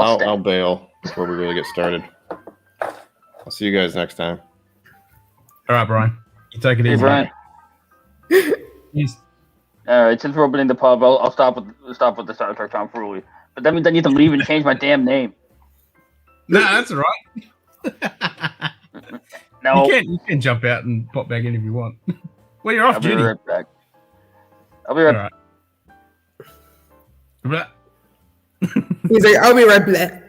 I'll bail before we really get started. I'll see you guys next time. All right, Brian. You take it easy. Brian. Yes. All right, since we're opening the pub, I'll stop with the Star Trek tomfoolery. But that means I need to leave and change my damn name. No, that's all right. No, You can jump out and pop back in if you want. Well, you're off I'll be duty. right back. I'll be right back. All right. He's like, I'll be right back.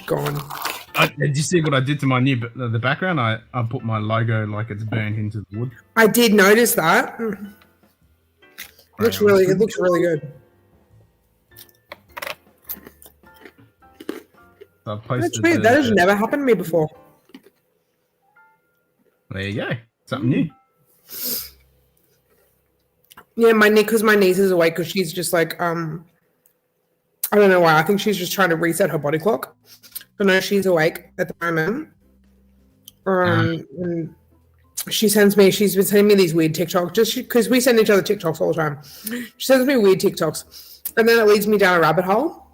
Gone. Did you see what I did to my the background? I put my logo like it's burnt into the wood. I did notice that. It looks really good. So I posted That's weird. That has never happened to me before. There you go. Something new. Yeah, because my niece is awake because she's just like, I don't know why. I think she's just trying to reset her body clock. But no, she's awake at the moment. And she's been sending me these weird TikToks just because we send each other TikToks all the time. She sends me weird TikToks. And then it leads me down a rabbit hole.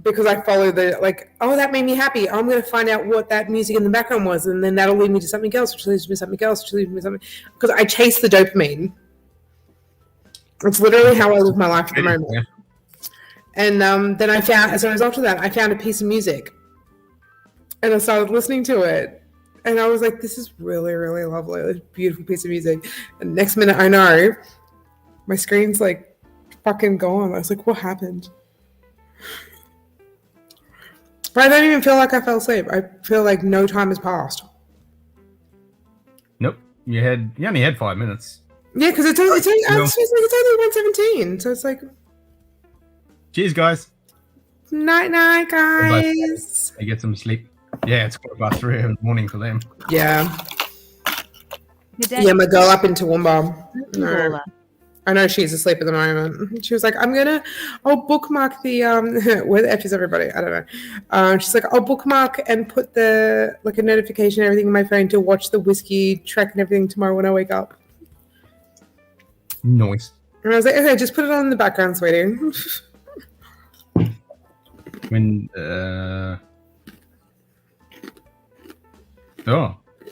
Because I follow that made me happy. I'm going to find out what that music in the background was. And then that'll lead me to something else, which leads me to something else, which leads me to something. Because I chase the dopamine. It's literally how I live my life at the moment. Yeah. And then as a result of that, I found a piece of music. And I started listening to it. And I was like, this is really, really lovely. It's a beautiful piece of music. And next minute, I know, my screen's like fucking gone. I was like, what happened? But I don't even feel like I fell asleep. I feel like no time has passed. Nope. You only had 5 minutes. Yeah, because it's only 1:17. So it's like... Cheers, guys. Night, guys. They get some sleep. Yeah, it's 3:15 in the morning for them. Yeah. Yeah, my girl up in Toowoomba. No. I know she's asleep at the moment. She was like, I'll bookmark the, where the F is everybody? I don't know. She's like, I'll bookmark and put a notification and everything in my phone to watch the whiskey track and everything tomorrow when I wake up. Nice. And I was like, okay, just put it on in the background, sweetie.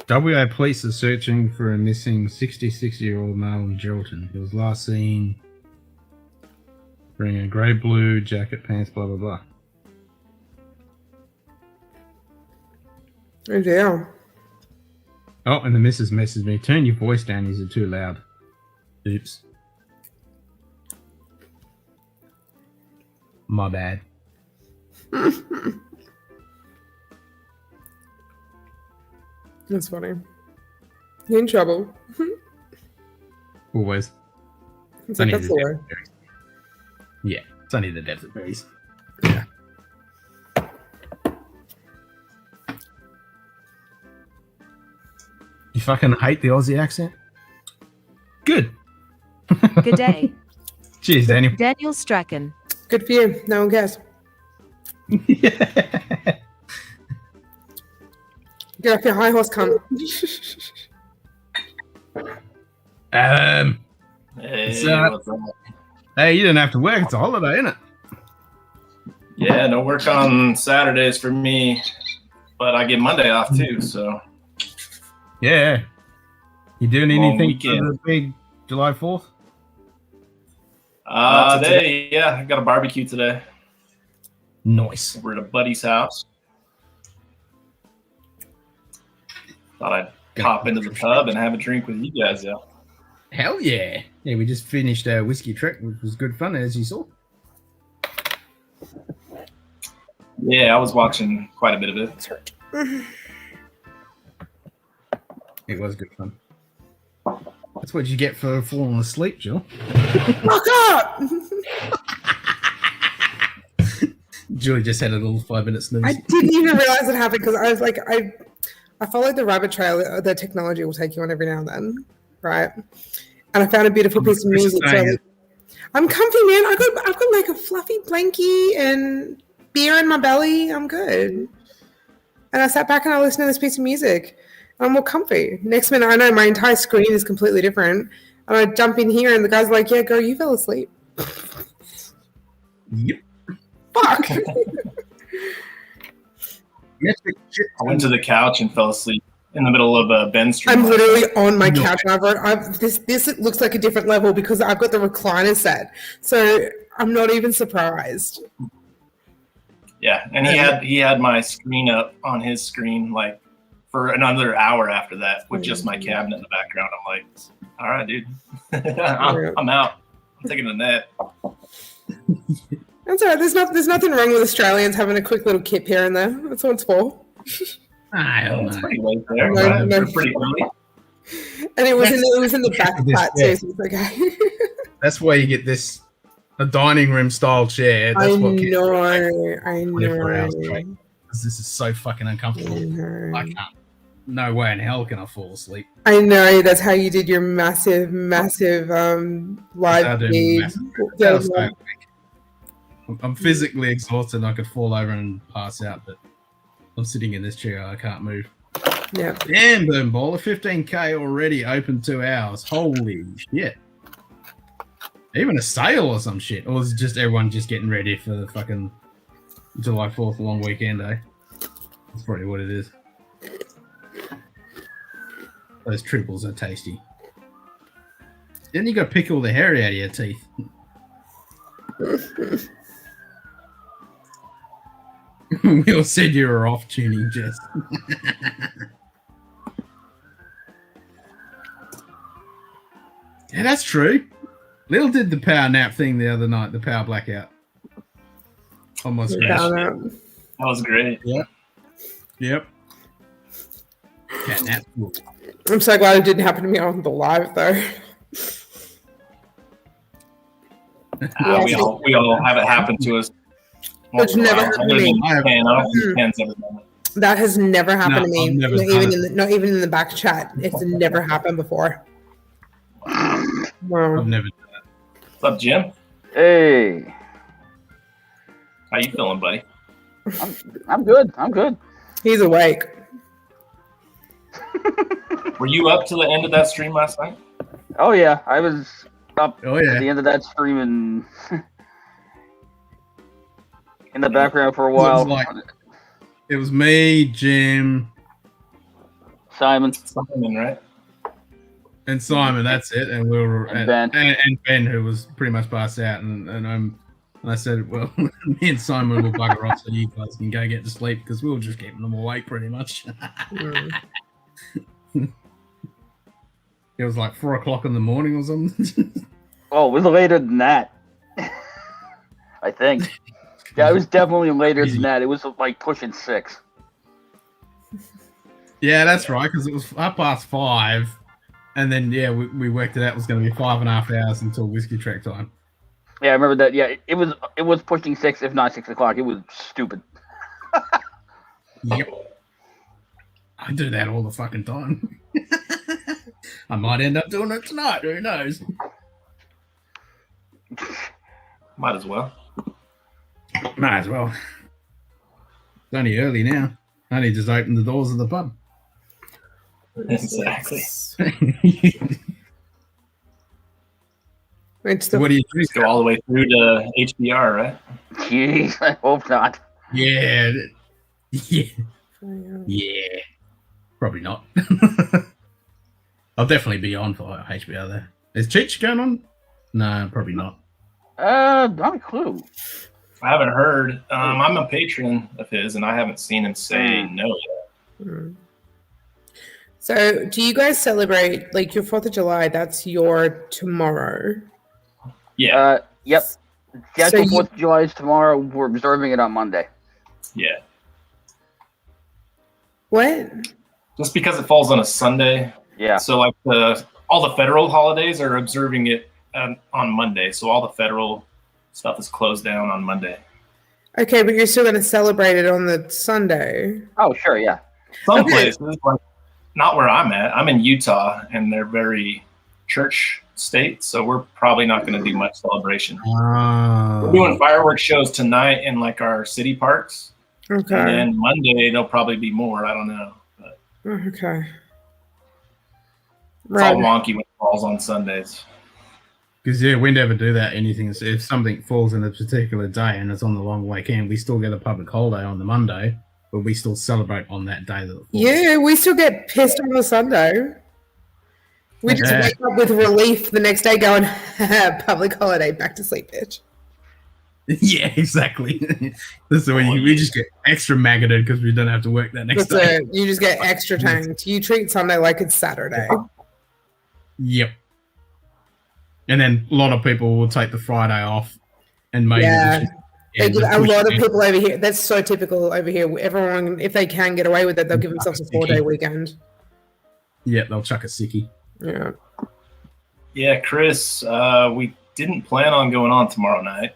WA police are searching for a missing 66-year-old male in Geraldton. He was last seen wearing a grey blue jacket, pants, blah, blah, blah. Oh, dear. Oh, and the missus messaged me, turn your voice down, is it too loud? Oops. My bad. That's funny. You're in trouble. Always. It's like, that's the way. Yeah, it's only the depth of berries. Yeah. You fucking hate the Aussie accent? Good. Good day. Cheers, Daniel. Daniel Strachan. Good for you. No one cares. Yeah. Get off your high horse, cunt. Hey, what's up? Hey, you didn't have to work. It's a holiday, isn't it? Yeah, no work on Saturdays for me, but I get Monday off too, so. Yeah. You doing anything for the big July 4th? Today, yeah, I got a barbecue today. Nice. We're at a buddy's house. Thought I'd pop into the pub and have a drink with you guys, yeah. Hell yeah. Yeah, we just finished our whiskey trek, which was good fun, as you saw. Yeah, I was watching quite a bit of it. It was good fun. That's what you get for falling asleep, Jill. Fuck up! Julie just had a little 5-minute snooze. I didn't even realize it happened because I was like, I followed the rabbit trail that technology will take you on every now and then, right? And I found a beautiful piece of music. So I'm comfy, man. I've got like a fluffy blankie and beer in my belly. I'm good. And I sat back and I listened to this piece of music. I'm more comfy. Next minute, I know my entire screen is completely different. And I jump in here and the guy's like, yeah, girl, you fell asleep. Yep. Fuck. I went to the couch and fell asleep in the middle of Ben's stream. I'm literally on my couch. This looks like a different level because I've got the recliner set, so I'm not even surprised. Yeah, and he had my screen up on his screen like for another hour after that with just my cabinet in the background. I'm like, all right, dude, I'm out. I'm taking a nap. That's all right. There's nothing wrong with Australians having a quick little kip here and there. That's what it's for. It's pretty late there. No, Right? no. We're pretty early. And it was in the back of that too, so it's okay. That's why you get a dining room style chair. That's I what know. 24 hours straight. Because this is so fucking uncomfortable. I can't. No way in hell can I fall asleep. I know. That's how you did your massive live feed. I'm physically exhausted. I could fall over and pass out, but I'm sitting in this chair. I can't move. Yeah. Damn, Boom Baller, 15k already, open 2 hours. Holy shit. Even a sale or some shit. Or is it just everyone just getting ready for the fucking July 4th long weekend, eh? That's probably what it is. Those triples are tasty. Then you got to pick all the hair out of your teeth. We all said you were off tuning, Jess. Yeah, that's true. Lil did the power nap thing the other night, the power blackout. Almost That was great. Yep. Cat nap. I'm so glad it didn't happen to me on the live though. We all have it happen to us. It's never happened to me. That has never happened to me. Not even in the back chat. It's never happened before. Wow. I've never done that. What's up, Jim? Hey, How you feeling, buddy? I'm good. I'm good. He's awake. Were you up to the end of that stream last night? Oh yeah, I was up Oh, yeah. at the end of that stream and in the background for a while. It was me, Jim, Simon. Something, right? and Simon. That's it. And we were And Ben. and Ben, who was pretty much passed out. And I said, well, me and Simon will bugger off, so you guys can go get to sleep because we were just keeping them awake pretty much. It was like 4 o'clock in the morning or something. Oh, it was later than that. I think. Yeah, it was definitely later than that. It was like pushing 6. Yeah, that's right, because it was 5:30, and then we worked it out. It was going to be 5.5 hours until whiskey track time. Yeah, I remember that. Yeah, it was pushing 6, if not 6 o'clock. It was stupid. Yep. I do that all the fucking time. I might end up doing it tonight. Who knows? Might as well. Might as well. It's only early now. I only just opened the doors of the pub. Exactly. What do you do? Go all the way through to HBR, right? Jeez, I hope not. Yeah. Yeah. Probably not. I'll definitely be on for HBO there. Is Cheech going on? No, probably not. Not a clue. I haven't heard. I'm a patron of his, and I haven't seen him say no yet. So, do you guys celebrate like your 4th of July? That's your tomorrow. Yeah. Yep. The So actual 4th of July is tomorrow. We're observing it on Monday. Yeah. What? Just because it falls on a Sunday. Yeah. So like all the federal holidays are observing it on Monday. So all the federal stuff is closed down on Monday. Okay, but you're still going to celebrate it on the Sunday. Oh, sure, yeah. Some places, like not where I'm at. I'm in Utah, and they're very church state, so we're probably not going to do much celebration. We're doing fireworks shows tonight in like our city parks. Okay. And then Monday there'll probably be more. I don't know. But Okay. it's all wonky when it falls on Sundays. Because we never do that. Anything. So if something falls in a particular day and it's on the long weekend, we still get a public holiday on the Monday, but we still celebrate on that day that it falls. Yeah, we still get pissed on the Sunday. We just wake up with relief the next day going, public holiday, back to sleep, bitch. Yeah, exactly. That's the way we just get extra maggoted because we don't have to work that next day. You just get extra tanked. You treat Sunday like it's Saturday. Yep. And then a lot of people will take the Friday off and maybe a lot of people over here. That's so typical over here. Everyone, if they can get away with it, they'll give themselves a 4-day weekend. Yeah, they'll chuck a sickie. Yeah. Yeah, Chris, we didn't plan on going on tomorrow night,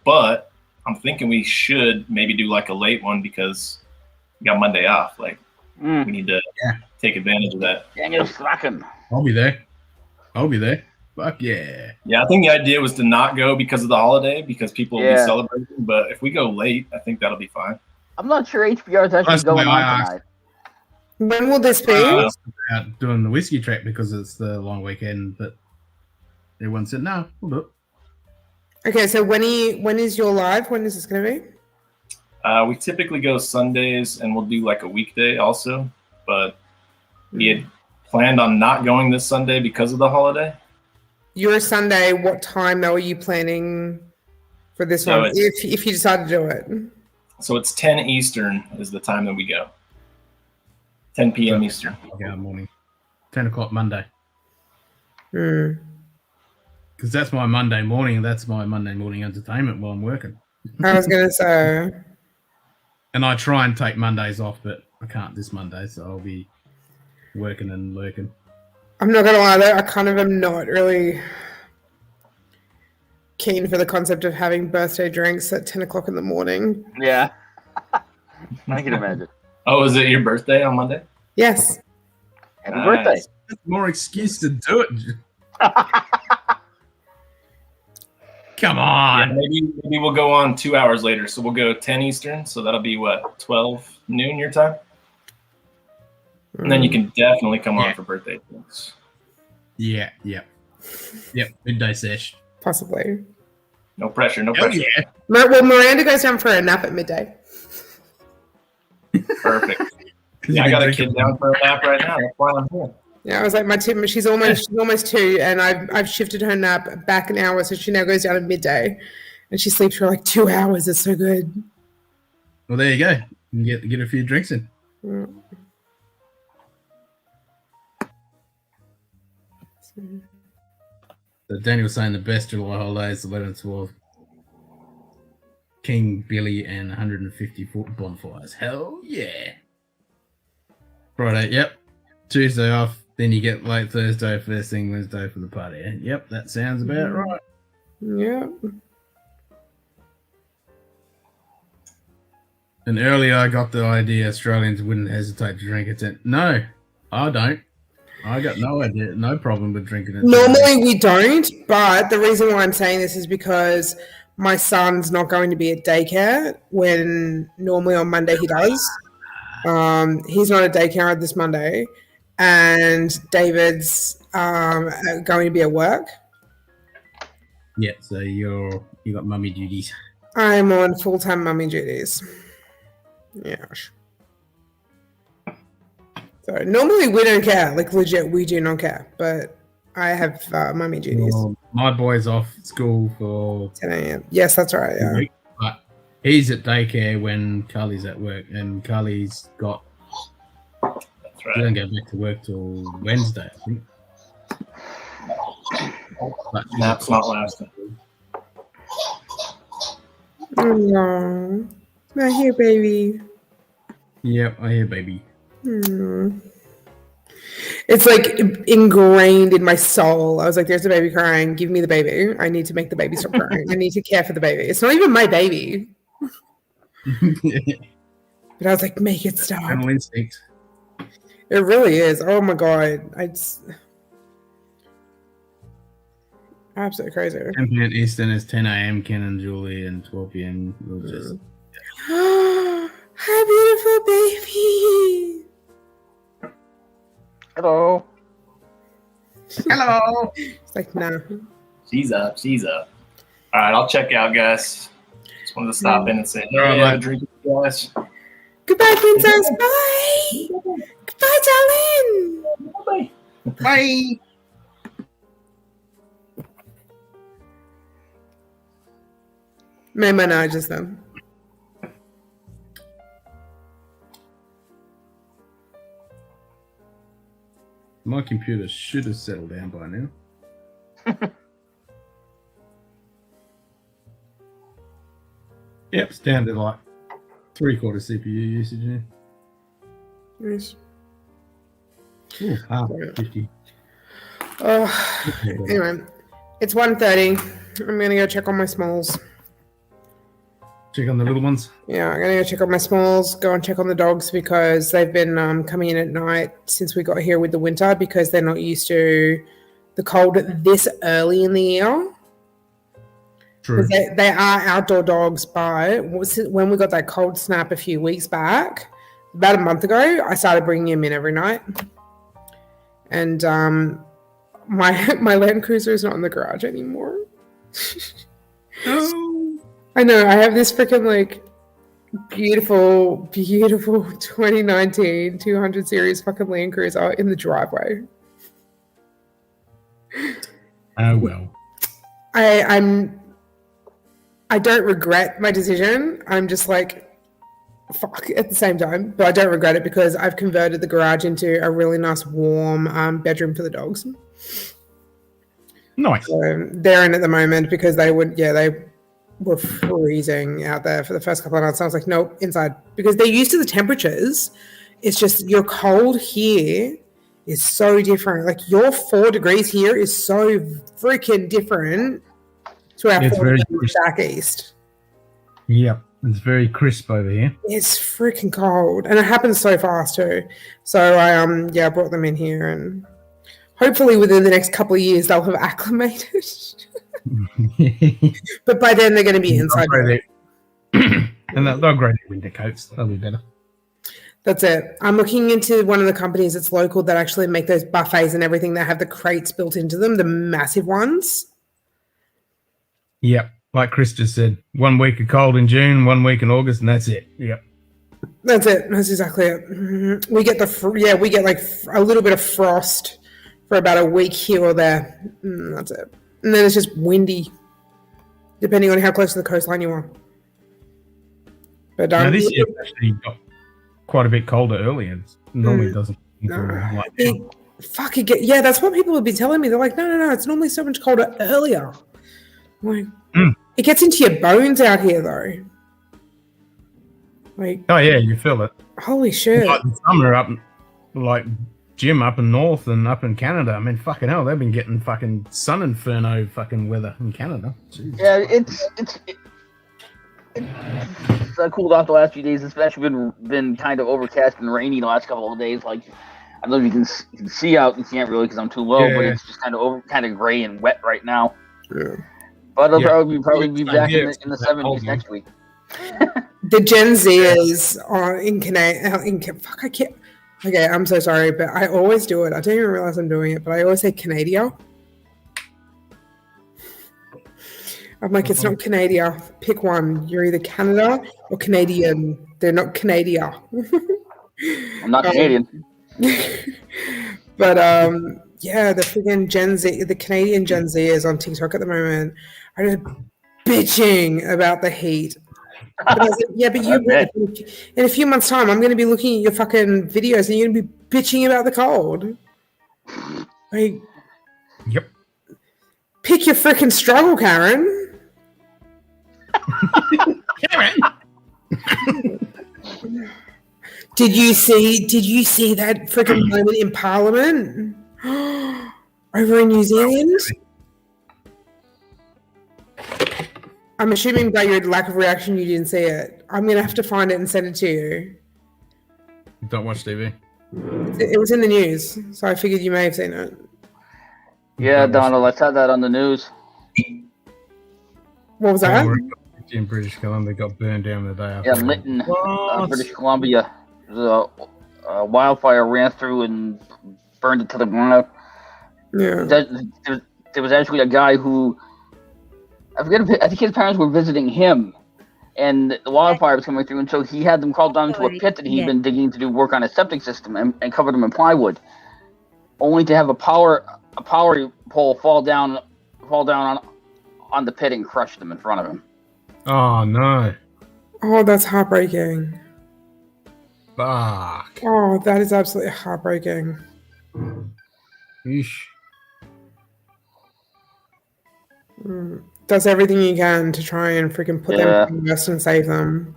but I'm thinking we should maybe do like a late one because we got Monday off. Like, we need to take advantage of that. I'll be there. Fuck yeah. Yeah, I think the idea was to not go because of the holiday, because people will be celebrating. But if we go late, I think that'll be fine. I'm not sure HBR is actually going on tonight. When will this be? About doing the whiskey track because it's the long weekend, but everyone said no, we'll do it. Okay, so when is your live? When is this going to be? We typically go Sundays, and we'll do like a weekday also. But we had planned on not going this Sunday because of the holiday. Your Sunday, what time though are you planning for this one? If you decide to do it. So it's 10 Eastern is the time that we go. 10 p.m. Eastern. Okay, morning. 10 o'clock Monday. Because that's my Monday morning. That's my Monday morning entertainment while I'm working. I was going to say. And I try and take Mondays off, but I can't this Monday, so I'll be working and lurking. I'm not going to lie, though. I kind of am not really keen for the concept of having birthday drinks at 10 o'clock in the morning. Yeah. I can imagine. Oh, is it your birthday on Monday? Yes. Happy birthday. That's more excuse to do it. Come on. Yeah, maybe we'll go on 2 hours later. So we'll go 10 Eastern. So that'll be what, 12 noon your time? And then you can definitely come on for birthday drinks. Yeah. Midday sesh. Possibly. No pressure. No pressure. Yeah. Well, Miranda goes down for a nap at midday. Perfect. Yeah, I got a kid down for a nap right now. That's why I'm here. Yeah, I was like, my Tim, she's almost 2, and I've shifted her nap back an hour, so she now goes down at midday, and she sleeps for like 2 hours. It's so good. Well, there you go. You can get a few drinks in. Yeah. So Daniel's saying the best July holidays 11 12. King, Billy, and 150 bonfires. Hell yeah. Friday, yep. Tuesday off. Then you get late Thursday, first thing Wednesday for the party. Yep, that sounds about right. Yeah. And earlier I got the idea Australians wouldn't hesitate to drink it. No, I don't. I got no idea, no problem with drinking it. Normally we don't, but the reason why I'm saying this is because my son's not going to be at daycare when normally on Monday he does. He's not at daycare this Monday, and David's going to be at work. Yeah, so you got mummy duties. I'm on full-time mummy duties. Yeah. So normally we don't care, like legit, we do not care. But I have mummy duties. Well, my boy's off school for 10 a.m. Yes, that's right. Yeah. But he's at daycare when Carly's at work, and Carly's got. That's right. She doesn't go back to work till Wednesday, I think. But Nap's not lasting. No, not here, baby. Yep, I hear, baby. It's like ingrained in my soul. I was like, there's a baby crying. Give me the baby. I need to make the baby stop crying. I need to care for the baby. It's not even my baby. But I was like, make it stop. Animal instinct. It really is. Oh my God. Absolutely crazy. 10 p.m. Eastern is 10 a.m. Ken and Julie, and 12 p.m. We'll just. Hi, beautiful baby. Hello. Hello. It's like, nah. She's up. All right, I'll check out, guys. Just wanted to stop in and say, hey, All right, have a mate. drink with you guys. Goodbye, princess. Bye. Goodbye, darling. Bye. Bye. Man, I just then. My computer should have settled down by now. Yep, it's down to like 3/4 CPU usage now. Yes. Ooh, 50. Anyway, it's 1:30. I'm gonna go check on my smalls. Check on the little ones. Yeah, I'm gonna go check on my smalls, go and check on the dogs because they've been coming in at night since we got here with the winter because they're not used to the cold this early in the year. True. They are outdoor dogs, but when we got that cold snap a few weeks back, about a month ago, I started bringing him in every night. And my Land Cruiser is not in the garage anymore. Oh. I know. I have this freaking like beautiful 2019 200 series fucking Land Cruiser in the driveway. Oh well. I don't regret my decision. I'm just like, fuck at the same time, but I don't regret it because I've converted the garage into a really nice warm bedroom for the dogs. Nice. So they're in at the moment because they were freezing out there for the first couple of nights. I was like, nope, inside because they're used to the temperatures. It's just your cold here is so different. Like your 4 degrees here is so freaking different to our 4 degrees back east. Yep, it's very crisp over here. It's freaking cold, and it happens so fast too. So I brought them in here, and hopefully within the next couple of years they'll have acclimated. But by then they're going to be inside. And they'll grow their winter coats. That'll be better. That's it. I'm looking into one of the companies that's local that actually make those buffets and everything that have the crates built into them, the massive ones. Yep, like Chris just said, 1 week of cold in June, 1 week in August, and that's it. Yep. That's it. That's exactly it. We get we get like a little bit of frost for about a week here or there. That's it. And then it's just windy, depending on how close to the coastline you are. But now this year actually got quite a bit colder earlier. Normally it doesn't. That's what people have been telling me. They're like, no, it's normally so much colder earlier. Like, it gets into your bones out here, though. Like, oh yeah, you feel it. Holy shit! Like in summer up, like Jim up in North and up in Canada. I mean, fucking hell, they've been getting fucking sun inferno fucking weather in Canada. Jesus. Yeah, it's cooled off the last few days. It's actually been kind of overcast and rainy the last couple of days. Like, I don't know if you can see out. You can't really because I'm too low, but it's just kind of gray and wet right now. Yeah. But it'll probably be back in the 70s next week. The Gen Zers are in Canada. Fuck, I can't. Okay, I'm so sorry, but I always do it. I don't even realize I'm doing it, but I always say Canada. I'm like, it's not Canada. Pick one. You're either Canada or Canadian. They're not Canada. I'm not Canadian. But the freaking Gen Z, the Canadian Gen Zers on TikTok at the moment are just bitching about the heat. But I was like, but you in a few months' time, I'm going to be looking at your fucking videos and you're going to be bitching about the cold. Like, yep. Pick your freaking struggle, Karen. Karen. Did you see that freaking moment in Parliament over in New Zealand? I'm assuming by your lack of reaction you didn't see it. I'm going to have to find it and send it to you. Don't watch TV. It was in the news, so I figured you may have seen it. Yeah, Donald, I saw that on the news. What was that? In British Columbia got burned down the day after. Yeah, Lytton, British Columbia. A wildfire ran through and burned it to the ground. Yeah. there was actually a guy who I think his parents were visiting him, and the wildfire was coming through, and so he had them crawl down into a pit that he'd been digging to do work on a septic system and covered them in plywood, only to have a power pole fall down on the pit and crush them in front of him. Oh no! Oh, that's heartbreaking. Fuck. Oh, that is absolutely heartbreaking. Eesh. Does everything you can to try and freaking put them first and save them.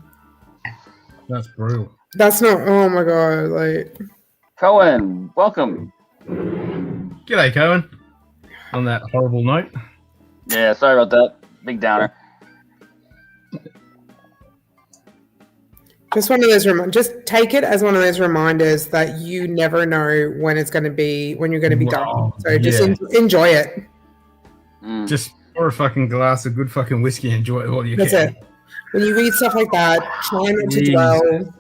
That's brutal. That's not. Oh my god! Like, Cohen, welcome. G'day, Cohen. On that horrible note. Yeah, sorry about that. Big downer. just one of those. Just take it as one of those reminders that you never know when it's going to be when you're going to be done. So just enjoy it. Just pour a fucking glass of good fucking whiskey and enjoy it all you can. That's it. When you read stuff like that, try not to dwell.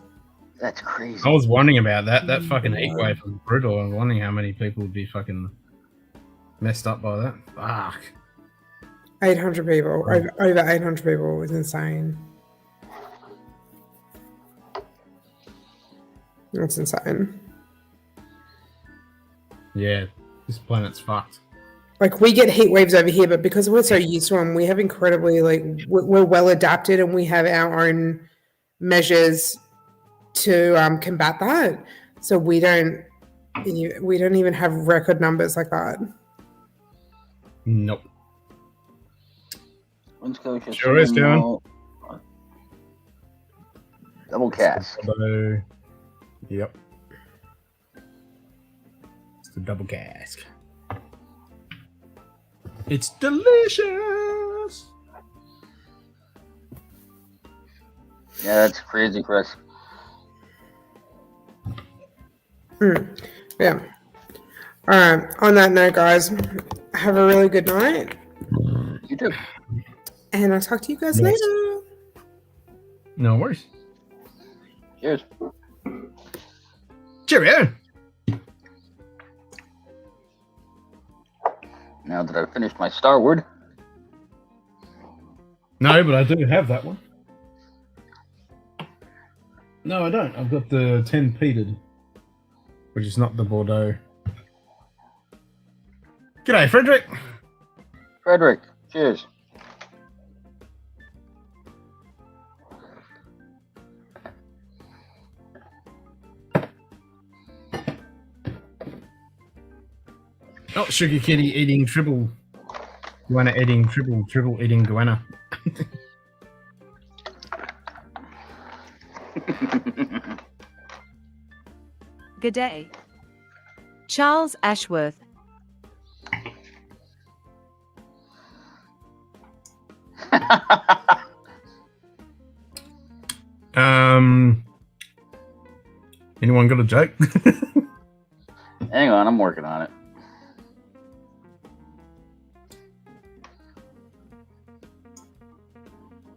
That's crazy. I was wondering about that. That fucking heat wave was brutal. I was wondering how many people would be fucking messed up by that. Fuck. 800 people. Over 800 people was insane. That's insane. Yeah, this planet's fucked. Like, we get heat waves over here, but because we're so used to them, we have incredibly, like, we're well adapted and we have our own measures to combat that. So we don't even have record numbers like that. Nope. Sure is, Kevin. Double cast. Yep. It's the double cask. It's delicious. Yeah, that's crazy, Chris. Yeah. All right. On that note, guys, have a really good night. You too. And I'll talk to you guys later. No worries. Cheers. Cheerio. Now that I've finished my Starward. No, but I do have that one. No, I don't. I've got the 10 peated, which is not the Bordeaux. G'day, Frederick. Frederick, cheers. Oh, Sugar Kitty eating Dribble. Goanna eating Dribble. Dribble eating Goanna. Good day. Charles Ashworth. Anyone got a joke? Hang on, I'm working on it.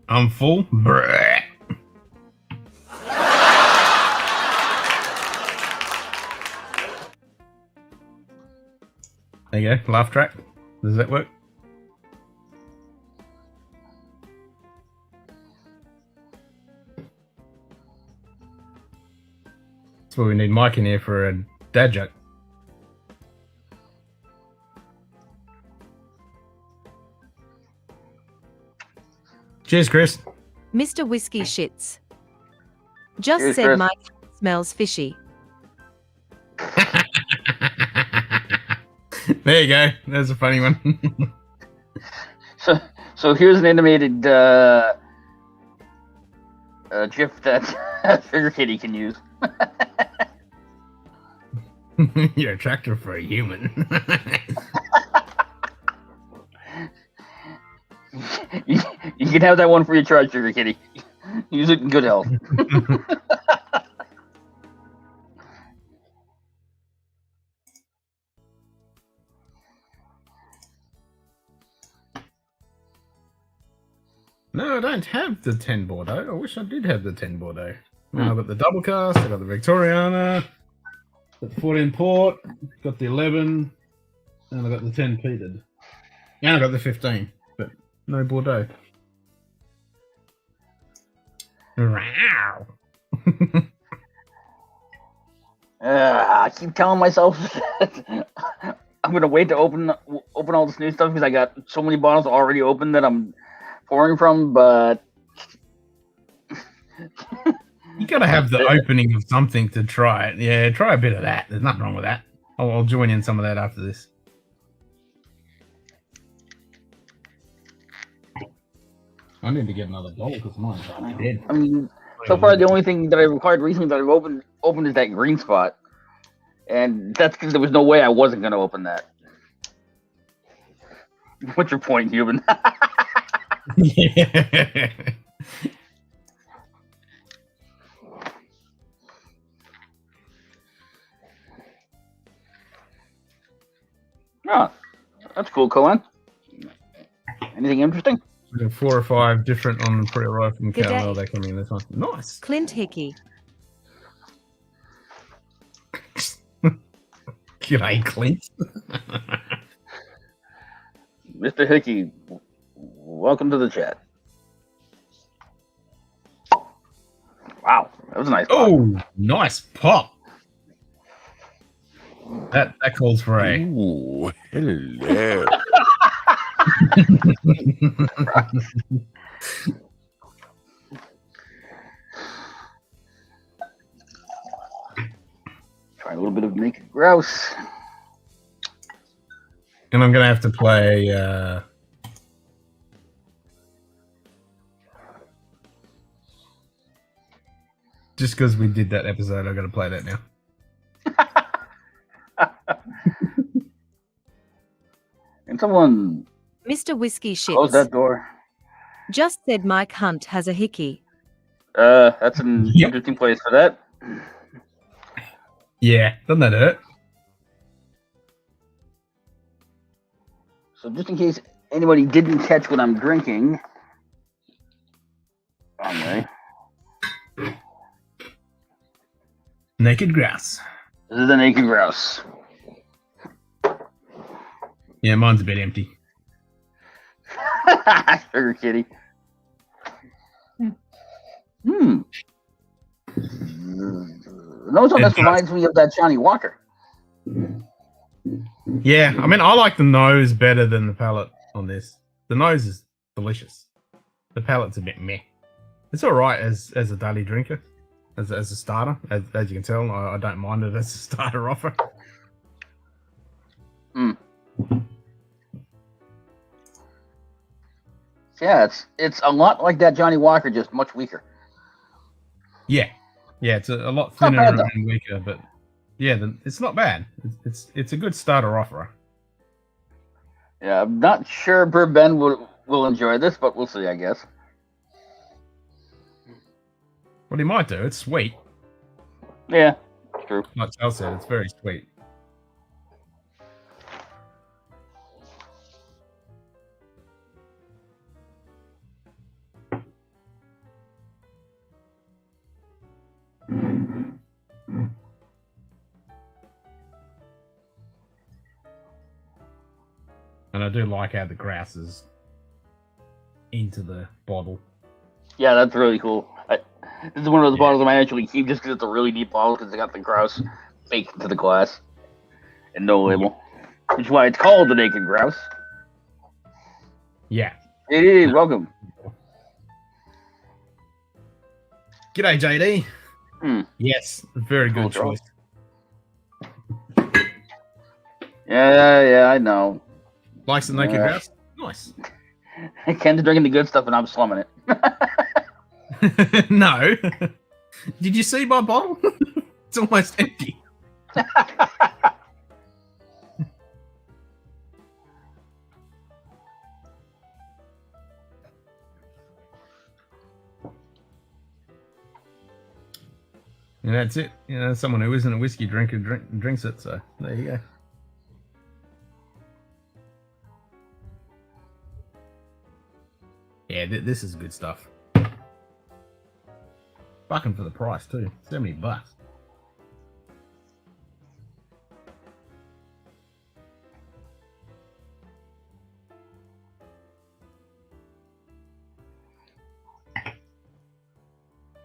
I'm full. Brrr. There you go. Laugh track. Does that work? That's why we need Mike in here for a dad joke. Cheers, Chris. Mr. Whiskey Shits. Just Cheers, said Chris. Mike smells fishy. There you go. There's a funny one. So here's an animated GIF that Sugar Kitty can use. You're a tractor for a human. You can have that one for your charge, Sugar Kitty. Use it in good health. No, I don't have the 10 Bordeaux. I wish I did have the 10 Bordeaux. Now I've got the double cast, I've got the Victoriana, got the 14 Port, got the 11, and I've got the 10 peated. And I got the 15, but no Bordeaux. Wow. I keep telling myself that I'm gonna wait to open all this new stuff because I got so many bottles already open that I'm pouring from. But You gotta have the opening of something to try it. Yeah, try a bit of that. There's nothing wrong with that. I'll join in some of that after this. I need to get another bottle because mine's dead. I mean, so far the only thing that I required recently that I've opened is that green spot, and that's because there was no way I wasn't gonna open that. What's your point, human? Yeah. Oh, that's cool, Cohen. Anything interesting? We got 4 or 5 different on pre-arrive from Good Carmel. day. They're coming in this one. Nice. Clint Hickey. G'day, Clint. Mr. Hickey, welcome to the chat. Wow, that was a nice pop. Oh, nice pop. That calls for a. Ooh, hello. Try a little bit of naked grouse. And I'm gonna have to play. Just because we did that episode, I got to play that now. And someone Mr. Whiskey close that Shits. door. Just said Mike Hunt has a hickey. That's an Yep. interesting place for that. Yeah, doesn't that hurt? So just in case anybody didn't catch what I'm drinking. Anyway, Naked grouse. this is the naked grouse. Yeah, mine's a bit empty. Sugar kitty. Hmm. The nose on this reminds me of that Johnny Walker. Yeah, I mean, I like the nose better than the palate on this. The nose is delicious. The palate's a bit meh. It's all right as a daily drinker, as a starter. As you can tell, I don't mind it as a starter offer. Hmm. Yeah, it's a lot like that Johnny Walker, just much weaker. Yeah, it's a lot Not thinner bad, though. and weaker, but yeah, it's not bad. It's a good starter offer. Yeah, I'm not sure Ben will enjoy this, but we'll see, I guess. What he might do, it's sweet. Yeah, true. Like Charles said, it's very sweet. And I do like how the grouse is into the bottle. Yeah, that's really cool. This is one of those bottles I might actually keep just because it's a really neat bottle because it got the grouse baked into the glass and no label. Which is why it's called the Naked Grouse. Yeah. Hey, welcome. G'day, JD. Hmm. Yes, very Cool good draw. choice. Yeah, I know. Likes the naked Yeah. grouse? Nice. Ken's drinking the good stuff and I'm slumming it. No. Did you see my bottle? It's almost empty. And that's it. You know, someone who isn't a whiskey drinker drinks it. So there you go. Yeah, this is good stuff. Fucking for the price too. $70.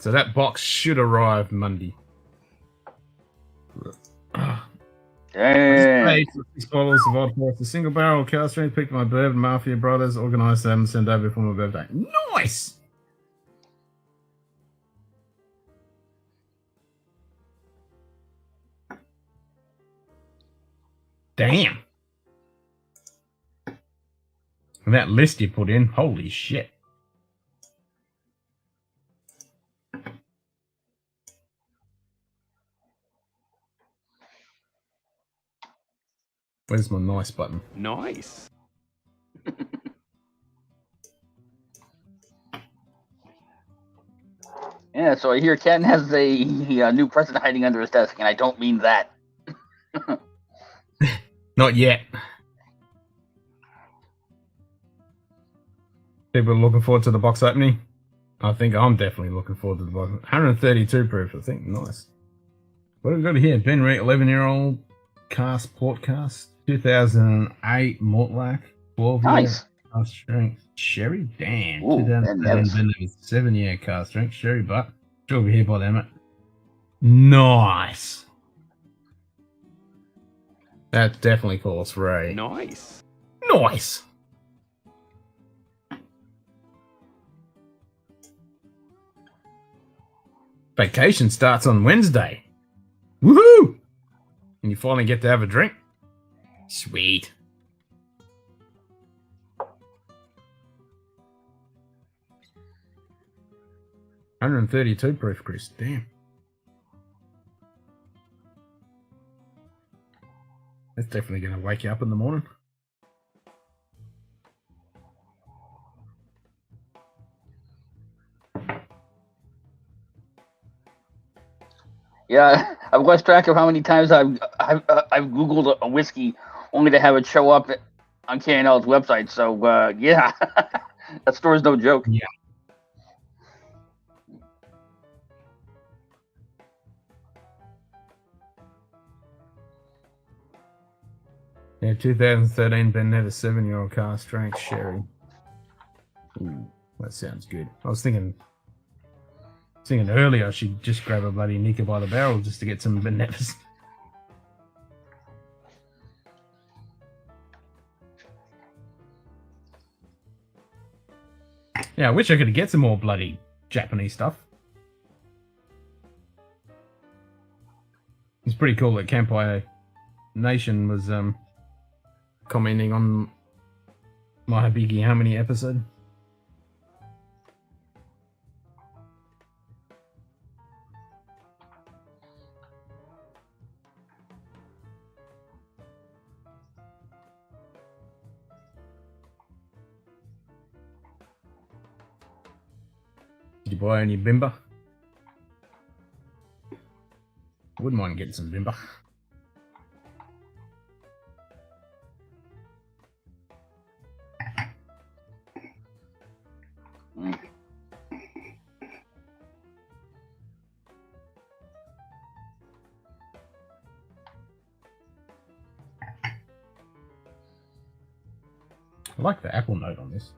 So that box should arrive Monday. Dang. Paid for 6 bottles of vodka. It's a single barrel cask strength picked by Bourbon Mafia Brothers. Organised to have them sent over for my birthday. Nice! Damn. And that list you put in, holy shit. Where's my nice button? Nice. Yeah, so I hear Ken has a new present hiding under his desk, and I don't mean that. Not yet. People are looking forward to the box opening. I think I'm definitely looking forward to the box. 132 proof, I think. Nice. What have we got here? Ben Reed, 11-year-old cask, port cask, 2008 Mortlack, 12 Nice. cask strength sherry. Damn. Ooh, 2007 7-year cask strength sherry, but still over here by them. Nice. That definitely calls for a Nice. nice. Vacation starts on Wednesday. Woohoo! And you finally get to have a drink. Sweet. $132 proof, Chris. Damn. That's definitely going to wake you up in the morning. Yeah, I've lost track of how many times I've Googled a whiskey only to have it show up on KNL's website. So yeah, that store's no joke. Yeah. Yeah, 2013 Ben Netter 7-year-old cask strength sherry. Ooh, that sounds good. I was thinking earlier I should just grab a bloody Nika by the barrel just to get some Ben Netters. Yeah, I wish I could get some more bloody Japanese stuff. It's pretty cool that Kampai Nation was commenting on my Habigi How Many episode. Did you buy any Bimba? Wouldn't mind getting some Bimba. I like the apple note on this.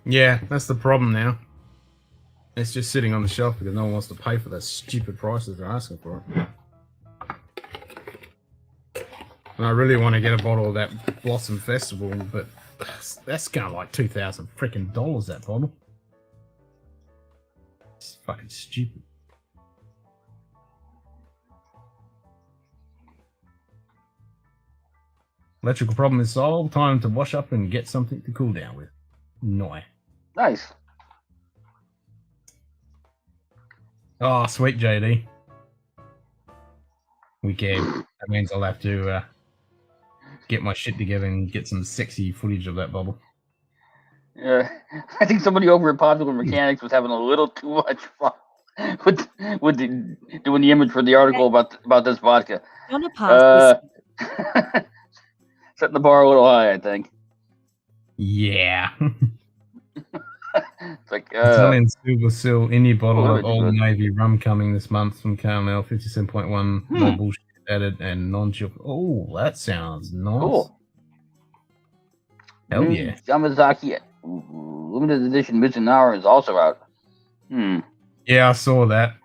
Yeah, that's the problem now. It's just sitting on the shelf because no one wants to pay for the stupid prices they're asking for it. And I really want to get a bottle of that Blossom Festival, but that's kind of like $2,000 freaking dollars, that bottle. It's fucking stupid. Electrical problem is solved. Time to wash up and get something to cool down with. Nice. Oh, sweet, JD. We can. That means I'll have to get my shit together and get some sexy footage of that bubble. Yeah, I think somebody over at Popular Mechanics was having a little too much fun with doing the image for the article about this vodka. On a pass. Setting the bar a little high, I think. Yeah. It's like, Italian Silver Seal Indie bottle Oh, of that'd be Old good. Navy rum coming this month from Carmel, 57.1, no bullshit added, and non-chill. Oh, that sounds nice. cool. Hell yeah. Yamazaki limited edition Mizunawa is also out. Yeah, I saw that.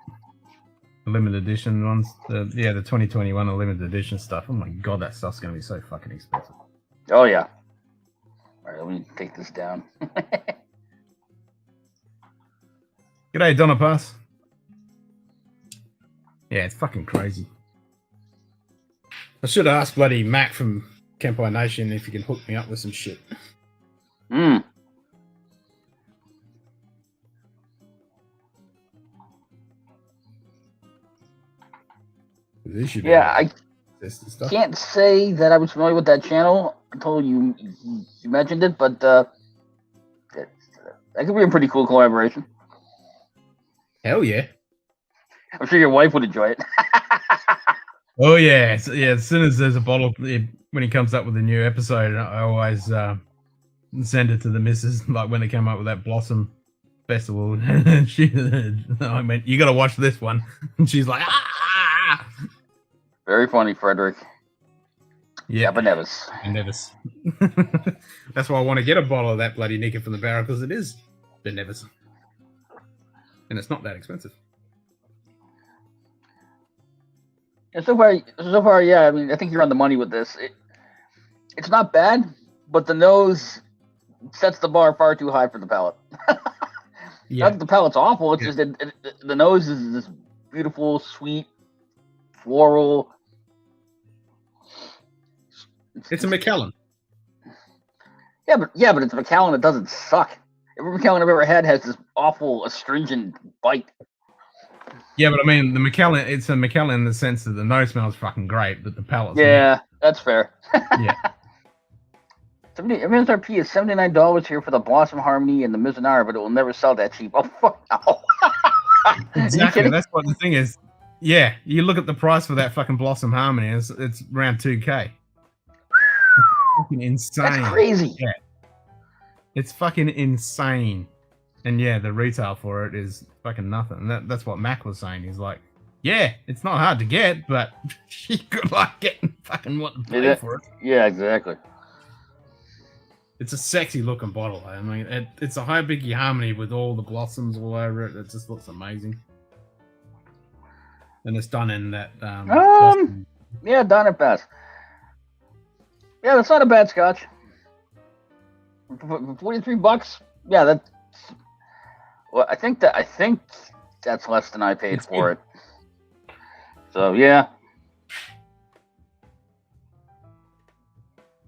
The limited edition ones. The 2021 limited edition stuff. Oh my god, that stuff's going to be so fucking expensive. Oh, yeah. All right, let me take this down. G'day, Donna Pass. Yeah, it's fucking crazy. I should ask bloody Mac from Kempai Nation if he can hook me up with some shit. Yeah, I can't say that I was familiar with that channel until you mentioned it, but that could be a pretty cool collaboration. Hell yeah. I'm sure your wife would enjoy it. Oh yeah, as soon as there's a bottle, when he comes up with a new episode, I always send it to the missus. Like when they came up with that Blossom Festival, and I went, "You got to watch this one," and she's like, "Ah!" Very funny, Frederick. Yeah, but Nevis. Nevis. That's why I want to get a bottle of that bloody Nika from the barrel, because it is the Nevis, and it's not that expensive. And so far, yeah. I mean, I think you're on the money with this. It's not bad, but the nose sets the bar far too high for the palate. Not that the palate's awful. It's just the nose is this beautiful, sweet, floral. It's a Macallan. Yeah, but it's a Macallan that doesn't suck. Every Macallan I've ever had has this awful astringent bite. Yeah, but I mean, the Macallan, it's a Macallan in the sense that the nose smells fucking great, but the palate's that's fair. Yeah. MSRP is $79 here for the Blossom Harmony and the Mizunara, but it will never sell that cheap. Oh, fuck no. Exactly. That's what the thing is. Yeah, you look at the price for that fucking Blossom Harmony, it's around $2,000. Fucking insane. That's crazy. Yeah. It's fucking insane. And yeah, the retail for it is fucking nothing. That's what Mac was saying. He's like, yeah, it's not hard to get, but you could like getting fucking what to pay for it. Yeah, exactly. It's a sexy looking bottle. I mean, it's a high biggie harmony with all the blossoms all over it. It just looks amazing. And it's done in that. Yeah, done it best. Yeah, that's not a bad Scotch. For $43. Yeah, that's. Well, I think that's less than I paid for it. So yeah.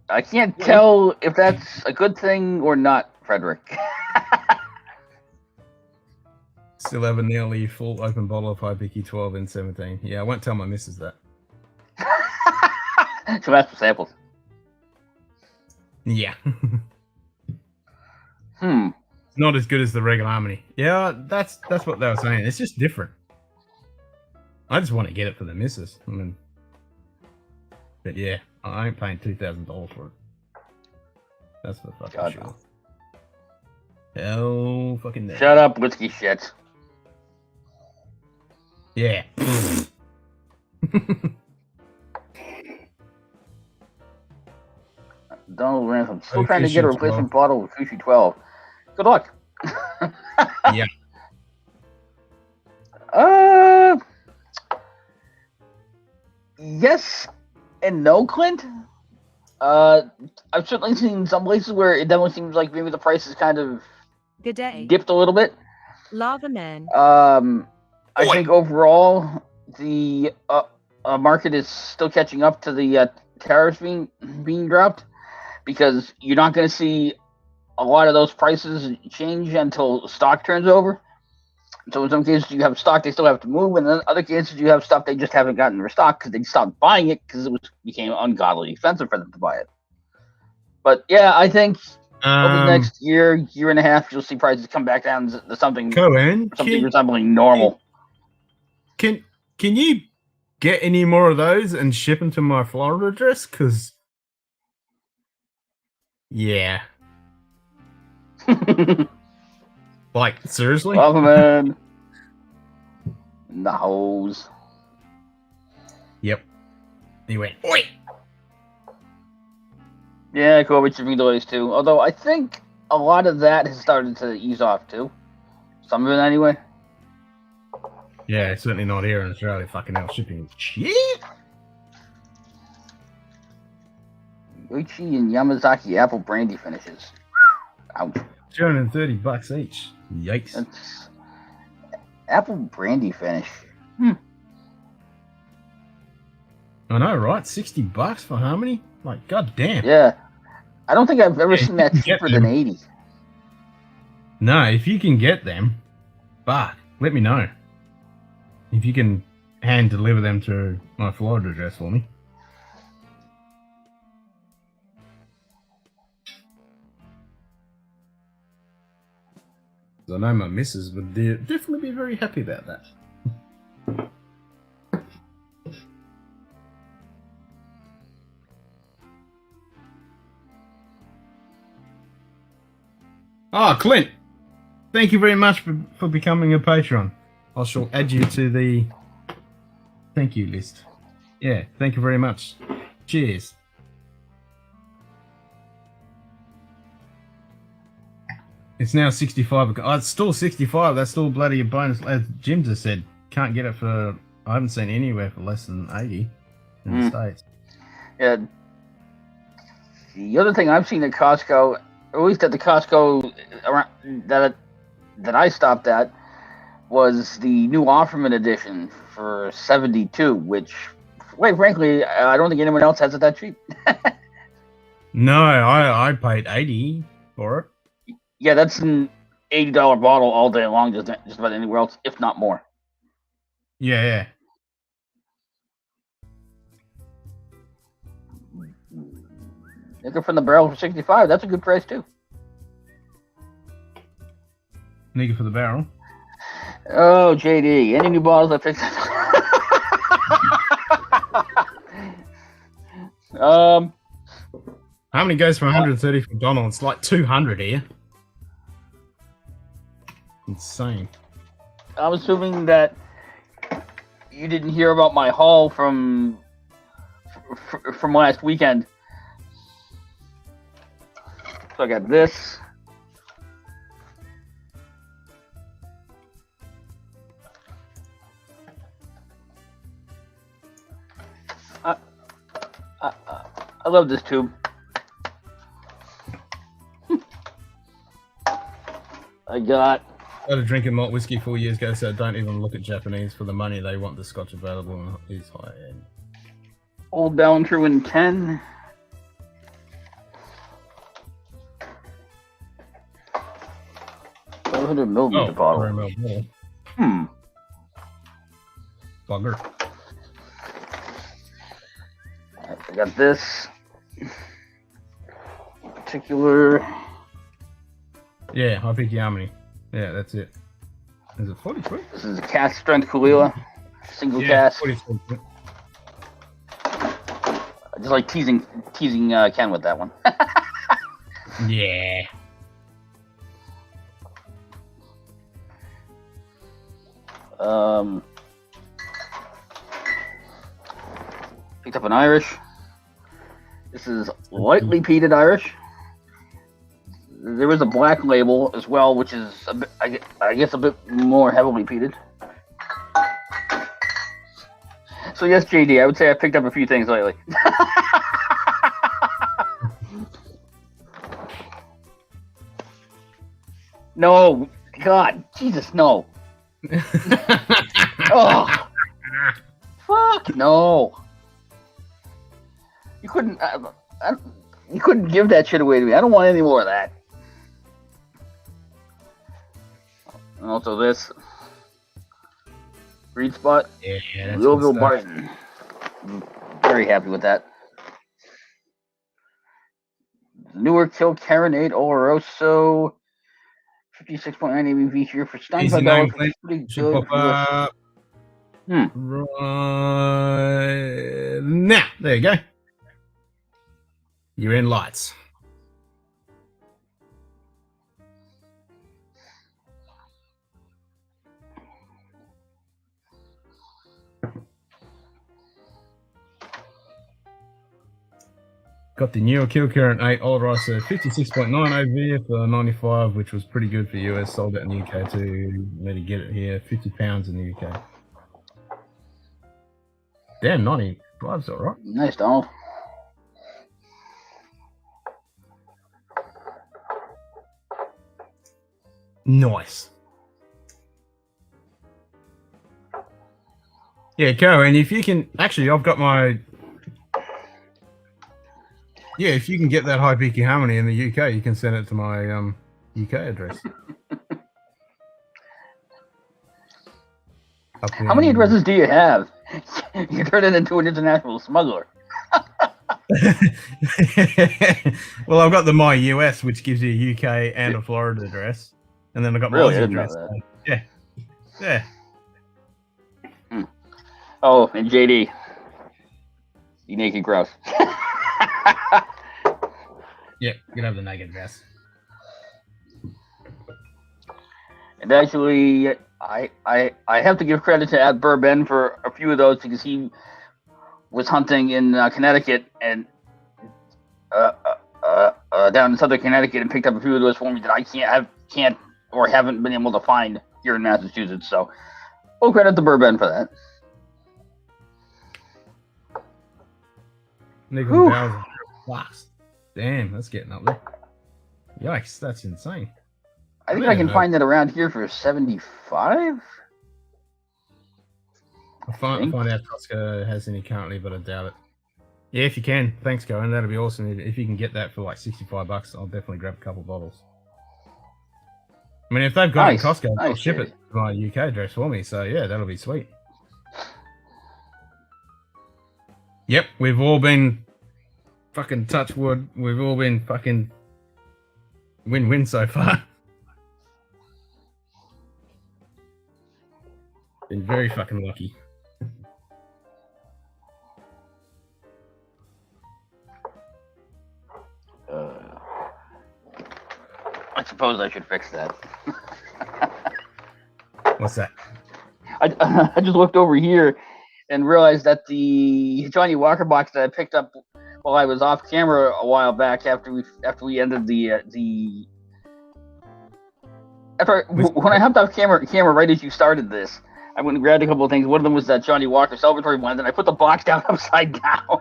I can't tell if that's a good thing or not, Frederick. Still have a nearly full open bottle of High Bicky 12 and 17. Yeah, I won't tell my missus that. So that's for samples. Yeah. Not as good as the regular harmony. Yeah, that's what they were saying. It's just different. I just want to get it for the missus. I mean, but yeah, I ain't paying $2,000 for it. That's for fucking sure. Hell fucking no. Shut up, whiskey shit. Yeah. Donald Ransom still trying to get a replacement bottle of Fushi 12. Good luck. Yeah. Yes and no, Clint. I've certainly seen some places where it definitely seems like maybe the price is kind of dipped a little bit. Lava Man. I think overall the market is still catching up to the tariffs being dropped, because you're not going to see a lot of those prices change until stock turns over. So in some cases you have stock they still have to move, and in other cases you have stuff they just haven't gotten restocked because they stopped buying it because it became ungodly expensive for them to buy it. But yeah, I think over the next year and a half, you'll see prices come back down to something resembling normal. Can you get any more of those and ship them to my Florida address? Because yeah. Like, seriously? Love him, man. In the hose. Yep. He went, oi! Yeah, COVID shipping delays too. Although I think a lot of that has started to ease off too. Some of it anyway. Yeah, certainly not here in Australia. Fucking hell, shipping shit. Yoichi and Yamazaki apple brandy finishes. Ouch. $230 each. Yikes. That's apple brandy finish. I know, right? $60 for Harmony? Like, goddamn. Yeah. I don't think I've ever Yeah, seen that you can get cheaper than them. 80. No, if you can get them, but let me know. If you can hand deliver them to my Florida address for me. I know my missus would definitely be very happy about that. Ah, Clint, thank you very much for becoming a patron. I shall add you to the thank you list. Yeah, thank you very much. Cheers. It's now 65. Oh, it's still 65. That's still bloody a bonus. As Jim just said, can't get it for, I haven't seen anywhere for less than 80 in the States. Yeah. The other thing I've seen at Costco, or at least at the Costco around that I stopped at, was the new Offerman edition for $72, which, quite frankly, I don't think anyone else has it that cheap. No, I paid 80 for it. Yeah, that's an $80 bottle all day long, just about anywhere else, if not more. Yeah. Nigger from the barrel for $65. That's a good price too. Nigger for the barrel. Oh, JD, any new bottles I picked up? How many goes for 130 from Donald? It's like 200 here. Insane. I'm assuming that you didn't hear about my haul from last weekend. So I got this. I love this tube. I got. Started drinking malt whiskey 4 years ago, so don't even look at Japanese for the money. They want the Scotch available is high end. Old Ballantrue in 10. $100 bottle. Bugger. I got this particular. Yeah, I picked Yamini. Yeah, that's it. Is it 43? This is a cast strength Kalila, single cast. 43. I just like teasing Ken with that one. Yeah. Picked up an Irish. This is lightly peated Irish. There is a black label as well, which is a bit, I guess a bit more heavily peated. So yes, JD, I would say I picked up a few things lately. No, God, Jesus, no. Oh, fuck no. You couldn't. You couldn't give that shit away to me. I don't want any more of that. And also this Breed Spot, Yeah, Louisville Barton. I'm very happy with that. Newer Kill Carinade Oloroso, 56.9 ABV here for $95. Which is pretty good. Right now, there you go. You're in lights. Got the Newer Kill Current 8 Old Ricer 56.9 OV for 95, which was pretty good for US. Sold out in the UK too. Let me get it here. £50 in the UK. Damn, 95's alright. Nice, Donald. Nice. Yeah, go. And if you can, actually, I've got my. Yeah, if you can get that high peaky harmony in the UK, you can send it to my UK address. How many addresses do you have? You turn it into an international smuggler. Well, I've got the My US, which gives you a UK and a Florida address, and then I've got my Really? I Aussie didn't know address. that. Yeah, yeah. Oh, and JD. You naked grouse. Yeah, you can have the naked address. And actually, I have to give credit to Ad Burben for a few of those because he was hunting in Connecticut and down in southern Connecticut and picked up a few of those for me that I can't or haven't been able to find here in Massachusetts. So, full credit to Burben for that. Nickel $1,000 plus. Damn, that's getting up there. Yikes, that's insane. I think I can find that around here for 75. I'll find out if Costco has any currently, but I doubt it. Yeah, if you can, thanks, Cohen. That'd be awesome. If you can get that for like $65, I'll definitely grab a couple bottles. I mean, if they've got it at Costco, they'll ship it to my UK address for me. So yeah, that'll be sweet. Yep, we've all been fucking touch wood. We've all been fucking win-win so far. Been very fucking lucky. I suppose I should fix that. What's that? I just looked over here and realized that the Johnny Walker box that I picked up while I was off camera a while back after we ended when I hopped off camera right as you started this, I went and grabbed a couple of things. One of them was that Johnny Walker celebratory one, and I put the box down upside down.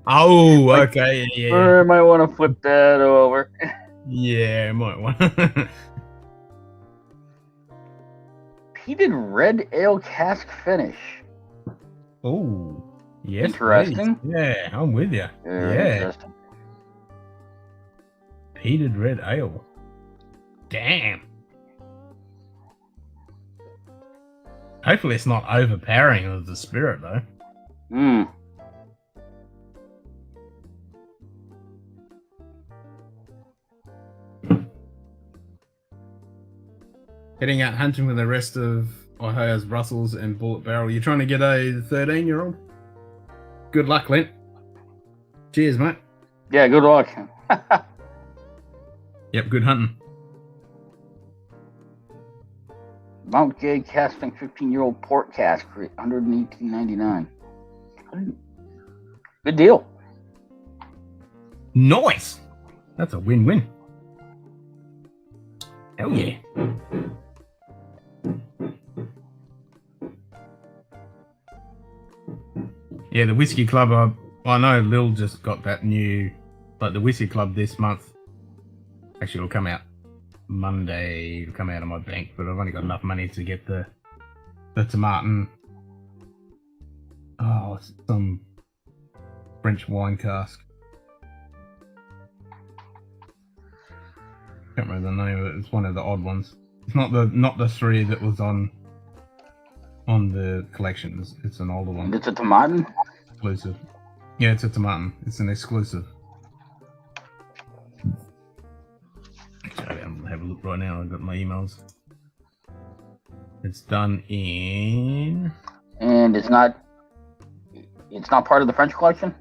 Oh, okay, yeah. I might want to flip that over. Yeah, I might want. Peated red ale cask finish. Oh, yes. Interesting. Please. Yeah, I'm with you. Very interesting. Peated red ale. Damn. Hopefully it's not overpowering of the spirit, though. Heading out hunting with the rest of Ohio's Russells and Bullet Barrel. You're trying to get a 13-year-old? Good luck, Lent. Cheers, mate. Yeah, good luck. Yep, good hunting. Mount Gay casting 15-year-old port cask for $118.99. Good deal. Nice. That's a win-win. Hell yeah. Yeah, the Whiskey Club, I know Lil just got that new, but the Whiskey Club this month, actually it'll come out Monday, it'll come out of my bank, but I've only got enough money to get the tomatin. Oh, it's some French wine cask. Can't remember the name of it. It's one of the odd ones. It's not the three that was on the collection. It's an older one. It's a tomatin? Exclusive. Yeah, it's a tomatin. It's an exclusive. Actually, I'm gonna have a look right now. I've got my emails. It's done in. And it's not part of the French collection?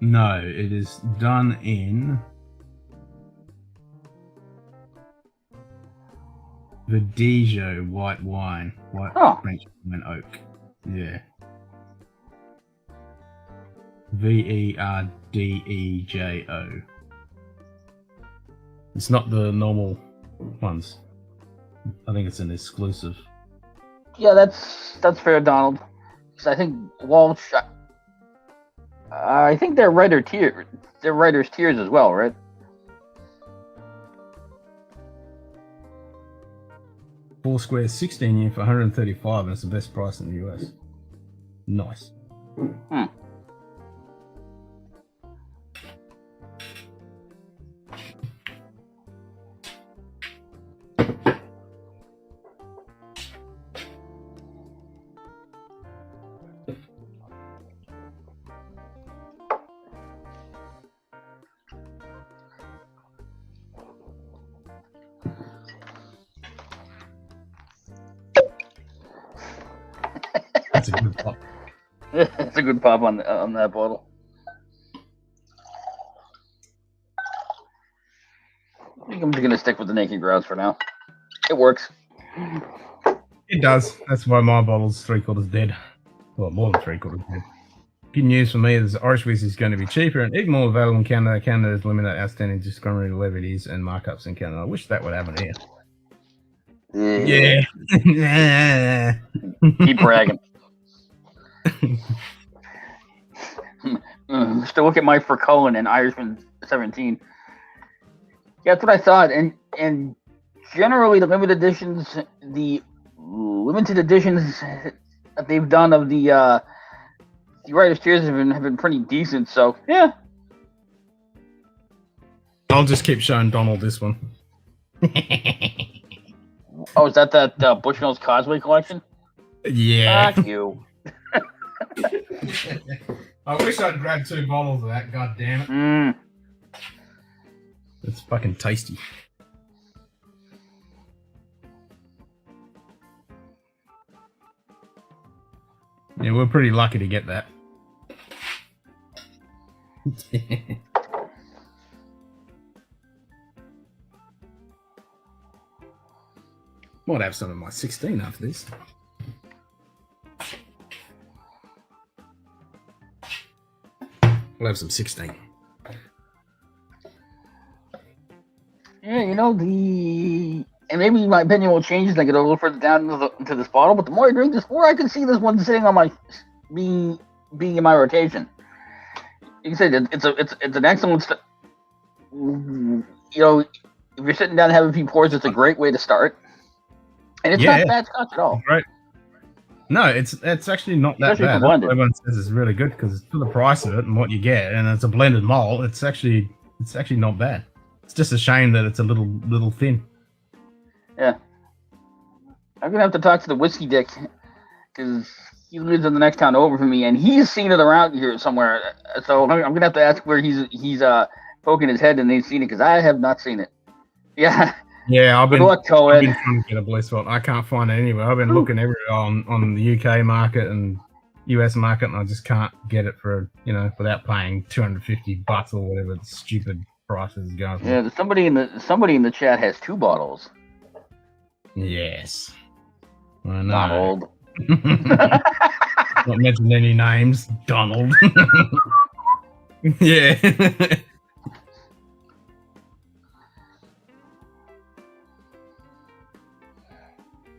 No, it is done in the Dijon white wine, French lemon oak. Yeah. Verdejo. It's not the normal ones. I think it's an exclusive. Yeah, that's fair, Donald. 'Cause I think Walsh. I think they're writer tier. They're writers tiers as well, right? Four square 16 year for 135, and it's the best price in the US. Nice. That's a good pop. It's a good pop on that bottle. I think I'm just gonna stick with the Naked Grouse for now. It works. It does. That's why my bottle's 3/4 dead. Well, more than 3/4 dead. Good news for me is Irish whiskey is going to be cheaper and even more available in Canada. Canada is limited outstanding discriminatory levies and markups in Canada. I wish that would happen here. Yeah. Keep bragging. Still look at my for Cullen and Irishman 17. Yeah, that's what I thought. And generally the limited editions that they've done of the writers' tiers have been pretty decent. So yeah. I'll just keep showing Donald this one. Oh, is that Bushnell's Causeway collection? Yeah. Fuck you. I wish I'd grabbed 2 bottles of that, god damn it. It's fucking tasty. Yeah, we're pretty lucky to get that. Might have some of my 16 after this. We'll have some 16. Yeah, and maybe my opinion will change as I get a little further down into this bottle. But the more I drink this, the more I can see this one sitting on my being in my rotation. You can say that it's an excellent. If you're sitting down and having a few pours, it's a great way to start. And it's not bad Scotch at all. Right. No, it's actually not that Especially bad. for blended. Everyone says it's really good because for the price of it and what you get, and it's a blended malt. It's actually not bad. It's just a shame that it's a little thin. Yeah, I'm gonna have to talk to the whiskey dick because he lives in the next town over from me, and he's seen it around here somewhere. So I'm gonna have to ask where he's poking his head and they've seen it because I have not seen it. Yeah. Yeah, I've been Good luck, Coed. trying to get a blue spot. I can't find it anywhere. I've been looking everywhere on the UK market and US market, and I just can't get it for without paying $250 or whatever the stupid prices go for. Yeah, somebody in the chat has 2 bottles. Yes, I know. Donald. Not mentioning any names, Donald. Yeah.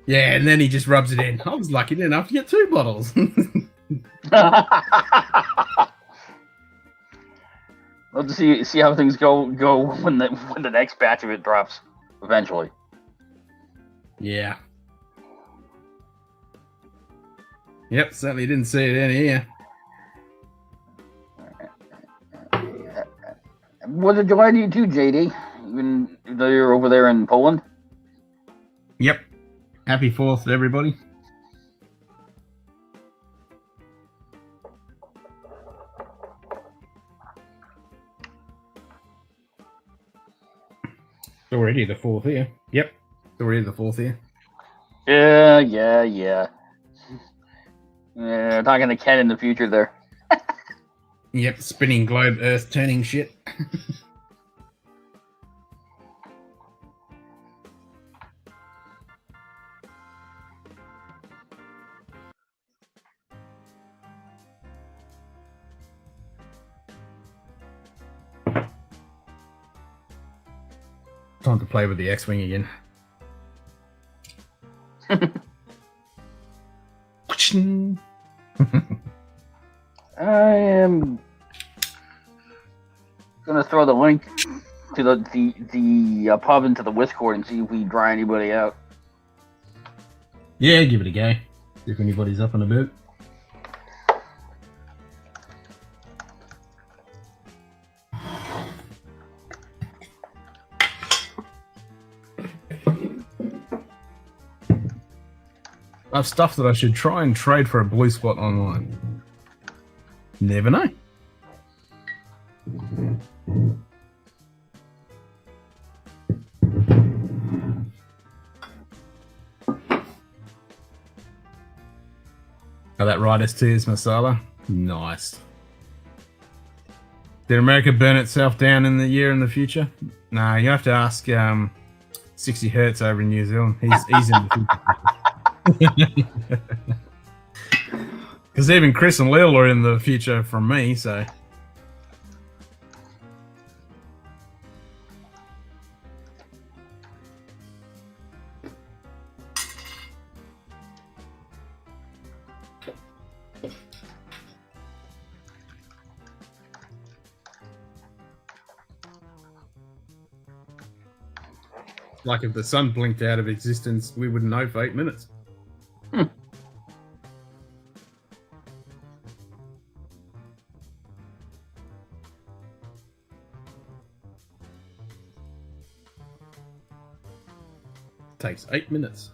Yeah, and then he just rubs it in. I was lucky enough to get 2 bottles. Love to see how things go when the next batch of it drops eventually. Yeah. Yep, certainly didn't see it in here. Was it July to you too, JD? Even though you're over there in Poland? Yep. Happy 4th to everybody. It's already the 4th here. Yep. It's already the 4th here. Yeah. Talking to Ken in the future there. Yep, spinning globe, earth turning shit. Time to play with the X-Wing again. I am gonna throw the link to the pub into the Discord and see if we dry anybody out. Yeah, give it a go. See if anybody's up and about. I have stuff that I should try and trade for a blue spot online. Never know. Oh, that Riders Tears masala. Nice. Did America burn itself down in the year in the future? Nah, you have to ask 60 Hertz over in New Zealand. He's in the future. Because even Chris and Lil are in the future from me, so. Like if the sun blinked out of existence, we wouldn't know for 8 minutes. Takes 8 minutes.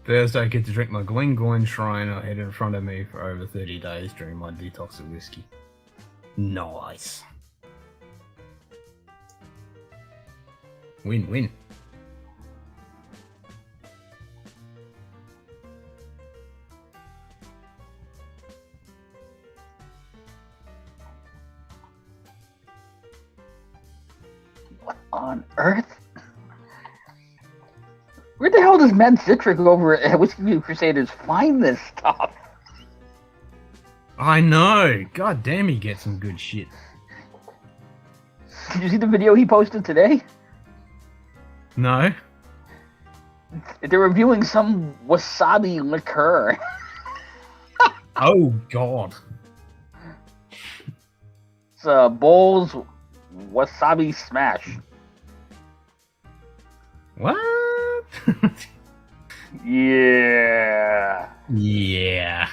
Thursday, I get to drink my Glen Shrine. I had it in front of me for over 30 days during my detox of whiskey. Nice. Win-win. What on earth? Where the hell does Matt Citric over at Whiskey Crusaders find this stuff? I know. God damn, he gets some good shit. Did you see the video he posted today? No. They're reviewing some wasabi liqueur. Oh, God. It's Bowls Wasabi Smash. What? Yeah. Yeah.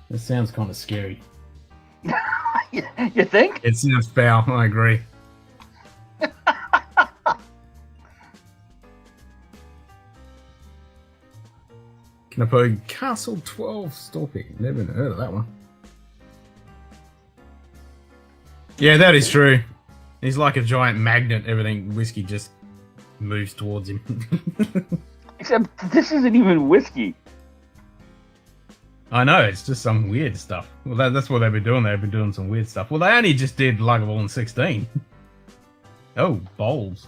That sounds kind of scary. You think? It sounds foul, I agree. Can I put Castle 12 Stop it? Never heard of that one. Yeah, that is true. He's like a giant magnet. Everything whiskey just moves towards him. Except this isn't even whiskey. I know, it's just some weird stuff. Well, that's what they've been doing. They've been doing some weird stuff. Well, they only just did Lagavulin 16. Oh, bowls.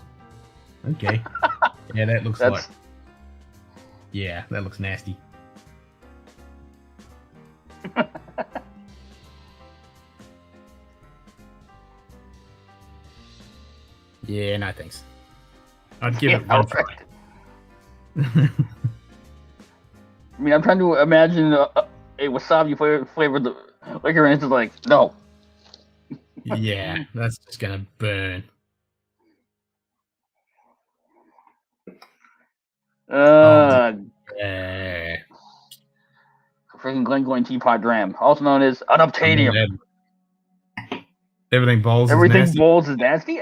Okay. Yeah, that looks like... Yeah, that looks nasty. Yeah, no thanks. I'd give it one try. I mean, I'm trying to imagine a wasabi flavored liquor, and it's just like, no. Yeah, that's just gonna burn. Freaking Glengoyne Teapot Dram, also known as Unobtainium. Everything bowls Everything is nasty. bowls is nasty?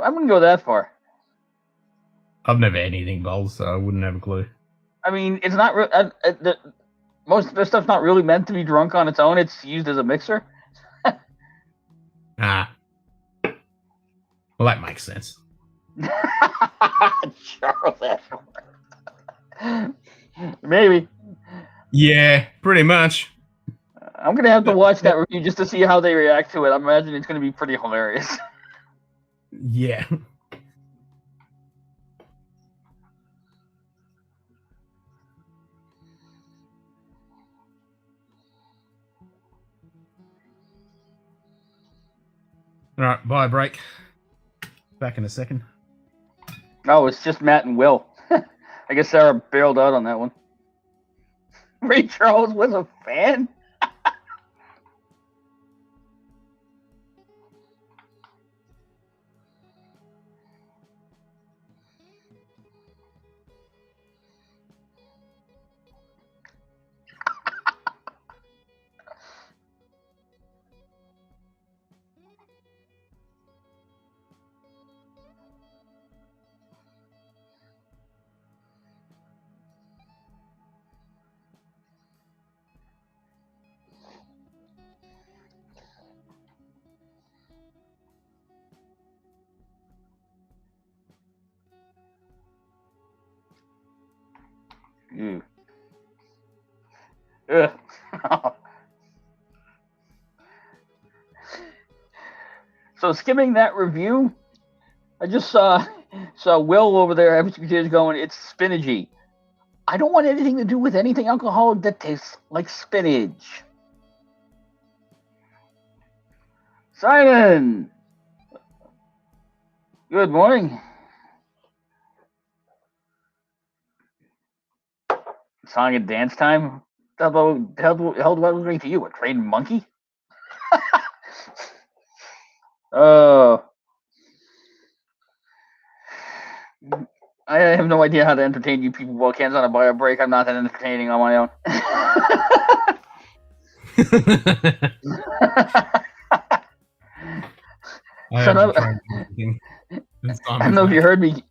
I wouldn't go that far. I've never had anything bowls, so I wouldn't have a clue. I mean, it's not... most of the stuff's not really meant to be drunk on its own. It's used as a mixer. Ah. Well, that makes sense. Sure, maybe. Yeah, pretty much. I'm gonna have to watch that review just to see how they react to it. I imagine it's gonna be pretty hilarious. Yeah. All right, bye, break. Back in a second. No, it's just Matt and Will. I guess Sarah bailed out on that one. Ray Charles was a fan? Ugh. So skimming that review, I just saw Will over there having some kids going, it's spinachy. I don't want anything to do with anything alcoholic that tastes like spinach. Simon! Good morning. Song and dance time? Hell do I look like to you? A trained monkey? Oh. I have no idea how to entertain you people while Ken's on a bio break. I'm not that entertaining on my own. I don't know if you heard me.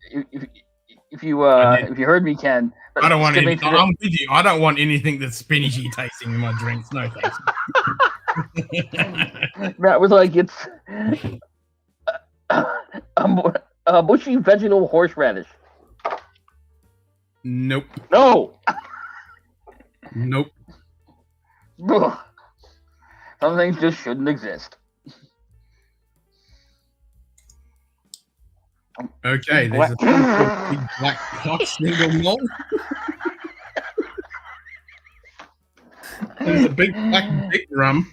If you heard me, Ken. But I don't want anything. I'm with you. I don't want anything that's spinachy tasting in my drinks. No thanks. Matt was like, it's a bushy vegetable horseradish. Nope. No. Nope. Ugh. Some things just shouldn't exist. Okay, there's a thing called big black cock single malt. There's a big black dick rum.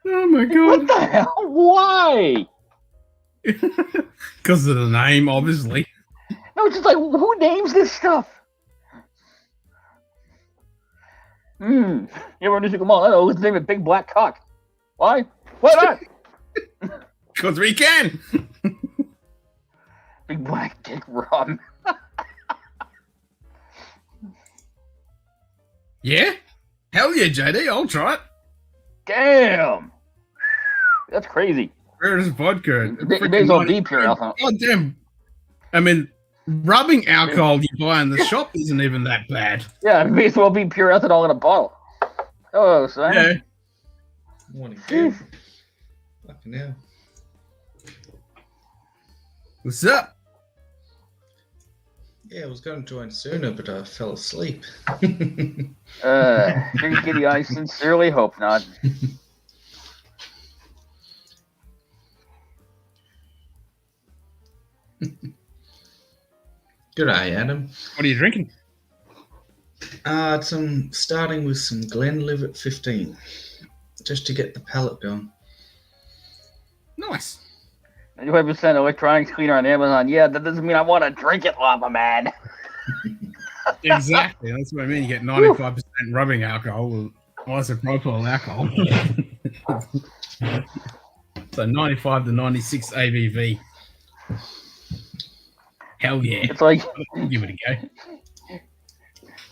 Oh my god. What the hell? Why? Because of the name, obviously. No, it's just like, who names this stuff? You ever introduce them all? I don't know. Let's name it Big Black Cock. Why? Why not? Because we can. Big Black Dick Rum. Yeah? Hell yeah, JD. I'll try it. Damn. That's crazy. Where is vodka? It may as well be pure alcohol. God damn. I mean, rubbing alcohol you buy in the shop isn't even that bad. Yeah, it may as well be pure ethanol in a bottle. Oh, Simon. Yeah. Morning, dude. Fucking hell. What's up? Yeah, I was going to join sooner, but I fell asleep. Kitty, I sincerely hope not. Good day, Adam. What are you drinking? Starting with some Glenlivet 15, just to get the palate going. Nice. 95% electronics cleaner on Amazon. Yeah, that doesn't mean I want to drink it, Lava Man. Exactly. That's what I mean. You get 95% rubbing alcohol with isopropyl alcohol. So 95 to 96 ABV. Hell yeah. It's like, I'll give it a go.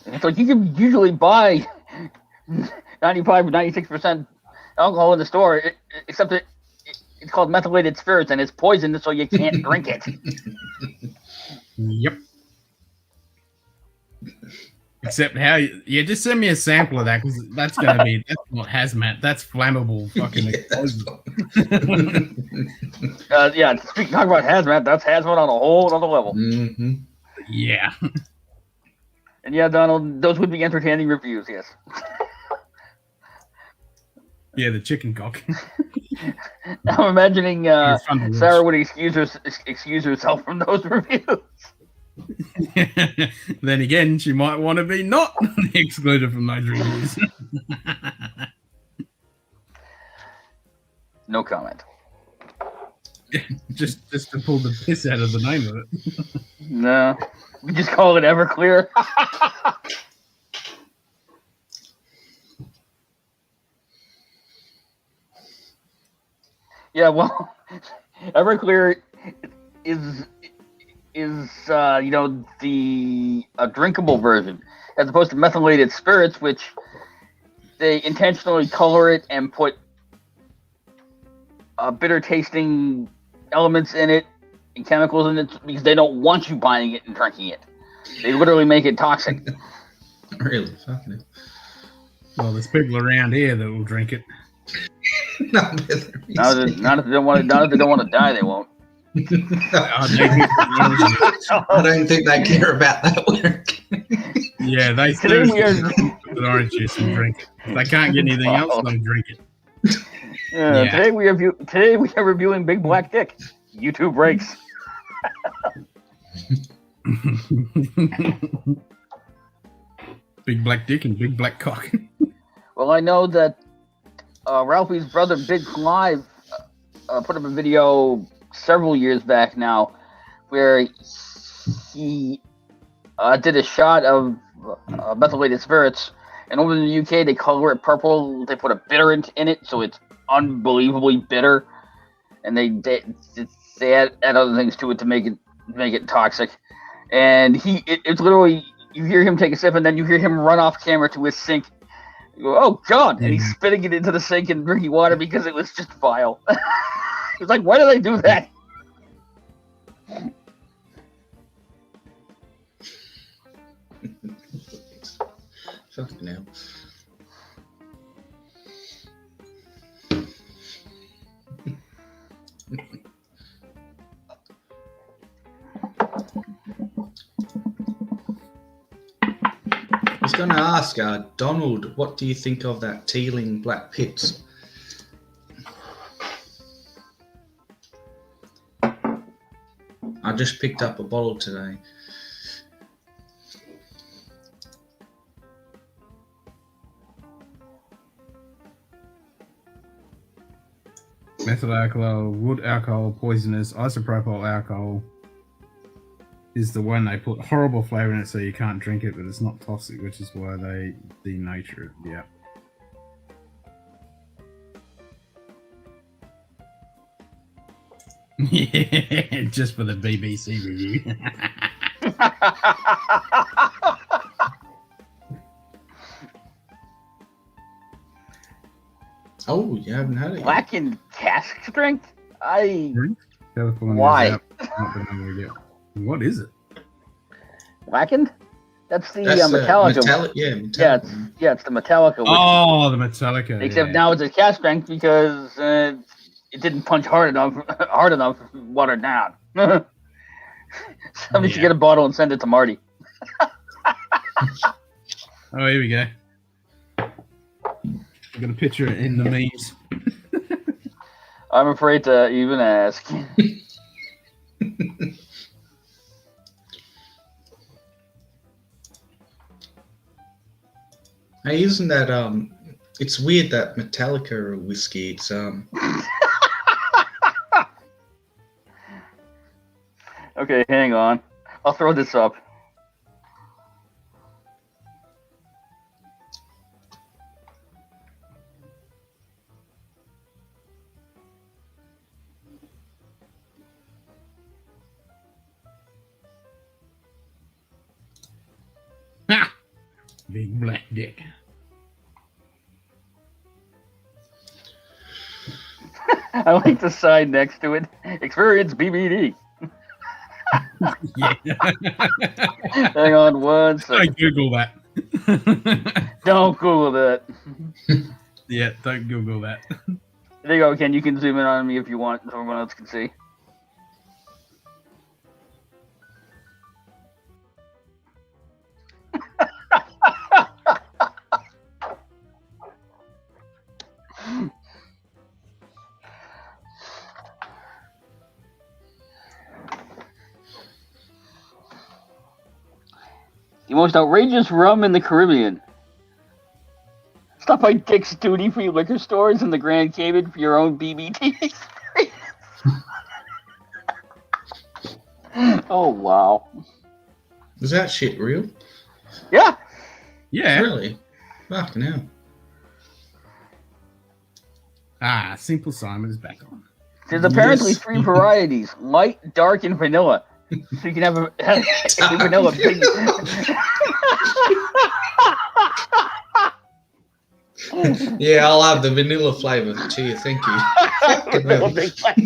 it's like you can usually buy 95 or 96% alcohol in the store, except that it's called methylated spirits and it's poisonous, so you can't drink it. Yep. Except how you just send me a sample of that, because that's not hazmat, that's flammable fucking explosive. Yeah, talking about hazmat, that's hazmat on a whole other level. Mm-hmm. Yeah. And yeah, Donald, those would be entertaining reviews, yes. Yeah, the chicken cock. I'm imagining It's fun to watch. Sarah would excuse herself from those reviews. Then again, she might want to be not excluded from those reviews. No comment. just to pull the piss out of the name of it. No, we just call it Everclear. Yeah, well, Everclear is the drinkable version, as opposed to methylated spirits, which they intentionally color it and put bitter tasting elements in it and chemicals in it because they don't want you buying it and drinking it. They literally make it toxic. Really? Fucking hell. Well, there's people around here that will drink it. Not Not if they don't want to die, they won't. I don't think they care about that work. Yeah, they Today we are with orange juice and drink it. If they can't get anything else, they'll drink it. Yeah. Today we are reviewing Big Black Dick. YouTube breaks. Big black dick and big black cock. Well, I know that Ralphie's brother Big Clive put up a video several years back now where he did a shot of methylated spirits, and over in the UK they color it purple. They put a bitter in it, so it's unbelievably bitter, and they add other things to it to make it toxic. And it's literally, you hear him take a sip, and then you hear him run off camera to his sink. You go, oh God! And he's spitting it into the sink and drinking water because it was just vile. It's like, why do they do that? Fucking hell. I was going to ask Donald, what do you think of that Teeling Black Pits? I just picked up a bottle today. Methyl alcohol, wood alcohol, poisonous, isopropyl alcohol is the one they put horrible flavor in it so you can't drink it, but it's not toxic, which is why they denature it. Yeah. Yeah, just for the BBC review. Oh, you haven't had it yet? Blackened cask strength? California Why? What is it? Blackened? That's the Metallica. Metallica. Yeah, it's the Metallica. Oh, the Metallica. Except yeah. now it's a cask strength because it didn't punch hard enough, watered down. Somebody should get a bottle and send it to Marty. Oh, here we go. I'm gonna picture it in the memes. I'm afraid to even ask. Hey, isn't that it's weird that Metallica whiskey, it's Okay, hang on. I'll throw this up. Ha! Big black dick. I like the sign next to it. Experience BBD. Yeah. Hang on one I second. Google that. Don't Google that. Yeah, don't Google that. There you go, Ken. You can zoom in on me if you want, so everyone else can see. The most outrageous rum in the Caribbean. Stop by Dick's Duty Free liquor stores in the Grand Cayman for your own BBT experience. Oh, wow. Is that shit real? Yeah. Yeah. Really? Fucking hell. Ah, Simple Simon is back on. There's apparently Yes. 3 varieties: light, dark, and vanilla. So you can have a vanilla pig. Yeah, I'll have the vanilla flavour. Gee, thank you. Vanilla Big Black.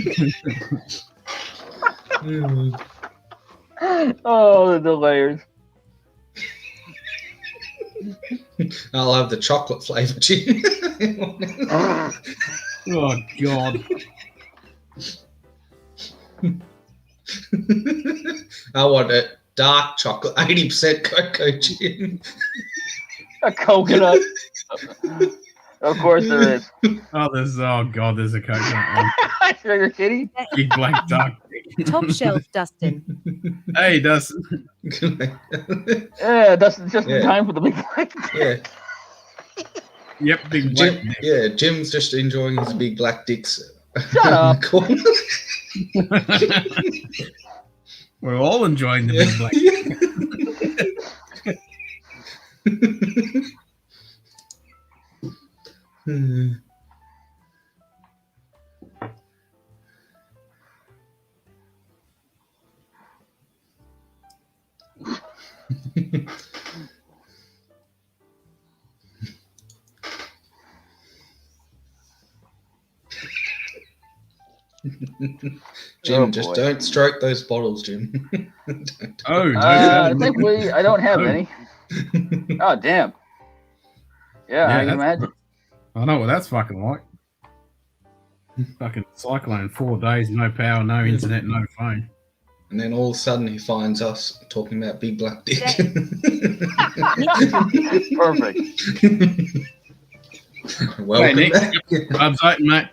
Mm. Oh, the layers. I'll have the chocolate flavour. Gee. Oh, God. I want a dark chocolate, 80% cocoa gin. A coconut. Of course there is. Oh, God, there's a coconut one. Sugar Kitty. Big black duck. Top shelf, Dustin. Hey, Dustin. Yeah, that's just in Yeah. time for the big black. Yeah, Yep, big black. Jim, yeah, Jim's just enjoying his big black dicks. Shut up. Corner. We're all enjoying the big black. Hmm. Jim, Oh, just boy. don't stroke those bottles, Jim. Don't. Oh, no. I think I don't have Oh. any. Oh, damn. Yeah, I can that's- imagine. I know what that's fucking like. Fucking cyclone, 4 days, no power, no internet, no phone. And then all of a sudden he finds us talking about big black dick. Perfect. Welcome Nick. back. Club's open, mate.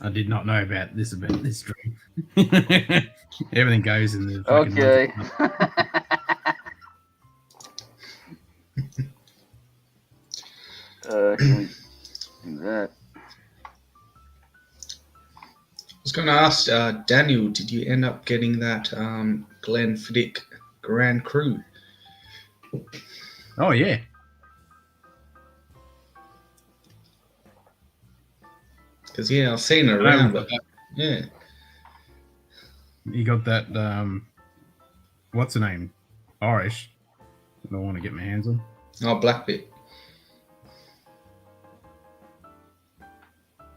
I did not know about this dream. Everything goes in the fucking Okay. Can we do that? I was going to ask Daniel, did you end up getting that Glenfiddich Grand Cru? Oh yeah. Because yeah, I've seen it around, but yeah, You got that what's the name? Irish. I don't want to get my hands on. oh Blackbit.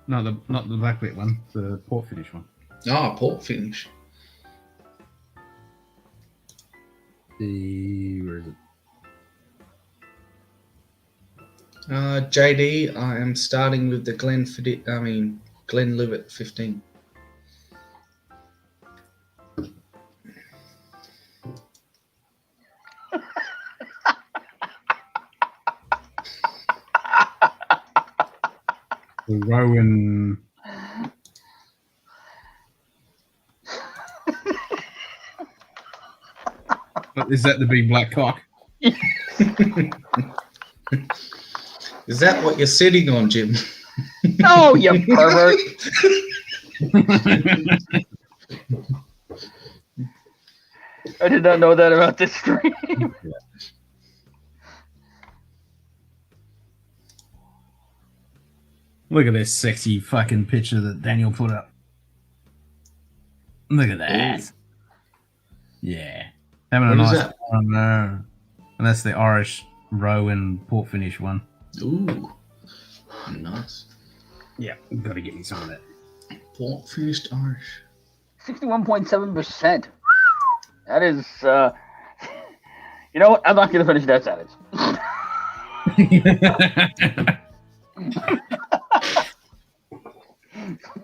Not the blackbit one, the port finish one. Oh, port finish. Where is it? JD, I am starting with the Glenlivet 15. The Rowan. Is that the big black cock? Is that what you're sitting on, Jim? Oh, you pervert. I did not know that about this stream. Look at this sexy fucking picture that Daniel put up. Look at that. Yeah. Having a What is nice that? time there. And that's the Irish Rowan port finish one. Ooh, nice. Yeah, got to get me some of that. Port finished Irish. 61.7%. That is, you know what? I'm not going to finish that sentence.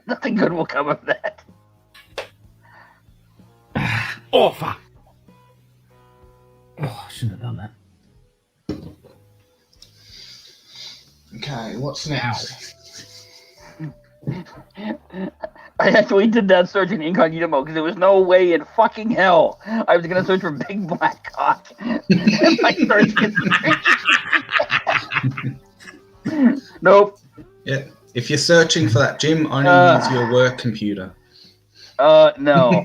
Nothing good will come of that. Oh, fuck. Oh, I shouldn't have done that. Okay, what's next? I actually did that search in incognito mode because there was no way in fucking hell I was gonna search for big black cock. My search history. Nope. Yeah. If you're searching for that, Jim, only use your work computer. No.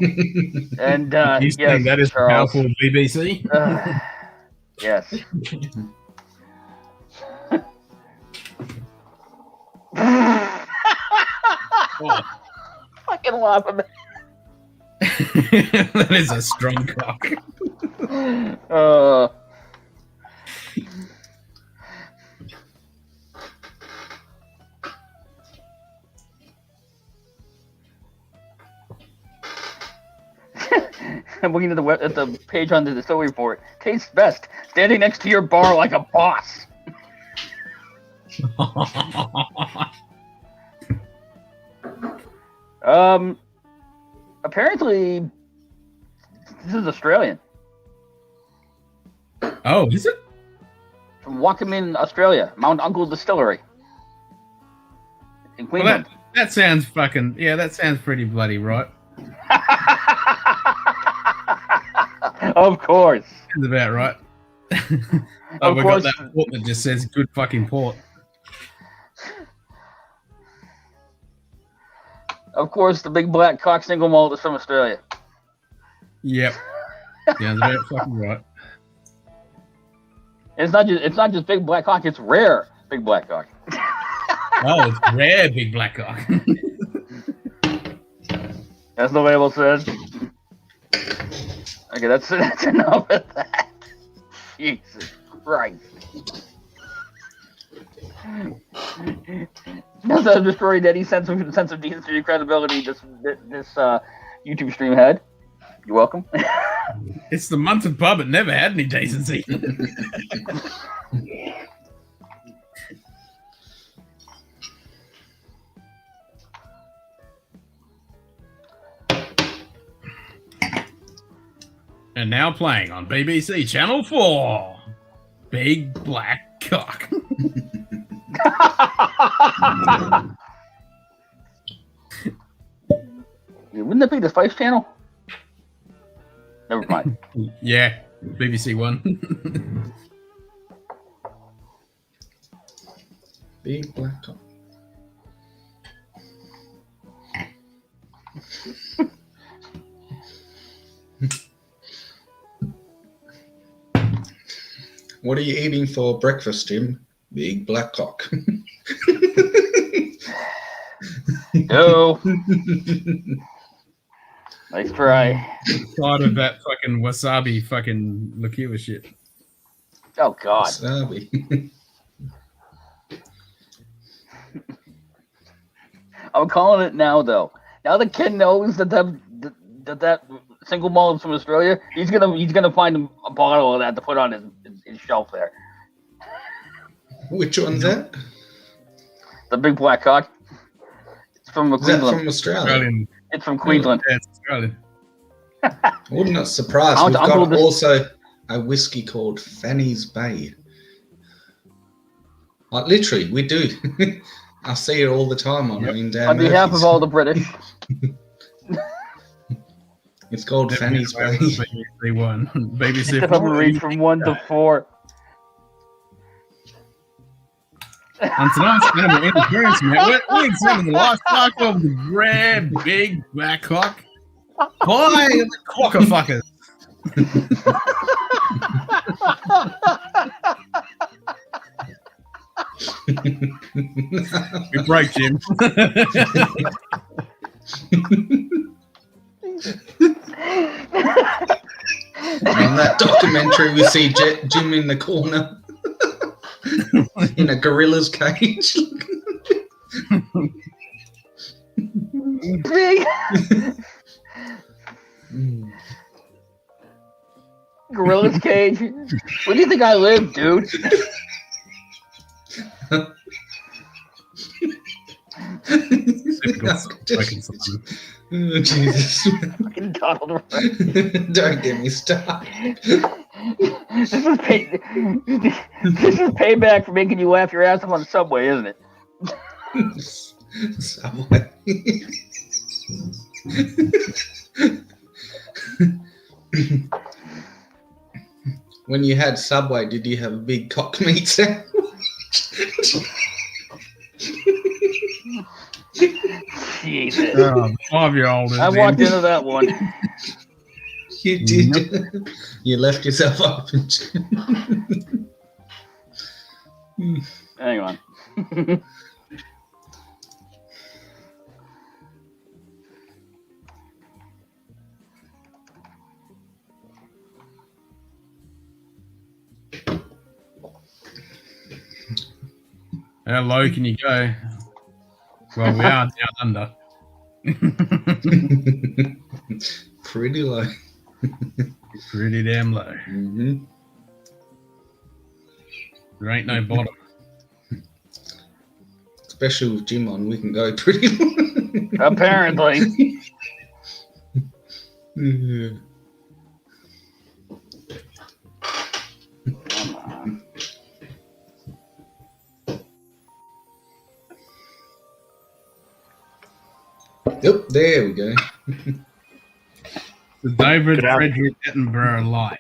And You yes, think that is the Charles. powerful BBC? Yes. Oh. Fucking love him. That is a strong cock. I'm looking at the page on the distillery report. Tastes best standing next to your bar like a boss. Apparently, this is Australian. Oh, is it? From Wakamin, Australia. Mount Uncle Distillery. In Well, Queensland. that sounds fucking... Yeah, that sounds pretty bloody right. Of course. Sounds about right. Of We've course. got that port that just says good fucking port. Of course, the big black cock single malt is from Australia. Yep. Sounds about fucking right. It's not just big black cock, it's rare big black cock. Oh, it's rare big black cock. That's the label says. Okay, that's enough of that. Jesus Christ. Now that I've destroyed any sense of decency or credibility this YouTube stream had. You're welcome. It's the Munted pub. It never had any decency. And now playing on BBC Channel 4. Big Black Cock. Wouldn't that be the Spice Channel? Never mind. Yeah, BBC One. Big black cock. What are you eating for breakfast, Jim? Big black cock. No. Nice try. Side of that fucking wasabi fucking liqueur shit. Oh God. Wasabi. I'm calling it now, though. Now that Ken knows that single malt is from Australia, he's gonna find a bottle of that to put on his shelf there. Which one's that? The big black cock. It's from Is that Queensland. from Australia? Australian. It's from Queensland. Yeah, it's Australian. I would not surprise. I'll- We've I'll got do this- also a whiskey called Fanny's Bay. Like literally, we do. I see it all the time on Yep. in Dan On behalf Murphy's. of all the British, It's called Fanny's Bay. BBC One. BBC if I'm gonna 4. read from 1 to 4. On tonight's Animal Interference Network, we examine the life cycle of the rare big black cock by the cockerfuckers. We break, Jim. On that documentary, we see Jim in the corner in a gorilla's cage. Gorilla's cage. Where do you think I live, dude? Oh, Jesus. Fucking Donald Trump. Don't get me started. This is payback for making you laugh your ass off on the subway, isn't it? Subway. When you had Subway, did you have a big cock meat sandwich? Jesus. Oh, 5-year-old. I walked into that one. You did. You left yourself open. Hang on. How low can you go? Well, we are down under. Pretty low. Pretty damn low. Mm-hmm. There ain't no bottom. Especially with Jim on, we can go pretty low. Apparently. Yeah. Come on. Yep, there we go. The David Frederick Attenborough light.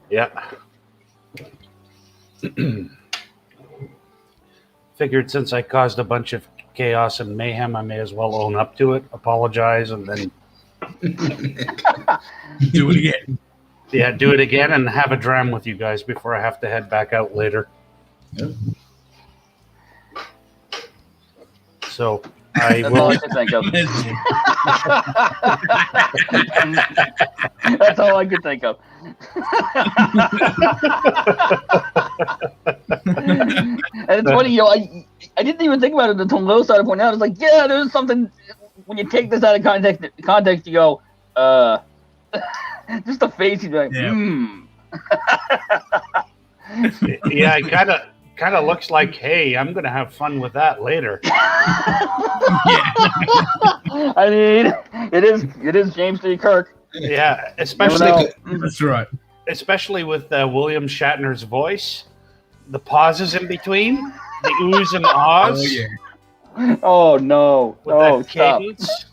Yeah. Figured since I caused a bunch of chaos and mayhem, I may as well own up to it, apologize, and then Do it again. yeah, do it again and have a dram with you guys before I have to head back out later. Yep. So I That's all will. I could think of. That's all I could think of. And it's funny, I didn't even think about it until Lil started pointing out. It's like, yeah, there's something when you take this out of context, you go, just the face, you're like, Yeah. Yeah, it kind of looks like, hey, I'm gonna have fun with that later. I mean, it is James D. Kirk. Yeah, Never especially know. That's right. especially with William Shatner's voice, the pauses in between, the oohs and ahs, Oh, yeah. Oh no! with Oh, that stop! cadence.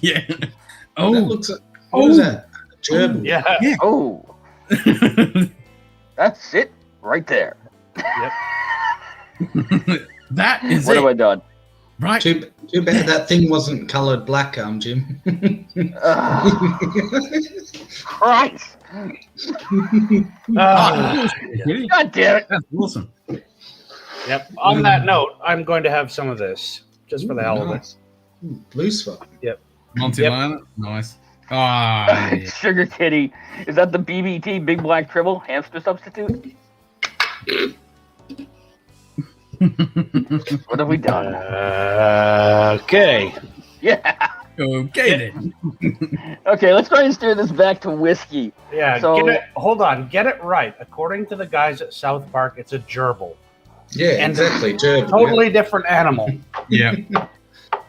Yeah. That Oh. looks like, what is that? A gerbil. Yeah. Oh, that's it right there. That is What it. have I done? Right. Too bad that thing wasn't coloured black, Jim. Christ! Ah, God damn it! That's awesome. yep. On that note, I'm going to have some of this just for the hell of it. Nice. Ooh, blue spot. Montellana. Nice. Ah, yeah. Sugar Kitty. Is that the BBT Big Black Dribble hamster substitute? What have we done? Okay. Yeah. Okay then. Okay, let's try and steer this back to whiskey. Yeah. So- Hold on. Get it right. According to the guys at South Park, it's a gerbil. Yeah, And exactly. Gerbil. Totally different animal. Yep.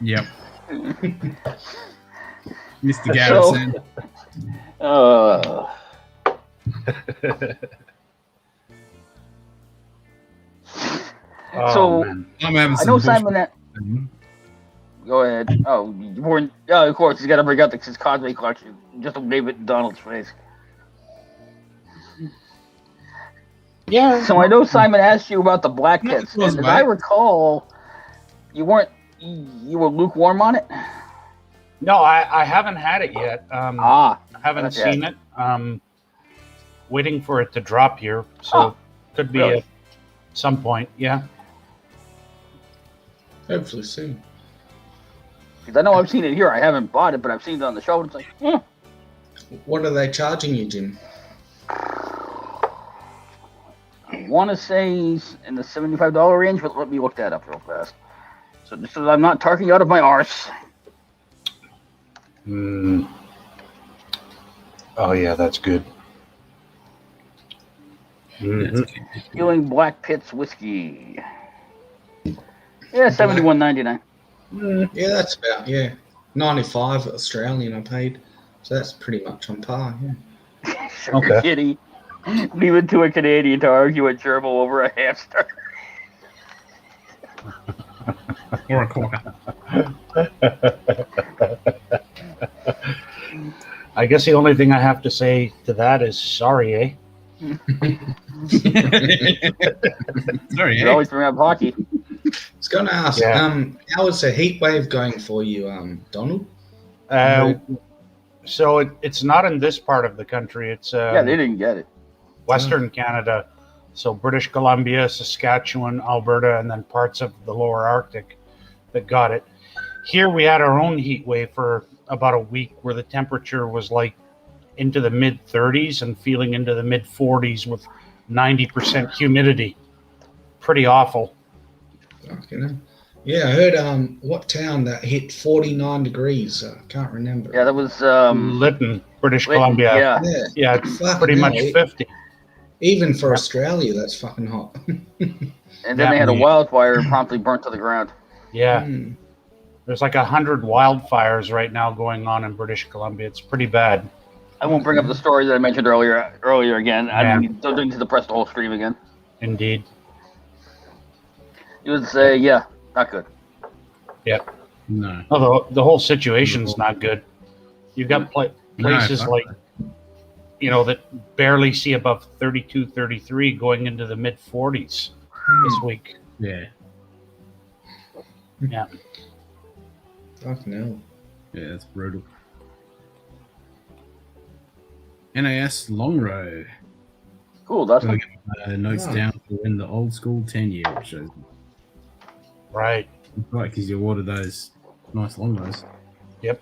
Yep. Mr. So- Garrison. Oh, So- man. I'm having I some know bush- Simon. Go ahead. Oh, you weren't. Yeah, of course. He's got to bring out his Cosby collection just to leave it in Donald's face. Yeah. So I know Simon asked you about the black Yeah, pits, it was and as black. I recall, you were lukewarm on it. No, I haven't had it yet. I haven't not seen it. Waiting for it to drop here, so could be really? at some point. Yeah. Hopefully soon. Because I know I've seen it here. I haven't bought it, but I've seen it on the show. And it's like, What are they charging you, Jim? I want to say in the $75 range, but let me look that up real fast. So just so I'm not talking out of my arse. Oh yeah, that's good. Mhm. Healing Black Pits whiskey. Yeah, $71.99. Yeah, that's about 95 Australian I paid. So that's pretty much on par, yeah. Sugar Okay. Kitty. Leave it to a Canadian to argue a gerbil over a hamster. Or a quokka. I guess the only thing I have to say to that is sorry, eh? Sorry, You always bring up hockey. I was going to ask, how is the heat wave going for you, Donald? So it's not in this part of the country. It's Yeah, they didn't get it. Western Canada. So British Columbia, Saskatchewan, Alberta, and then parts of the lower Arctic that got it. Here we had our own heat wave for about a week where the temperature was like into the mid 30s and feeling into the mid 40s with 90% humidity. Pretty awful. Fucking yeah, I heard what town that hit 49 degrees. I can't remember. Yeah, that was Lytton, British Columbia. Yeah. Yeah, it's Fucking pretty much hell. 50. Even for Australia, that's fucking hot. And then they had a wildfire and promptly burnt to the ground. Yeah. Mm. There's like 100 wildfires right now going on in British Columbia. It's pretty bad. I won't bring up the story that I mentioned earlier again. I don't need to depress the whole stream again. Indeed. It was not good. Yep. No. Oh, the whole situation's not good. You've got places No, like, that barely see above 32, 33 going into the mid 40s this week. Yeah. Yeah. Fucking hell. Yeah, that's brutal. NAS Long Row. Cool, that's Gotta get notes down for when the old school 10-year shows. Right. Right, because you ordered those nice long rows. Yep.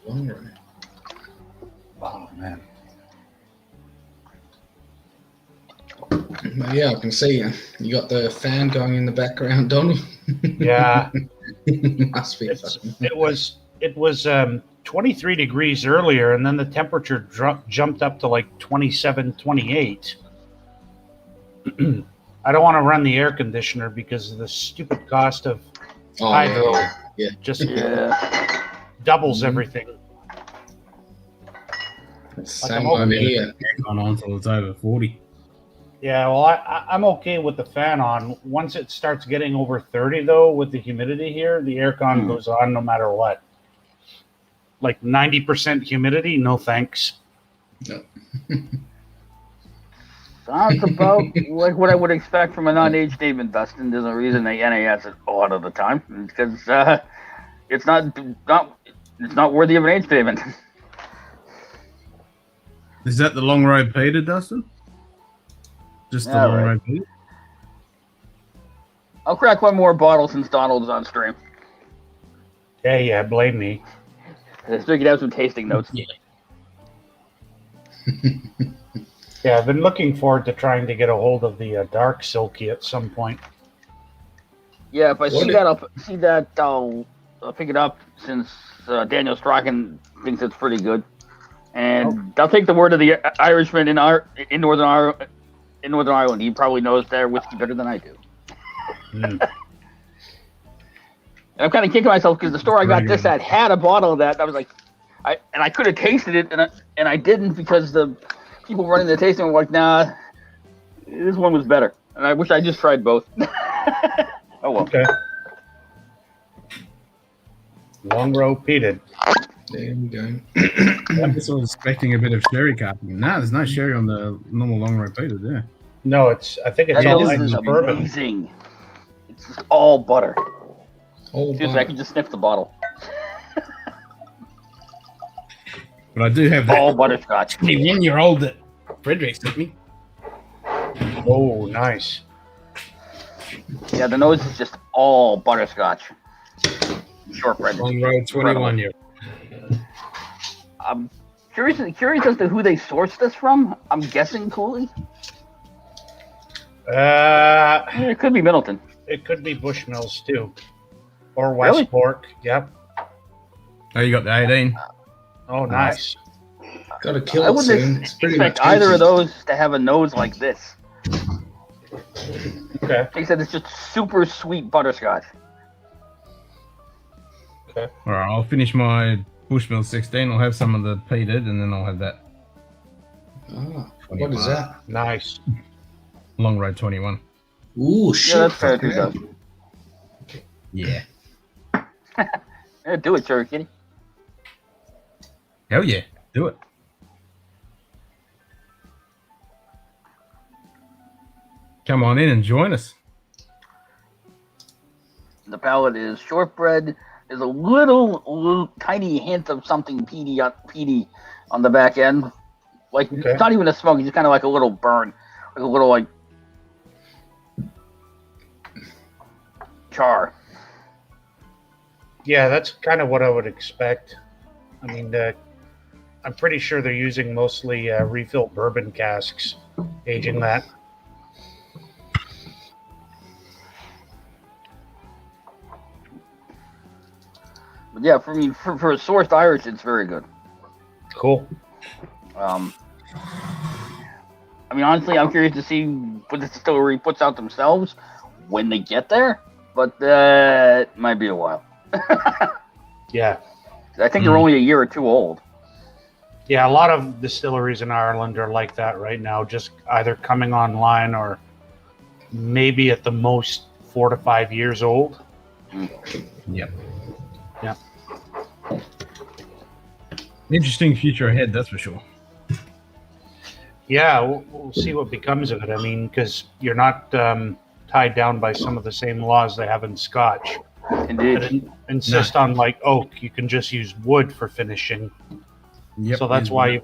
Long row. Oh, man. Yeah, I can see you. You got the fan going in the background, Donald. Yeah. Must be fucking. It was 23 degrees earlier, and then the temperature jumped up to like 27, 28. I don't want to run the air conditioner because of the stupid cost of hydro. Yeah. Just doubles everything. Same over here. Gone on until it's over 40. Yeah, well, I'm okay with the fan on. Once it starts getting over 30, though, with the humidity here, the aircon goes on no matter what. Like 90% humidity, no thanks. No. Sounds about like what I would expect from a non-age statement, Dustin. There's a reason they NAS it a lot of the time because it's not worthy of an age statement. Is that the Long Road Peter, Dustin? Just the Long Road Peter? I'll crack one more bottle since Donald's on stream. Yeah, blame me. So you can have some tasting notes. Yeah, I've been looking forward to trying to get a hold of the dark silky at some point. Yeah, if I see that, I'll pick it up since Daniel Strachan thinks it's pretty good, and I'll take the word of the Irishman in Northern Ireland. He probably knows their whiskey better than I do. And I'm kind of kicking myself because the store I got this at had a bottle of that. I was like, I could have tasted it, and I didn't because the people running the tasting were like, nah, this one was better. And I wish I just tried both. Oh well. Okay. Long row peated. There we go. I was expecting a bit of sherry carping. No, there's no sherry on the normal Long Road Peter there. No, I think it's That all nose is bourbon. amazing. It's just all butter. All Seriously, I can just sniff the bottle. But I do have All that butterscotch. 21-year-old that Frederick sent me. Oh, nice. Yeah, the nose is just all butterscotch. Shortbread. Long Road 21-year-old. I'm curious as to who they sourced this from. I'm guessing Cooley. It could be Middleton. It could be Bushmills too, or Really? Westport. Yep. Oh, you got the 18. Oh, nice. Got to kill I it wouldn't soon. It's pretty expect much either empty. of those to have a nose like this. Okay. They said it's just super sweet butterscotch. All right, I'll finish my Bushmill 16. I'll have some of the peated, and then I'll have that Ah, what is that? Nice. Long Road 21. Ooh, shit. Yeah, that's fair too, though. Yeah. Yeah, do it, Cherry Kitty. Hell yeah. Do it. Come on in and join us. The palate is shortbread. There's a little tiny hint of something peaty on the back end. Like, Okay. It's not even a smoke. It's just kind of like a little burn. Like a little, like, char. Yeah, that's kind of what I would expect. I mean, I'm pretty sure they're using mostly refilled bourbon casks, aging that. But yeah, for me, for a sourced Irish, it's very good. Cool. I mean, honestly, I'm curious to see what the distillery puts out themselves when they get there, but that might be a while. Yeah. I think they're only a year or two old. Yeah, a lot of distilleries in Ireland are like that right now, just either coming online or maybe at the most 4 to 5 years old. Yep. Yep. Interesting future ahead, that's for sure. Yeah, we'll see what becomes of it. I mean, because you're not tied down by some of the same laws they have in Scotch. Indeed. That insist on, like, oak. You can just use wood for finishing. Yep. So that's why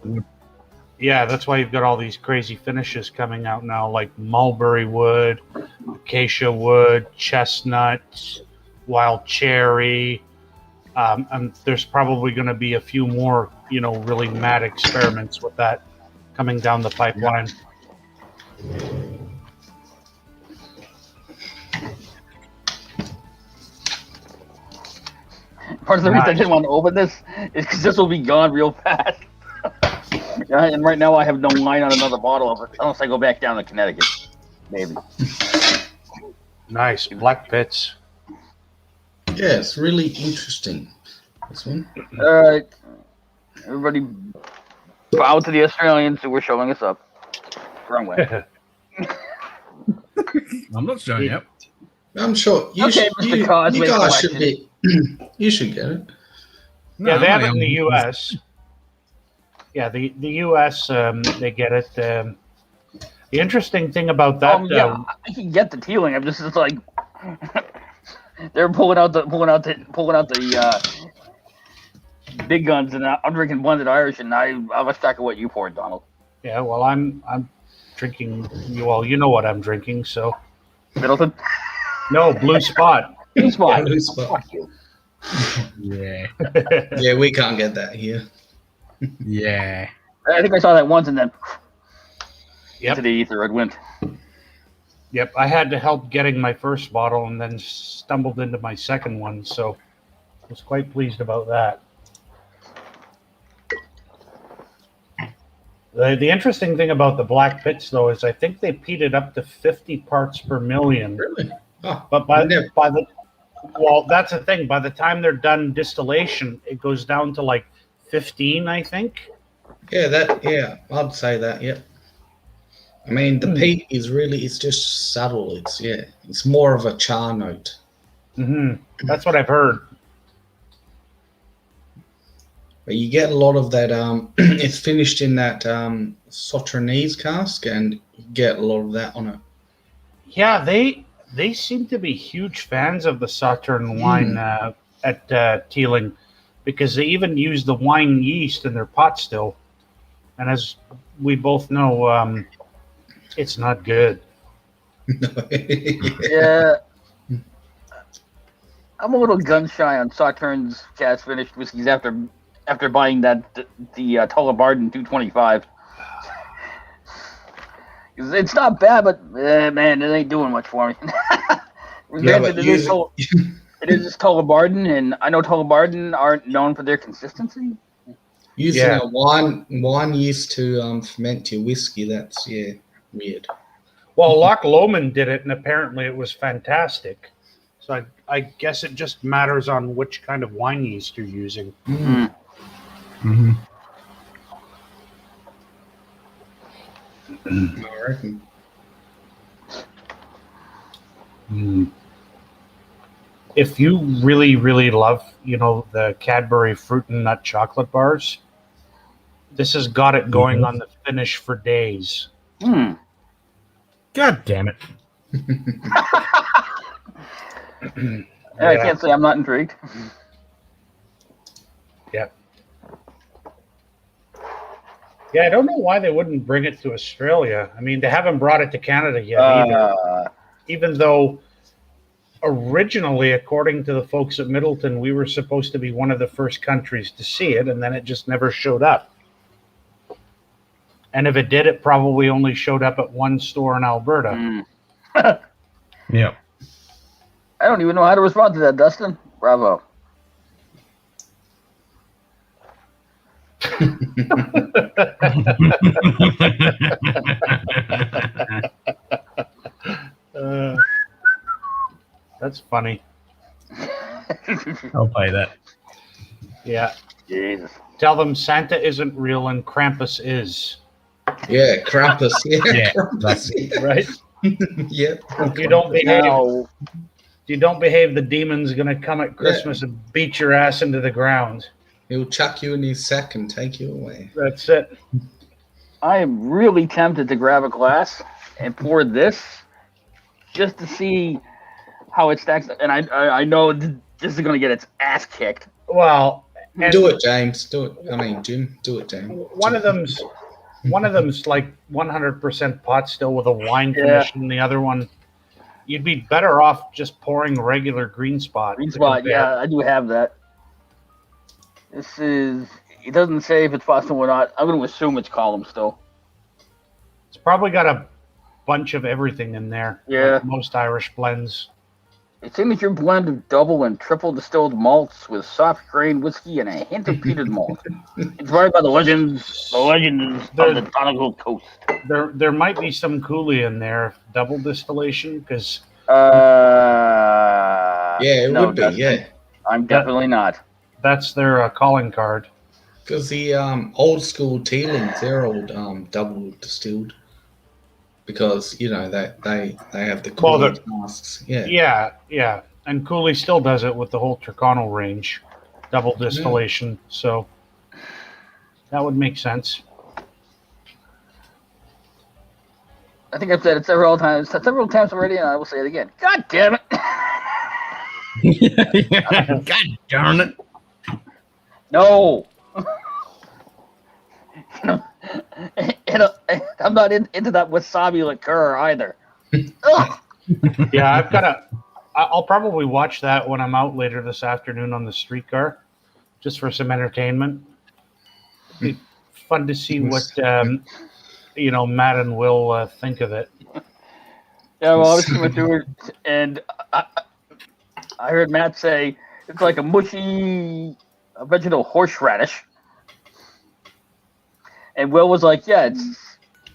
that's why you've got all these crazy finishes coming out now, like mulberry wood, acacia wood, chestnut, wild cherry. And there's probably going to be a few more, really mad experiments with that coming down the pipeline. Part of the reason I didn't want to open this is because this will be gone real fast. Yeah, and right now I have no line on another bottle of it, unless I go back down to Connecticut. Maybe. Nice. Black Pits. Yeah, it's really interesting. This one. All right. Everybody bow to the Australians who were showing us up. Wrong way. I'm not showing up. I'm sure you, Okay, should, Mr. you, Cosmic you guys should Collection. be. You should get it. Yeah, they have it in the I'm- U.S. Yeah, the U.S. They get it. The interesting thing about that, Yeah, I can get the tealing. I'm just like they're pulling out the big guns, and I'm drinking blended Irish, and I lost track of what you poured, Donald. yeah. Well, I'm drinking. Well, you know what I'm drinking, so Middleton. no Blue Spot. Blue Spot. Blue Spot. Fuck you. Yeah. Yeah, we can't get that here. Yeah. I think I saw that once, and then Yep. into the ether it went. Yep, I had to help getting my first bottle and then stumbled into my second one, so I was quite pleased about that. The interesting thing about the Black Pits, though, is I think they peated up to 50 parts per million. Really? Oh, But that's the thing. By the time they're done distillation, it goes down to like 15, I think. yeah, I'd say that. Yep. I mean, the peat is it's just subtle. It's more of a char note. That's what I've heard. But you get a lot of that. It's finished in that Sauternese cask, and you get a lot of that on it. Yeah, they seem to be huge fans of the Sautern wine at Teeling, because they even use the wine yeast in their pot still. And as we both know, it's not good. Yeah. I'm a little gun shy on Sautern's cast finished whiskeys after buying the Tullibardine 225. It's not bad, but man, it ain't doing much for me. Granted, it is Tullibardine, and I know Tullibardine aren't known for their consistency. Using a wine yeast to ferment your whiskey, that's weird. Well, Loch Lomond did it, and apparently it was fantastic. So I guess it just matters on which kind of wine yeast you're using. Mm-hmm. I reckon. If you really, really love, the Cadbury fruit and nut chocolate bars, this has got it going on the finish for days. Hmm. God damn it. I can't say I'm not intrigued. Yeah, I don't know why they wouldn't bring it to Australia. I mean, they haven't brought it to Canada yet either. Even though originally, according to the folks at Middleton, we were supposed to be one of the first countries to see it, and then it just never showed up. And if it did, it probably only showed up at one store in Alberta. Yep. I don't even know how to respond to that, Dustin. Bravo. That's funny. I'll pay that. Yeah. Jesus. Tell them Santa isn't real and Krampus is. Yeah, Krampus. Yeah, That's right. Yep. If you don't behave, the demon's gonna come at Christmas and beat your ass into the ground. He'll chuck you in his sack and take you away. That's it. I am really tempted to grab a glass and pour this just to see how it stacks up. And I know this is going to get its ass kicked. Well, do it, James. Do it. I mean, Jim. Do it, James. One of them's like 100% pot still with a wine finish, and the other one, you'd be better off just pouring regular green spot. Green spot, yeah, I do have that. This is. It doesn't say if it's Boston or not. I'm going to assume it's column still. It's probably got a bunch of everything in there. Yeah. Like most Irish blends. A signature blend of double and triple distilled malts with soft grain whiskey and a hint of peated malt. Inspired by the legends of the Donegal coast. There might be some Cooley in there, double distillation, because. Yeah, it would be. Yeah. I'm definitely not. That's their calling card. Because the old school Teelings, they're all double distilled. Because they have the Cooley masks. Yeah. Yeah. And Cooley still does it with the whole Turconnell range, double distillation. So that would make sense. I think I've said it several times already, and I will say it again. God damn it! God darn it! No. I'm not into that wasabi liqueur either. Yeah, I'll probably watch that when I'm out later this afternoon on the streetcar, just for some entertainment. It'd be fun to see what Matt and Will think of it. Yeah, well, I was coming through it, and I heard Matt say it's like a mushy original horseradish. And Will was like, yeah, it's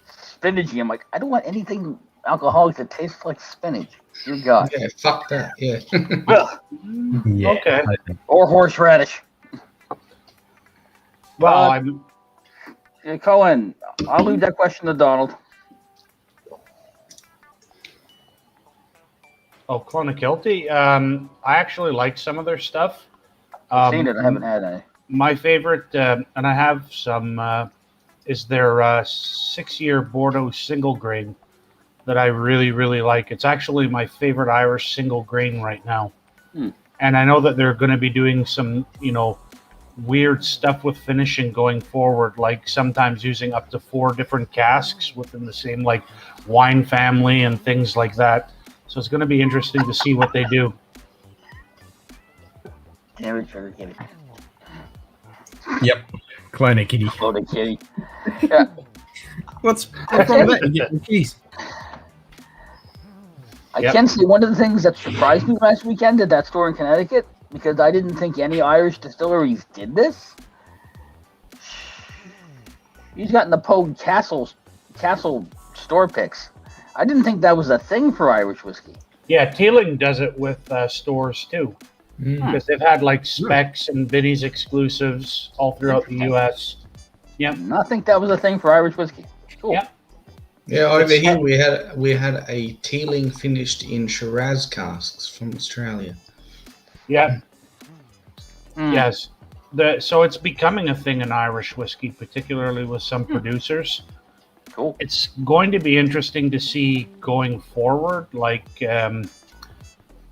spinachy. I'm like, I don't want anything alcoholic that tastes like spinach. Dear God. Yeah, fuck that. Yeah. Yeah. Okay. Or horseradish. Well, Cohen, I'll leave that question to Donald. Oh, Clonakilty. I actually like some of their stuff. I've seen it. I haven't had any. My favorite, and I have some, is their 6-year Bordeaux single grain that I really, really like. It's actually my favorite Irish single grain right now. And I know that they're going to be doing some, weird stuff with finishing going forward, like sometimes using up to 4 different casks within the same wine family and things like that. So it's going to be interesting to see what they do. Damn it, sugar kitty. Yep. Clone kitty. Clone kitty. Yeah. What's wrong with that? You get the keys. I can say one of the things that surprised me last weekend at that store in Connecticut, because I didn't think any Irish distilleries did this. He's got in the Pogue Castle store picks. I didn't think that was a thing for Irish whiskey. Yeah, Teeling does it with stores too. because they've had like specs and Vinnie's exclusives all throughout the U.S. Yep. I think that was a thing for Irish whiskey. Cool. Yep. Yeah, over here we had a Teeling finished in Shiraz casks from Australia. Yeah. Yes. So it's becoming a thing in Irish whiskey, particularly with some producers. Cool. It's going to be interesting to see going forward, like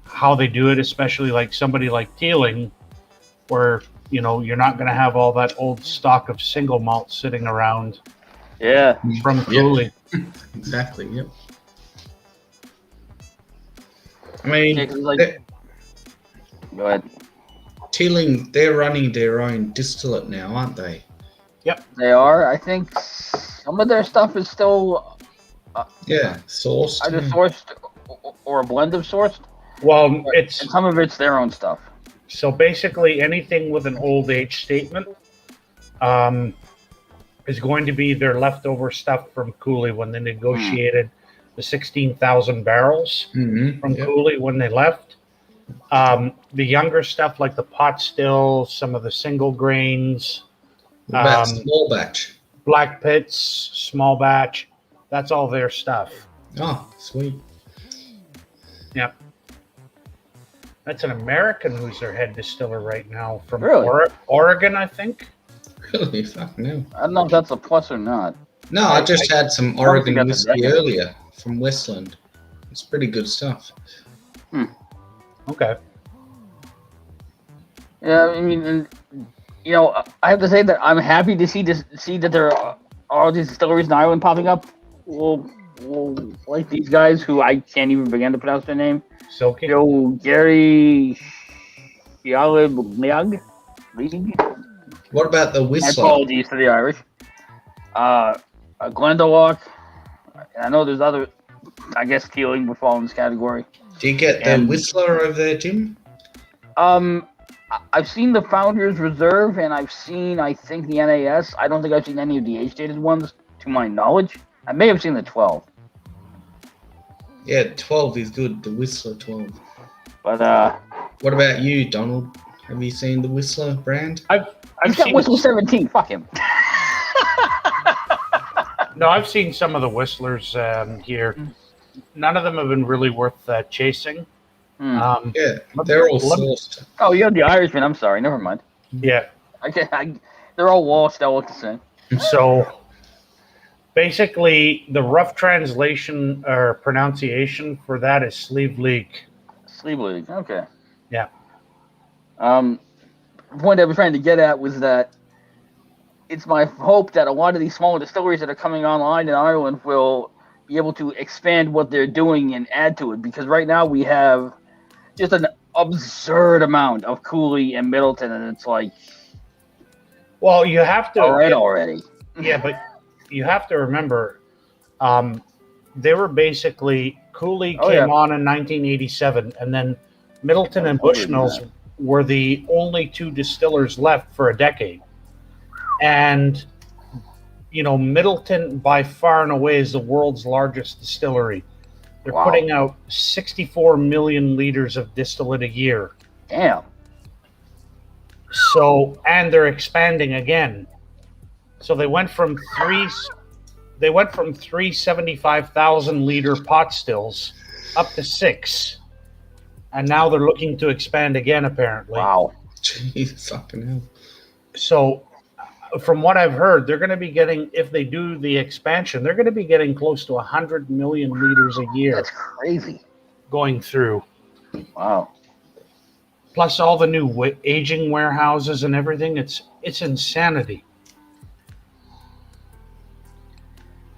how they do it, especially like somebody like Teeling, where you're not going to have all that old stock of single malt sitting around. Yeah. From Cooley. Exactly. Yep. I mean, go ahead. Teeling, they're running their own distillate now, aren't they? Yep. They are. I think some of their stuff is still sourced. either sourced or a blend of sourced. Well, and some of it's their own stuff. So basically, anything with an old age statement is going to be their leftover stuff from Cooley when they negotiated the 16,000 barrels from Cooley when they left. The younger stuff like the pot still, some of the single grains, small batch, black pits, small batch, that's all their stuff. Oh, sweet. Yep. That's an American who's their head distiller right now from Oregon, I think. Really? Fuck no. I don't know if that's a plus or not. No, I just had some Oregon whiskey earlier from Westland. It's pretty good stuff. Okay. Yeah, I mean, I have to say that I'm happy to see that there are all these distilleries in Ireland popping up. Well, like these guys who I can't even begin to pronounce their name. Silky. Gary Shialiag. What about the Whistler? Apologies to the Irish. Glendalough. I know there's other. I guess Teeling would fall in this category. Do you get the Whistler over there, Jim? I've seen the Founders Reserve, and I've seen, I think, the NAS. I don't think I've seen any of the age-dated ones, to my knowledge. I may have seen the 12. Yeah, 12 is good. The Whistler 12. But what about you, Donald? Have you seen the Whistler brand? He's got Whistler 17. Fuck him. No, I've seen some of the Whistlers here. None of them have been really worth chasing. Yeah, they're all sourced. Oh, you're the Irishman. I'm sorry. Never mind. Yeah. They're all washed. They all look the same. So basically, the rough translation or pronunciation for that is sleeve leak. Sleeve leak. Okay. Yeah. The point I was trying to get at was that it's my hope that a lot of these smaller distilleries that are coming online in Ireland will be able to expand what they're doing and add to it. Because right now we have just an absurd amount of Cooley and Middleton, and it's like, well, you have to. All right, already. Yeah, but you have to remember, they were basically Cooley came on in 1987, and then Middleton and Bushmills were the only two distillers left for a decade. And, Middleton by far and away is the world's largest distillery. They're putting out 64 million liters of distillate a year. Damn. So, and they're expanding again. So they went from three 75,000 liter pot stills up to 6. And now they're looking to expand again, apparently. Wow. Jeez, fucking hell. So, from what I've heard, they're going to be getting, if they do the expansion, they're going to be getting close to 100 million liters a year. That's crazy. Going through. Wow. Plus all the new aging warehouses and everything. It's insanity.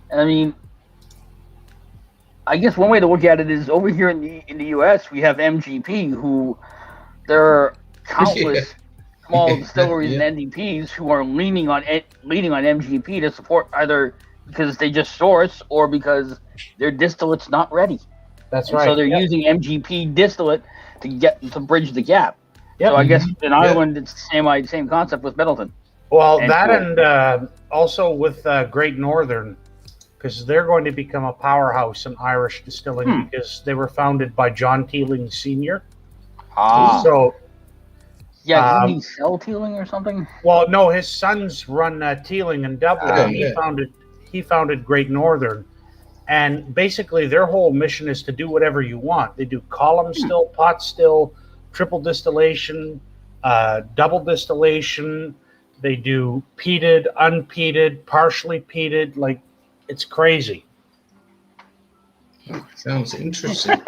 And I mean, I guess one way to look at it is over here in the U.S. we have MGP, who there are countless small distilleries and NDPs who are leaning on MGP to support, either because they just source or because their distillate's not ready. That's right. So they're using MGP distillate to bridge the gap. Yep. So I guess in Ireland it's the same concept with Middleton. Well, and also with Great Northern, because they're going to become a powerhouse in Irish distilling because they were founded by John Teeling Sr. So Yeah, didn't he sell Teeling or something? Well, no, his sons run Teeling and Dublin. Oh, He yeah. founded Great Northern, and basically their whole mission is to do whatever you want. They do column still, pot still, triple distillation, double distillation. They do peated, unpeated, partially peated. Like, it's crazy. Sounds interesting.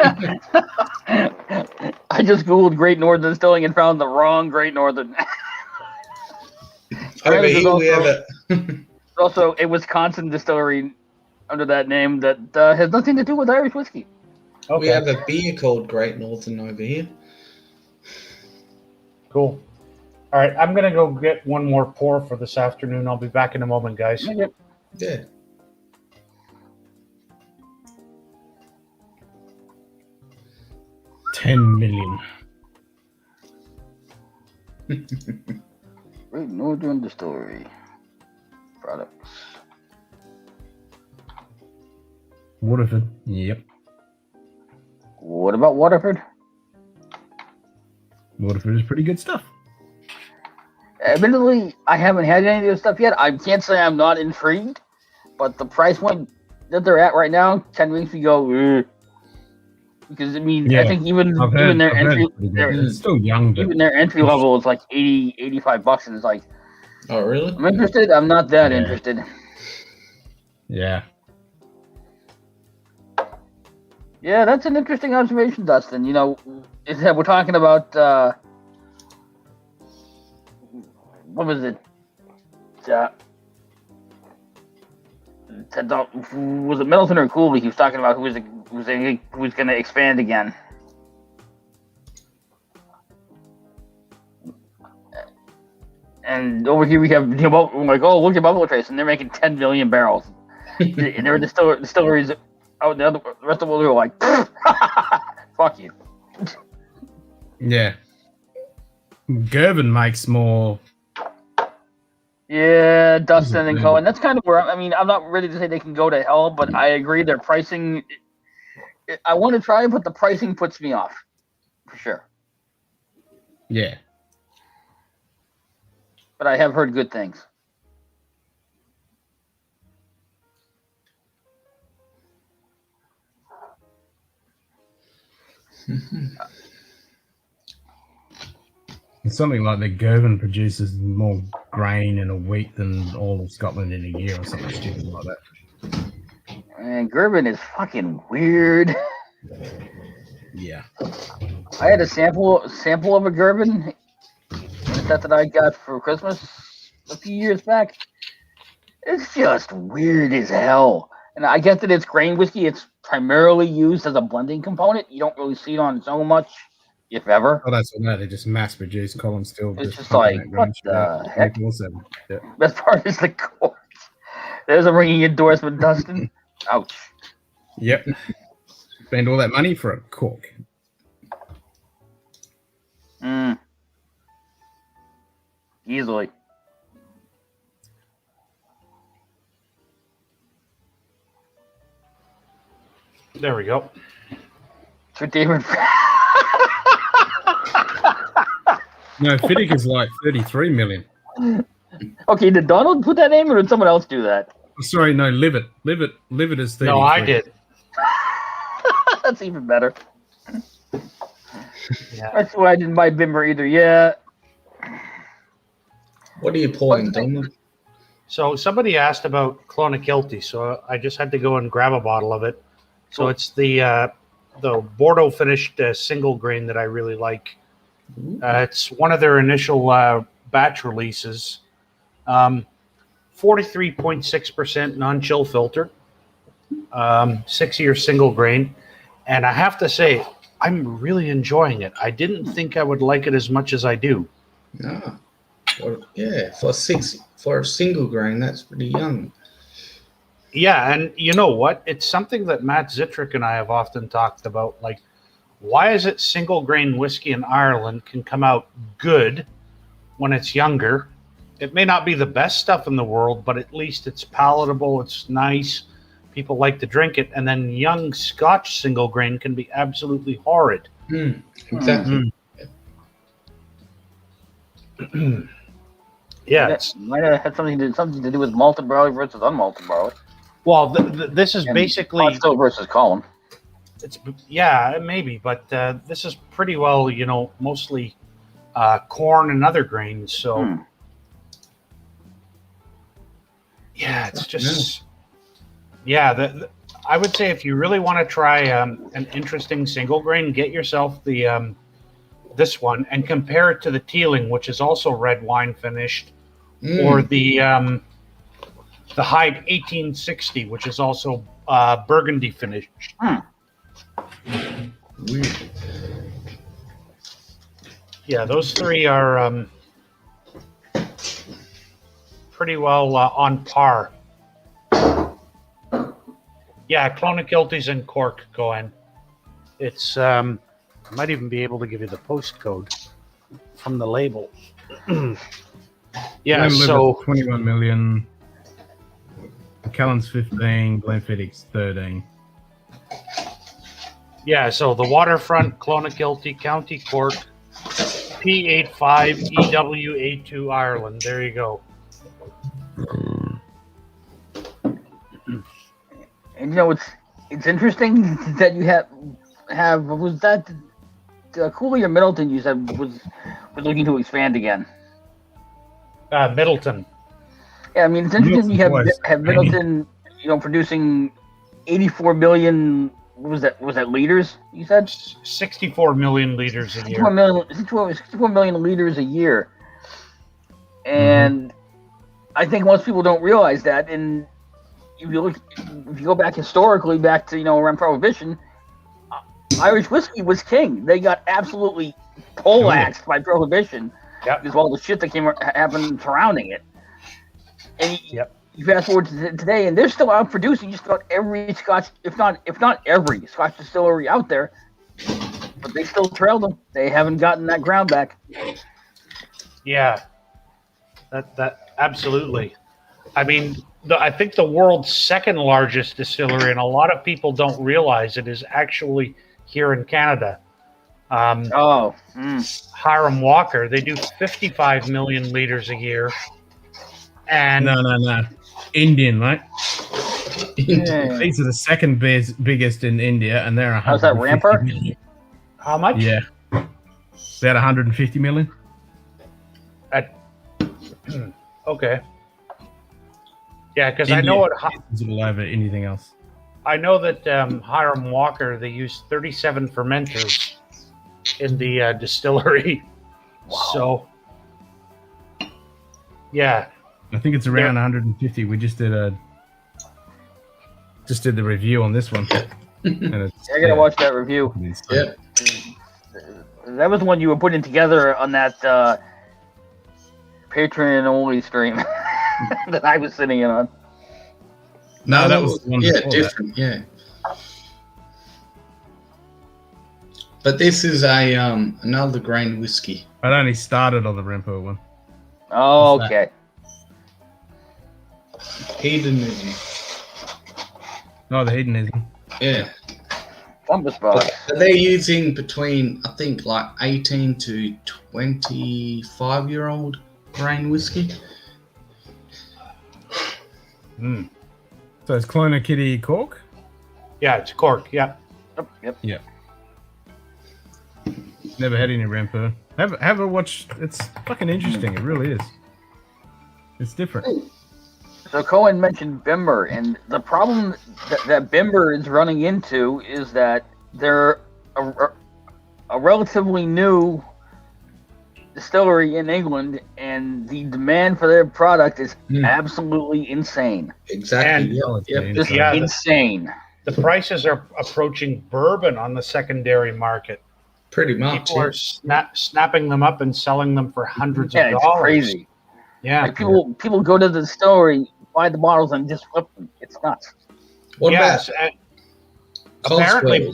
I just googled Great Northern Distilling and found the wrong Great Northern. Over here we have There's also a Wisconsin distillery under that name that has nothing to do with Irish whiskey. we have a beer called Great Northern over here. Cool. All right, I'm going to go get one more pour for this afternoon. I'll be back in a moment, guys. Yeah. $10 million. Great Northern Distillery products. Waterford. Yep. What about Waterford? Waterford is pretty good stuff. Admittedly, I haven't had any of this stuff yet. I can't say I'm not intrigued, but the price point that they're at right now kind of makes me go, ugh. Because I mean, I think even their entry, it's still young, but even their entry level is like $80, $85, and it's like, oh really? I'm interested. I'm not that interested. Yeah. Yeah, that's an interesting observation, Dustin. You know, we're talking about what was it? Was it Middleton or Cooley? He was talking about who was going to expand again. And over here we have we're like, oh, look at Buffalo Trace, and they're making 10 million barrels. And there were distilleries out in the rest of the world who are like, fuck you. Yeah. Gerben makes more. Yeah, Dustin and Cohen. That's kind of where I'm not ready to say they can go to hell, but I agree their pricing. I want to try, but the pricing puts me off, for sure. Yeah. But I have heard good things. It's something like the Gerben produces more grain in a week than all of Scotland in a year or something stupid like that. And Gerben is fucking weird. Yeah. I had a sample of a Gerben that I got for Christmas a few years back. It's just weird as hell. And I get that it's grain whiskey. It's primarily used as a blending component. You don't really see it on its own much, if ever. Oh, that's what they just mass produce column still. It's just like, what the heck? 24/7. Yeah. Best part is the cork. There's a ringing endorsement, Dustin. Ouch. Yep. Spend all that money for a cork. Easily. There we go. For David. No, Fiddick is like 33 million. Okay, did Donald put that name or did someone else do that? Sorry, no, Livet. Livet is 33. No, I did. That's even better. Yeah. That's why I didn't buy Bimber either. Yeah. What are you pouring, Donald? So somebody asked about Clonakilty, so I just had to go and grab a bottle of it. So it's the Bordeaux finished single grain that I really like. It's one of their initial batch releases. 43.6% non-chill filter, 6-year single grain, and I have to say I'm really enjoying it. I didn't think I would like it as much as I do. Ah, for a single grain, that's pretty young. Yeah, and you know what? It's something that Matt Zitrick and I have often talked about. Like, why is it single grain whiskey in Ireland can come out good when it's younger? It may not be the best stuff in the world, but at least it's palatable, it's nice, people like to drink it. And then young Scotch single grain can be absolutely horrid. Exactly. Yeah, might have had something to do with malted barley versus unmalted barley. well, this is And basically pot still versus column. it's maybe, but this is pretty well, mostly corn and other grains. So yeah, it's just I would say if you really want to try an interesting single grain, get yourself the this one and compare it to the Teeling, which is also red wine finished, or the Hyde 1860, which is also Burgundy finished. Weird. Yeah, those three are pretty well on par. Yeah, Clonakilty's in Cork, go in. It's I might even be able to give you the postcode from the label. Yeah, so 21 million. Callan's 15, Glenfiddich's 13. yeah, so the waterfront, Clonakilty, County Cork, P85 EW82 Ireland. There you go. And it's interesting that you have was that Cooley or Middleton you said was looking to expand again. Middleton. Yeah, I mean it's interesting Middleton you have Middleton producing 84 million. Was that liters? You said 64 million liters a year. 64 million liters a year, and I think most people don't realize that. And if you go back historically, back to around Prohibition, Irish whiskey was king. They got absolutely poleaxed by Prohibition because of all the shit that happened surrounding it. And you fast forward to today, and they're still out producing just about every Scotch, if not every Scotch distillery out there. But they still trailed them. They haven't gotten that ground back. Yeah, that absolutely. I mean, I think the world's second largest distillery, and a lot of people don't realize it, is actually here in Canada. Hiram Walker. They do 55 million liters a year. And No. Indian, right? Yeah. These are the second biggest in India, and they're 150 How's that, Rampart? million. How much? Yeah. About 150 million. Okay. Yeah, because I know what all over anything else. I know that Hiram Walker, they use 37 fermenters in the distillery. Wow. So, yeah. I think it's around 150. We just did the review on this one. And I gotta watch that review. Yeah. That was the one you were putting together on that Patreon only stream that I was sitting in on. No, that was the one different. Yeah. But this is a another grain whiskey. I'd only started on the Rempo one. Oh, okay. Hedonism. No, the hedonism. Yeah. Columbus box. But they're using between, I think, like 18 to 25-year-old grain whiskey. So it's Clonakilty Cork? Yeah, it's Cork. Yeah. Yep. Yeah. Never had any Rempo. Have a watch. It's fucking interesting. It really is. It's different. So Cohen mentioned Bimber, and the problem that Bimber is running into is that they're a relatively new distillery in England, and the demand for their product is absolutely insane. Exactly. Just insane. The prices are approaching bourbon on the secondary market. Pretty much. People are snapping them up and selling them for hundreds of dollars. It's crazy. Yeah. Like people go to the distillery, buy the bottles, and just flip them. It's nuts. What about apparently,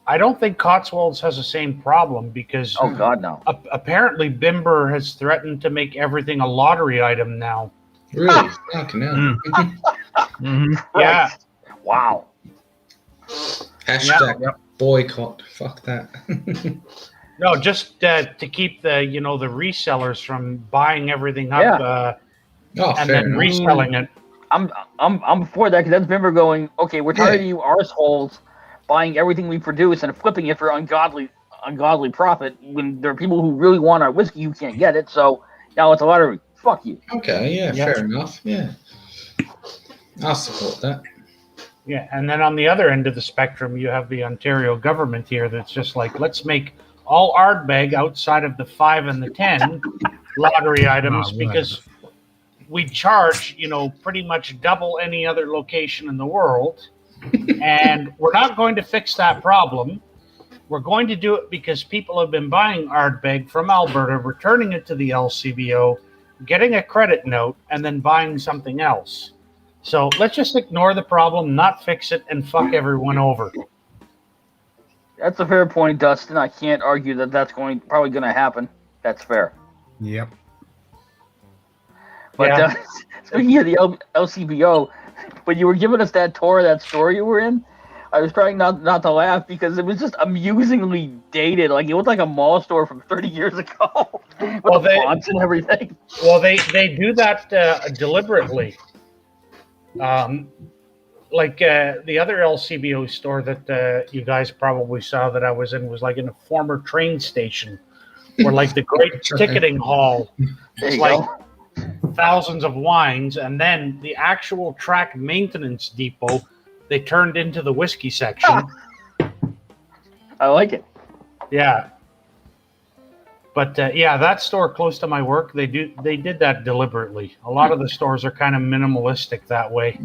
I don't think Cotswolds has the same problem because oh god no. Apparently Bimber has threatened to make everything a lottery item now. Really? Fucking hell. Yeah. Wow. Hashtag boycott. Fuck that. No, just to keep the the resellers from buying everything up and then reselling it. I'm for that, because that's Bimber going, okay, we're tired of you arseholes buying everything we produce and flipping it for ungodly profit when there are people who really want our whiskey who can't get it. So now it's a lottery. Fuck you. Okay, yeah, fair enough. Yeah, I'll support that. Yeah, and then on the other end of the spectrum, you have the Ontario government here that's just like, let's make all Ardbeg outside of the 5 and the 10 lottery items because we charge, pretty much double any other location in the world. And we're not going to fix that problem. We're going to do it because people have been buying Ardbeg from Alberta, returning it to the LCBO, getting a credit note, and then buying something else. So let's just ignore the problem, not fix it, and fuck everyone over. That's a fair point, Dustin. I can't argue that that's probably going to happen. That's fair. Yep. But speaking of the LCBO, when you were giving us that tour of that store you were in, I was trying not to laugh because it was just amusingly dated. Like, it looked like a mall store from 30 years ago with the fonts and everything. Well, they do that deliberately. Like the other LCBO store that you guys probably saw that I was in was like in a former train station where like the great ticketing hall is like thousands of wines, and then the actual track maintenance depot they turned into the whiskey section. I like it. Yeah. But that store close to my work, they did that deliberately. A lot of the stores are kind of minimalistic that way.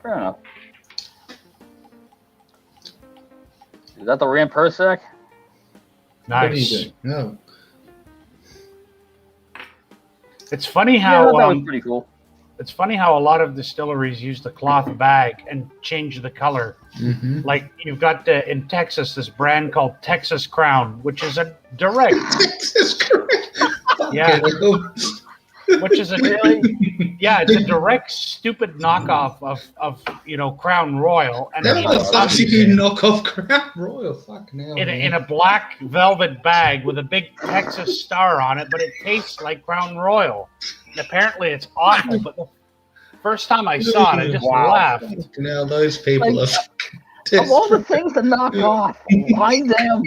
Fair enough. Is that the Ram Persac? Nice. No. It's funny how that was pretty cool. It's funny how a lot of distilleries use the cloth bag and change the color. Mm-hmm. Like you've got in Texas this brand called Texas Crown, which is a direct Texas Crown. Yeah. Which is it's a direct stupid knockoff of Crown Royal. And Never the fuck did you knock off Crown Royal? Fucking hell. In a black velvet bag with a big Texas star on it, but it tastes like Crown Royal. And apparently it's awful, but the first time I saw it, I just laughed. Now those people are of all the things to knock off, why them?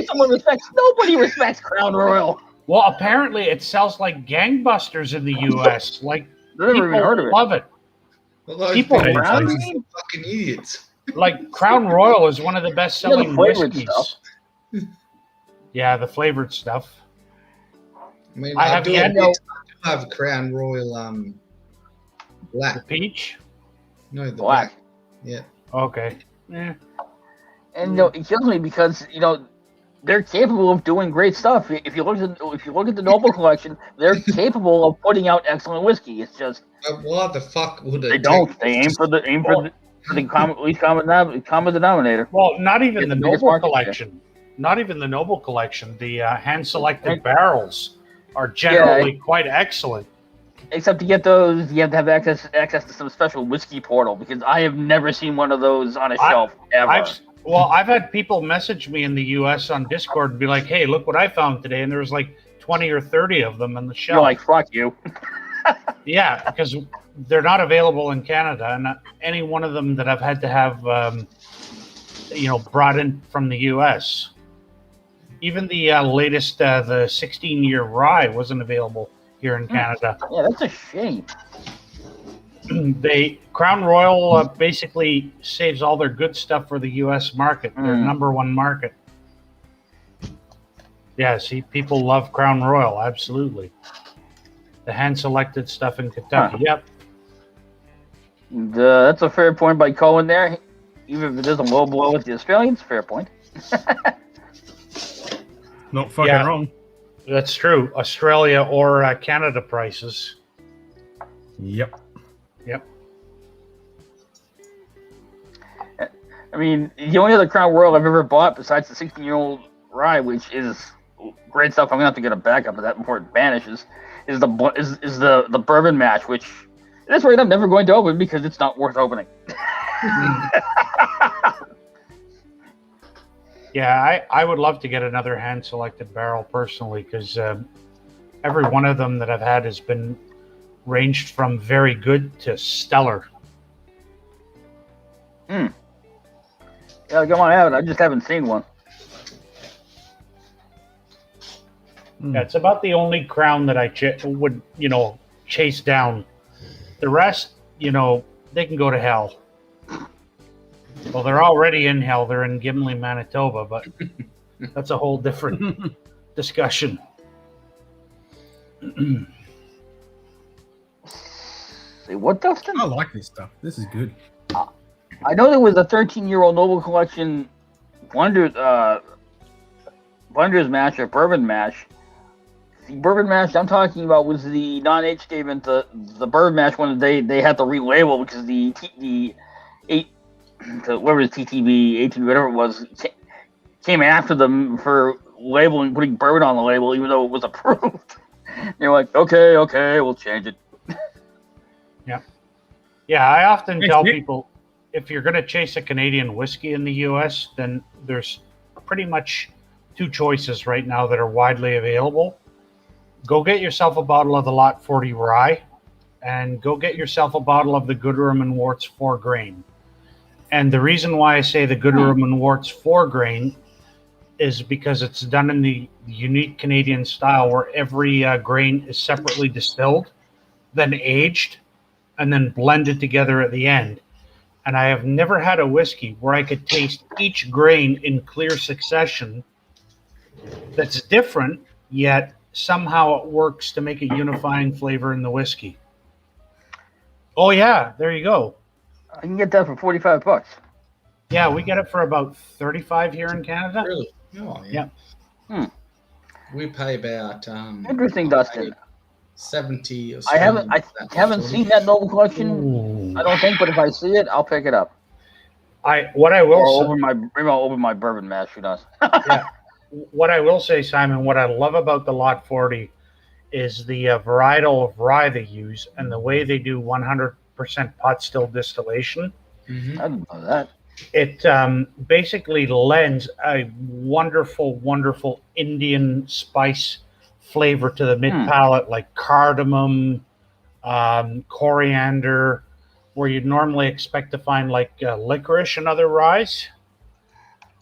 Someone respects. Nobody respects Crown Royal. Well, apparently it sells like gangbusters in the U.S. Like Never even heard of it. love it. Well, People are fucking idiots. Like Crown Royal is one of the best-selling flavored whiskeys. stuff. Yeah, the flavored stuff. I mean, I do have Crown Royal black. The peach? No, the Black. Yeah. Okay. Yeah. And it kills me because they're capable of doing great stuff. If you look at the Noble collection, they're capable of putting out excellent whiskey. It's just what the fuck would they don't. They aim for the least common denominator. Well, not even the biggest Noble market collection. Not even the Noble collection. The hand-selected barrels are generally quite excellent. Except to get those, you have to have access to some special whiskey portal, because I have never seen one of those on a shelf ever. I've had people message me in the U.S. on Discord and be like, "Hey, look what I found today," and there was like 20 or 30 of them on the shelf. You're like, "Fuck you." Yeah, because they're not available in Canada, and any one of them that I've had to have, brought in from the U.S. Even the latest, the 16-year rye wasn't available here in Canada. Yeah, that's a shame. Crown Royal basically saves all their good stuff for the U.S. market, their number one market. Yeah, see, people love Crown Royal, absolutely. The hand-selected stuff in Kentucky, yep. That's a fair point by Cohen there. Even if it is a low blow with the Australians, fair point. Not fucking wrong. That's true. Australia or Canada prices. Yep. I mean, the only other Crown Royal I've ever bought besides the 16-year-old rye, which is great stuff, I'm gonna have to get a backup of that before it vanishes, is the bourbon mash, which at this rate I'm never going to open because it's not worth opening. Yeah, I would love to get another hand-selected barrel personally, because every one of them that I've had has been ranged from very good to stellar. Yeah, come on, have it. I just haven't seen one. Yeah, it's about the only crown that I would, chase down. The rest, they can go to hell. Well, they're already in hell. They're in Gimli, Manitoba, but that's a whole different discussion. Say what, Dustin? I like this stuff. This is good. I know there was a 13-year-old Noble Collection Blenders mash or bourbon mash. The bourbon mash I'm talking about was the non-age statement. The bourbon mash one they had to relabel because the whatever it was, TTB 18 whatever it was came after them for labeling, putting bourbon on the label even though it was approved. They're like, okay, we'll change it. Yeah, I often tell people, if you're going to chase a Canadian whiskey in the U.S., then there's pretty much two choices right now that are widely available. Go get yourself a bottle of the Lot 40 Rye, and go get yourself a bottle of the Gooderham and Worts 4 grain. And the reason why I say the Gooderham and Worts 4 grain is because it's done in the unique Canadian style where every grain is separately distilled, then aged, and then blended together at the end. And I have never had a whiskey where I could taste each grain in clear succession that's different, yet somehow it works to make a unifying flavor in the whiskey. Oh, yeah, there you go. I can get that for $45. Yeah, we get it for about $35 here in Canada. Really? Oh, yeah. We pay about interesting, Dustin. 70 or I haven't seen that Noble Collection. I don't think, but if I see it, I'll pick it up. What I will say, over my bourbon mash. Who knows? What I will say, Simon, what I love about the Lot 40 is the varietal of rye they use and the way they do 100% pot still distillation. Mm-hmm. I didn't know that. It basically lends a wonderful, wonderful Indian spice flavor to the mid palate, like cardamom, coriander, where you'd normally expect to find like licorice and other ryes.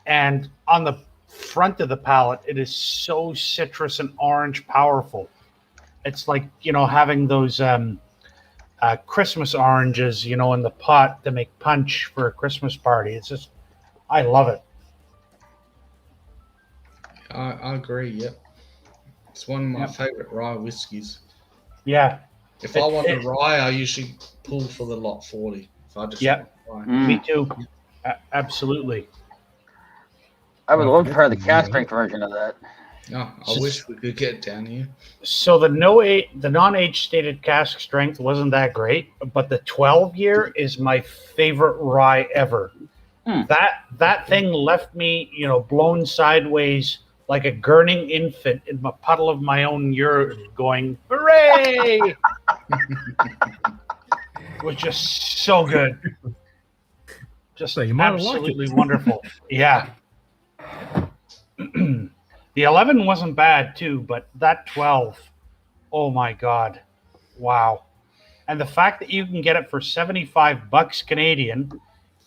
And on the front of the palate, it is so citrus and orange powerful. It's like, having those Christmas oranges, in the pot to make punch for a Christmas party. It's just, I love it. I agree, yep. It's one of my favorite rye whiskies. Yeah. If I want a rye, I usually pull for the Lot 40. If I just want rye. Me too. Absolutely. I would love to try the cast strength version of that. Oh, I wish we could get it down here. So the non-age stated cask strength wasn't that great, but the 12-year is my favorite rye ever. That thing left me, blown sideways like a gurning infant in a puddle of my own urine, going, hooray! It was just so good. Just absolutely wonderful. Yeah. The 11 wasn't bad too, but that 12, oh my God. Wow. And the fact that you can get it for $75 Canadian,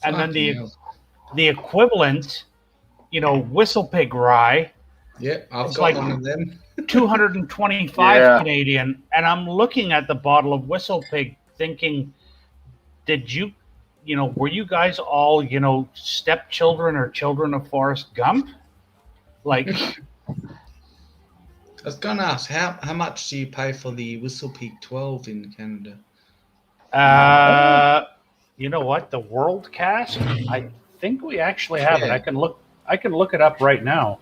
and then the equivalent, Whistle Pig rye. Yeah, I've got one of them. 225 Canadian, and I'm looking at the bottle of Whistle Pig thinking, did you, were you guys all, stepchildren or children of Forrest Gump? Like, I was going to ask, how much do you pay for the Whistle Pig 12 in Canada? You know what? The World Cask? I think we actually have it. I can look it up right now.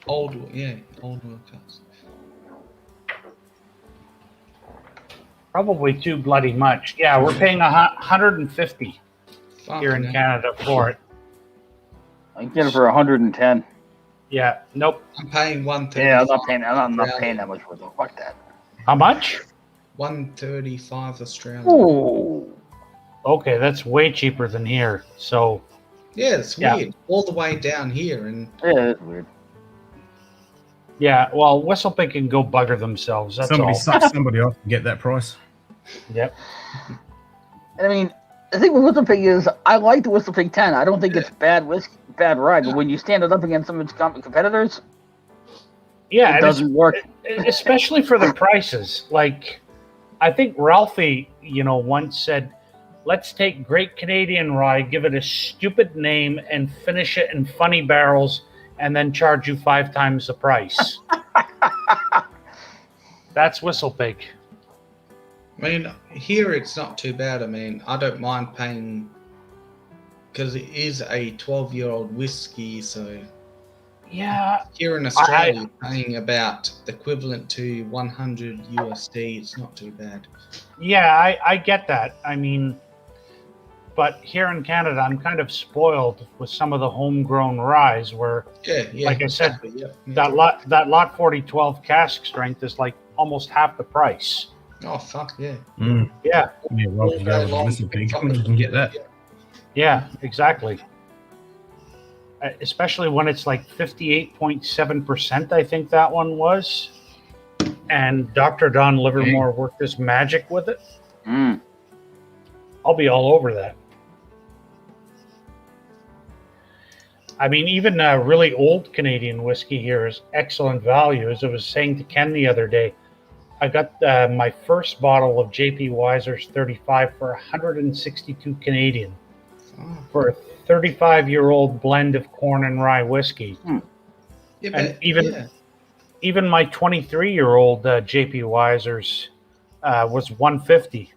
Old World Cask. Probably too bloody much. Yeah, we're paying $150 here in Canada for it. I can get it for 110. Yeah, nope. I'm paying 130. Yeah, I'm not paying that much for it. Fuck that. How much? 135 Australian. Ooh. Okay, that's way cheaper than here. So Yeah, it's Yeah. weird. All the way down here, and Yeah, it's weird. Yeah, well, Whistlepig can go bugger themselves. That's Somebody all. suck somebody off to get that price. Yep. And I mean, the thing with Whistlepig is, I like the Whistlepig 10. I don't think it's bad whiskey, bad rye, but when you stand it up against some of its competitors, Yeah, it and doesn't work. especially for the prices. Like, I think Ralphie, once said, "Let's take Great Canadian Rye, give it a stupid name, and finish it in funny barrels, and then charge you 5 times the price." That's Whistlepig. I mean, here it's not too bad. I mean, I don't mind paying because it is a 12-year-old whiskey. So Yeah, here in Australia, paying about equivalent to 100 USD. It's not too bad. yeah, I get that. I mean, but here in Canada, I'm kind of spoiled with some of the homegrown ryes where, Yeah. like I said, exactly, yeah. that lot 4012 cask strength is like almost half the price. Oh fuck yeah! Mm. Yeah, Yeah, well, if you go with a Whistle Pig, you can get that. yeah, exactly. Especially when it's like 58.7%, I think that one was. And Dr. Don Livermore worked his magic with it. Mm. I'll be all over that. I mean, even really old Canadian whiskey here is excellent value. As I was saying to Ken the other day, I got my first bottle of JP Weiser's 35 for 162 Canadian for a 35-year-old blend of corn and rye whiskey. Yeah, And but, even my 23-year-old JP Weiser's was 150.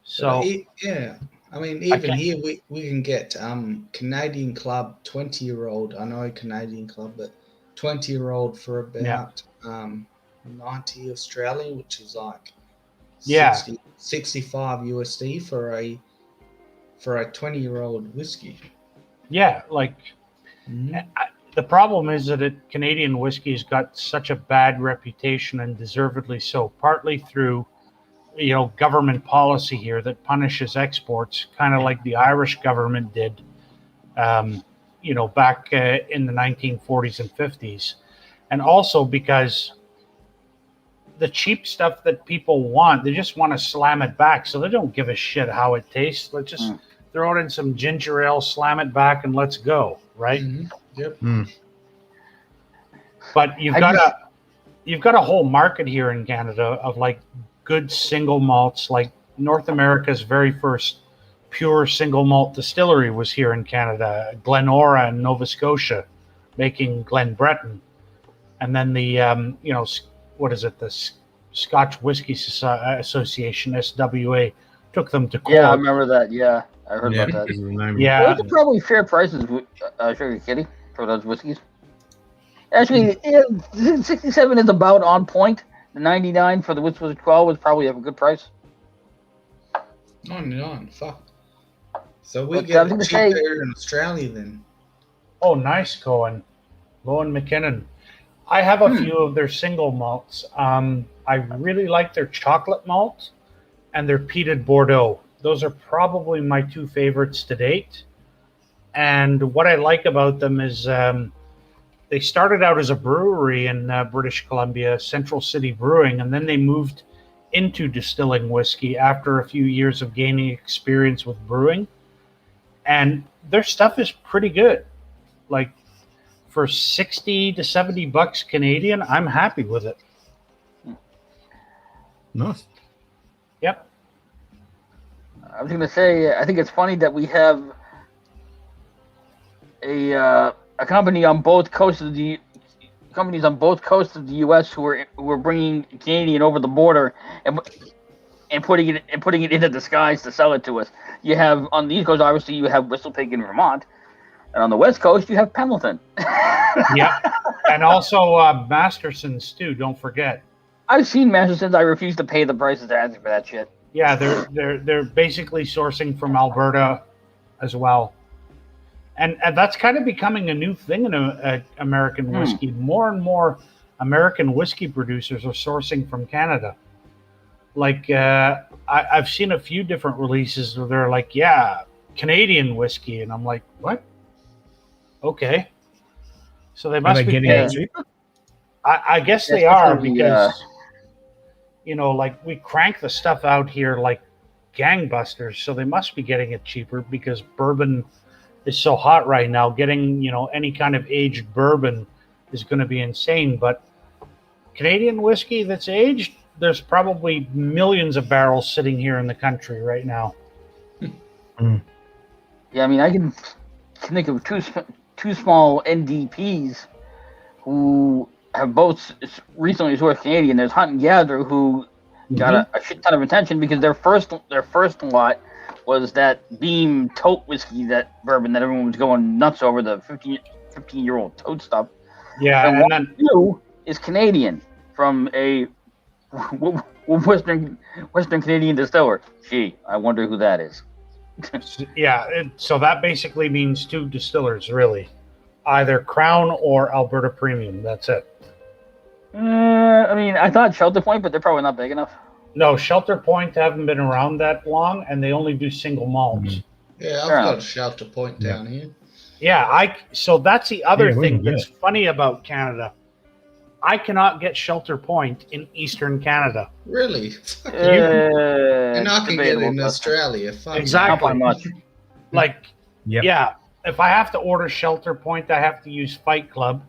So yeah, I mean, even here we can get Canadian Club 20-year-old. I know Canadian Club, but 20-year-old for about 90 Australian, which is like 65 USD for a 20-year-old whiskey. yeah, like the problem is that Canadian whiskey's got such a bad reputation, and deservedly so, partly through government policy here that punishes exports, kind of like the Irish government did, back in the 1940s and 50s. And also because the cheap stuff that people want, they just want to slam it back. So they don't give a shit how it tastes. Let's just throw it in some ginger ale, slam it back, and let's go, right? Yep. But you've got a whole market here in Canada of like good single malts. Like North America's very first pure single malt distillery was here in Canada, Glenora in Nova Scotia, making Glen Breton. And then the what is it, the Scotch Whisky Association, SWA, took them to court. Yeah, I remember that. Yeah, I heard about that. Yeah, those are probably fair prices, Sugar Kitty, for those whiskeys. Actually, 67 is about on point. The 99 for the Whistler 12 was probably a good price. 99, fuck. So we But I get was gonna cheaper say- here in Australia then. Oh, nice, Cohen. Lowen McKinnon. I have a few of their single malts. I really like their chocolate malt and their peated Bordeaux. Those are probably my 2 favorites to date. And what I like about them is they started out as a brewery in British Columbia, Central City Brewing, and then they moved into distilling whiskey after a few years of gaining experience with brewing. And their stuff is pretty good. Like, for 60 to 70 bucks Canadian, I'm happy with it. Nice. Yep. I was going to say, I think it's funny that we have a company on both coasts of the U.S. who are bringing Canadian over the border and putting it into disguise to sell it to us. You have on the East Coast, obviously, you have Whistlepig in Vermont, and on the West Coast, you have Pendleton. Yeah, and also Masterson's too. Don't forget. I've seen Masterson's. I refuse to pay the prices they're asking for that shit. Yeah, they're basically sourcing from Alberta as well, and that's kind of becoming a new thing in American whiskey. More and more American whiskey producers are sourcing from Canada. Like I've seen a few different releases where they're like, yeah, Canadian whiskey, and I'm like, what? Okay, so they Are must they be getting paying. it cheaper? I guess they are because like we crank the stuff out here like gangbusters, so they must be getting it cheaper because bourbon is so hot right now. Getting any kind of aged bourbon is going to be insane, but Canadian whiskey that's aged, there's probably millions of barrels sitting here in the country right now. Yeah, I mean, I can think of two small NDPs who have both recently sourced Canadian. There's Hunt and Gather, who got a shit ton of attention because their first lot was that Beam Tote whiskey, that bourbon that everyone was going nuts over, the 15-year-old tote stuff. Yeah, and then two is Canadian from a Western Canadian distiller. Gee, I wonder who that is. Yeah, so that basically means two distillers, really. Either Crown or Alberta Premium. That's it. I mean, I thought Shelter Point, but they're probably not big enough. No, Shelter Point haven't been around that long, and they only do single malts. Yeah, I've got a Shelter Point down here. Yeah, so that's the other thing that's funny about Canada. I cannot get Shelter Point in Eastern Canada. Really? And I can get it in Australia. Exactly. Not much. Yeah, if I have to order Shelter Point, I have to use Fight Club.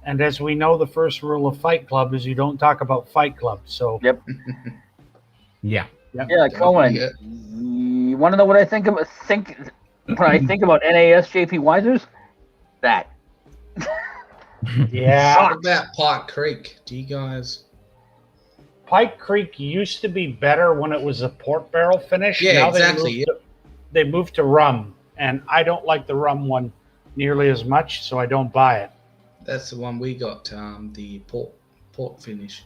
And as we know, the first rule of Fight Club is you don't talk about Fight Club. So Yep. Yeah. Yeah, Cohen. You want to know what I think about? When I think about NAS JP Weisers? That. Yeah. What about Pike Creek? Do you guys? Pike Creek used to be better when it was a port barrel finish. Yeah, now exactly. They moved to rum, and I don't like the rum one nearly as much, so I don't buy it. That's the one we got, the port finish.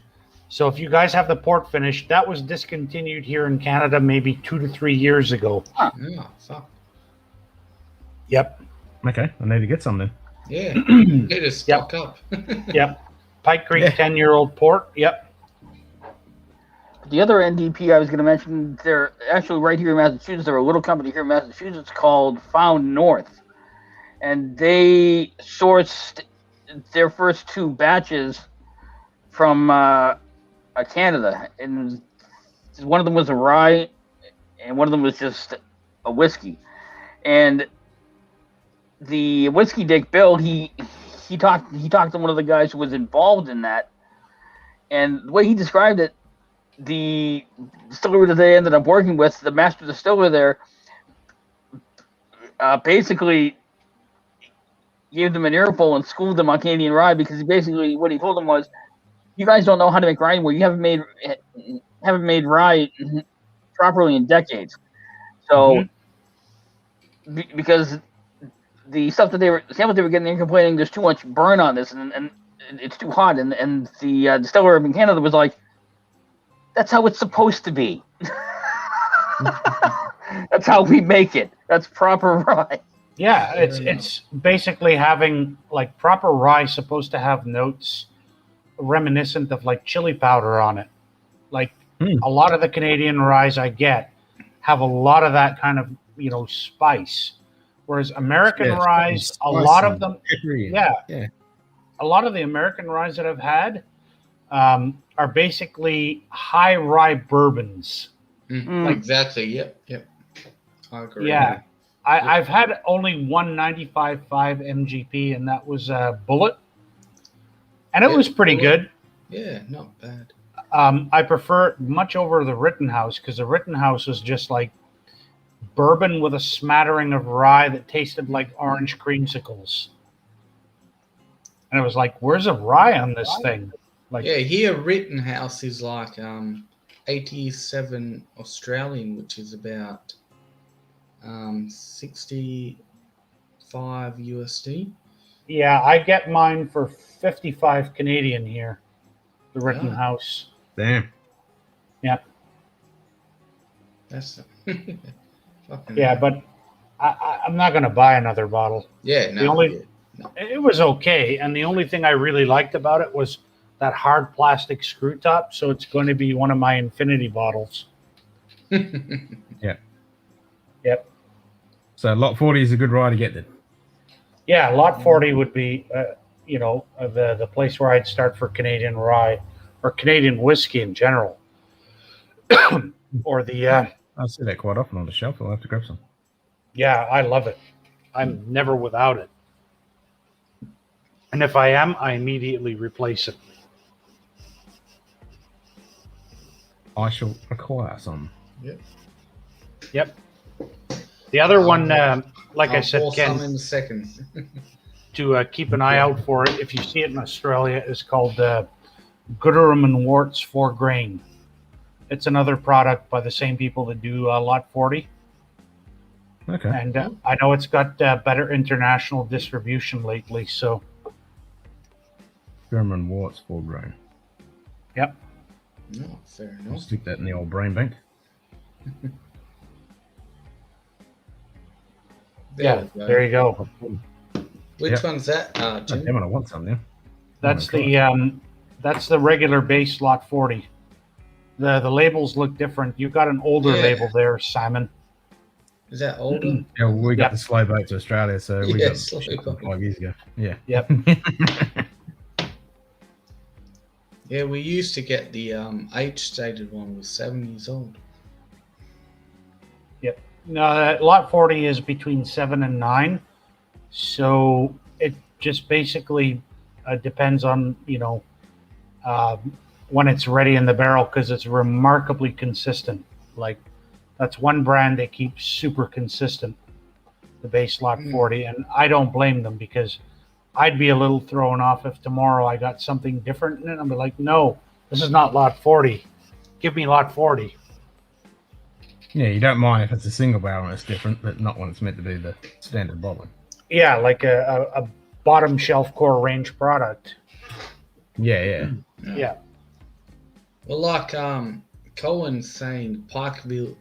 So if you guys have the port finish, that was discontinued here in Canada maybe 2 to 3 years ago. Huh. Oh, fuck. Yep. Okay, I need to get some then. Yeah, need to stock up. Yep. Pike Creek 10-year-old port. Yep. The other NDP I was going to mention, they're actually right here in Massachusetts. They're a little company here in Massachusetts called Found North. And they sourced their first 2 batches from Canada. And one of them was a rye, and one of them was just a whiskey. And the whiskey dick Bill, he talked to one of the guys who was involved in that, and the way he described it, the distillery that they ended up working with, the master distiller there, basically gave them an earful and schooled them on Canadian rye, because basically what he told them was, you guys don't know how to make rye anymore. You haven't made rye properly in decades. So because the stuff that the samples they were getting, they were complaining there's too much burn on this, and it's too hot, and the distiller in Canada was like, that's how it's supposed to be. That's how we make it. That's proper rye. Yeah, it's basically having like proper rye supposed to have notes reminiscent of like chili powder on it. Like a lot of the Canadian ryes I get have a lot of that kind of spice. Whereas American ryes, a lot of them, a lot of the American ryes that I've had are basically high rye bourbons. Exactly. Yep. I agree. Yeah, I've had only one 95.5 MGP, and that was Bullet, and it was pretty good. Yeah, not bad. I prefer it much over the Rittenhouse, because the Rittenhouse was just like bourbon with a smattering of rye that tasted like orange creamsicles. And it was like, where's the rye on this thing? Like, yeah, here Rittenhouse is like 87 Australian, which is about 65 USD. Yeah, I get mine for 55 Canadian here, the Rittenhouse. Damn. Yeah. That's yeah, but I'm not going to buy another bottle. Yeah, no. It was okay, and the only thing I really liked about it was that hard plastic screw top, so it's going to be one of my infinity bottles. Yeah. Yep. So lot 40 is a good rye to get then. Yeah, lot 40 would be, the place where I'd start for Canadian rye or Canadian whiskey in general. Or the I see that quite often on the shelf. I'll have to grab some. yeah, I love it. I'm never without it. And if I am, I immediately replace it. I shall acquire some. Yep. The other one, like I I'll said, pour Ken, some in a second. to keep an eye out for it, if you see it in Australia, is called Gooderham and Worts 4 Grain. It's another product by the same people that do Lot 40. Okay. And I know it's got better international distribution lately, so. German Warts 4 grain. Yep. No, fair I'll enough. stick that in the old brain bank. There you go. Which one's that, Jim? Damn it, I want some now. That's the regular base Lot 40. The labels look different. You've got an older label there, Simon. Is that older? Yeah, well, we got the slow boat to Australia, so we got slow shit boat. 5 years ago. Yeah. Yep. Yeah, we used to get the age-stated one was 7 years old. Yep. No, Lot 40 is between 7 and 9. So it just basically depends on, when it's ready in the barrel, because it's remarkably consistent. Like, that's one brand that keeps super consistent, the base Lot 40. And I don't blame them, because I'd be a little thrown off if tomorrow I got something different in it. I'd be like, no, this is not Lot 40. Give me Lot 40. Yeah, you don't mind if it's a single barrel and it's different, but not when it's meant to be the standard bottling. Yeah, like a bottom shelf core range product. Yeah. Well, like Cohen's saying, Parksville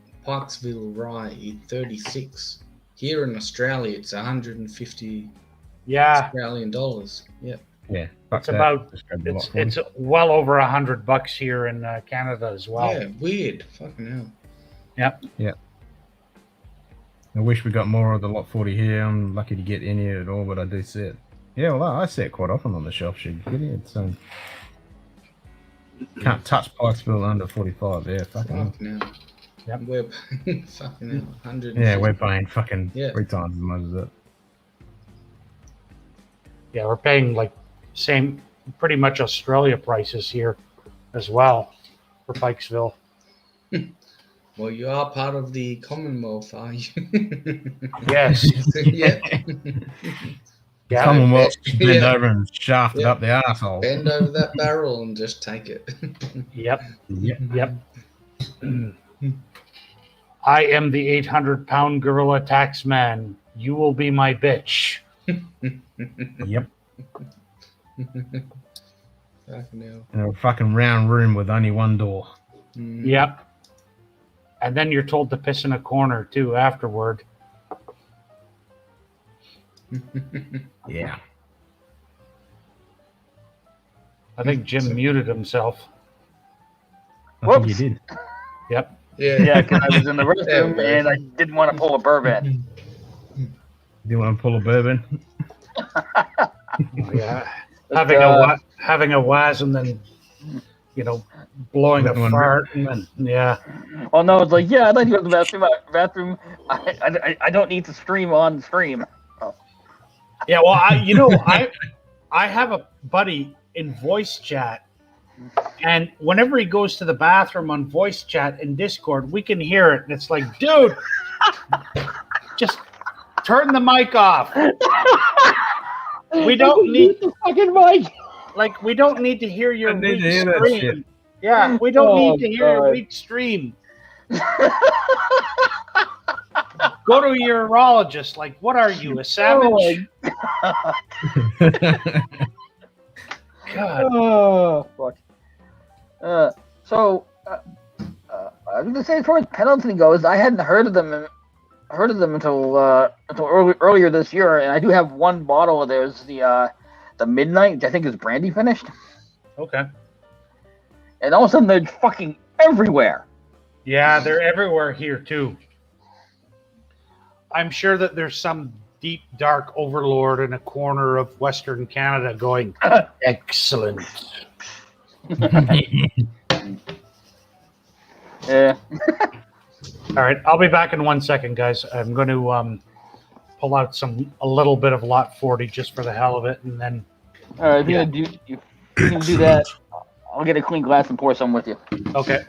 rye 36. Here in Australia, it's 150 Australian dollars. Yep. Yeah. It's about it's well over $100 here in Canada as well. Yeah, weird. Fucking hell. Yep. I wish we got more of the Lot 40 here. I'm lucky to get any at all, but I do see it. Yeah, well, I see it quite often on the shelf. Should get it. So can't touch Pikesville under 45. Yeah, fucking hell. Hell. Yep. We're paying fucking hell, 100. Yeah, we're paying fucking 3 times as much as that. Yeah, we're paying like same, pretty much Australia prices here as well for Pikesville. Well, you are part of the Commonwealth, are you? Yes. Yeah. Commonwealth, bend over and shaft it up the arsehole. Bend over that barrel and just take it. Yep. I am the 800-pound gorilla tax man. You will be my bitch. Yep. Fucking hell. In a fucking round room with only one door. Yep. And then you're told to piss in a corner too afterward. Yeah. I think Jim muted himself. I think he did. Yep. Yeah, because I was in the restroom and I didn't want to pull a bourbon. Do you want to pull a bourbon? Yeah. Having a waz and then, blowing a fart and then, Oh no, it's like, I'd like to go to the bathroom. I don't need to stream on stream. Oh. Yeah, well, I have a buddy in voice chat, and whenever he goes to the bathroom on voice chat in Discord, we can hear it, and it's like, dude, just turn the mic off. We don't need the fucking mic. Like, we don't need to hear your weak stream. Yeah, we don't need to hear your weak stream. Go to your urologist. Like, what are you, a savage? God. Oh, fuck. I was gonna say, as far as Pendleton goes, I hadn't heard of them until earlier this year, and I do have one bottle of theirs, the Midnight, which I think is brandy finished. Okay. And all of a sudden, they're fucking everywhere. Yeah, they're everywhere here too. I'm sure that there's some deep, dark overlord in a corner of Western Canada going, excellent. Yeah. All right, I'll be back in 1 second, guys. I'm going to pull out a little bit of lot 40 just for the hell of it, and then. All right, if you're gonna do that, I'll get a clean glass and pour some with you. Okay.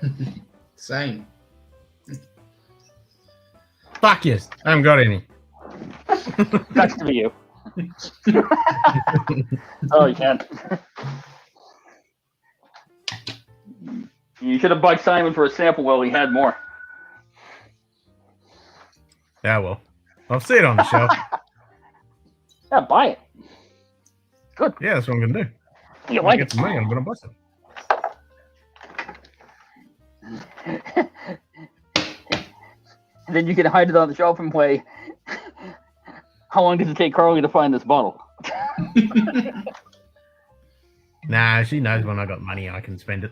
Same. Fuck yes. I haven't got any. That's to be you. Oh, you can. You should have bugged Simon for a sample while he had more. Yeah, well. I'll see it on the shelf. Yeah, buy it. Good. Yeah, that's what I'm gonna do. You like get it? some money, I'm gonna bust it. And then you can hide it on the shelf and play. How long does it take Carly to find this bottle? Nah, she knows when I got money, I can spend it.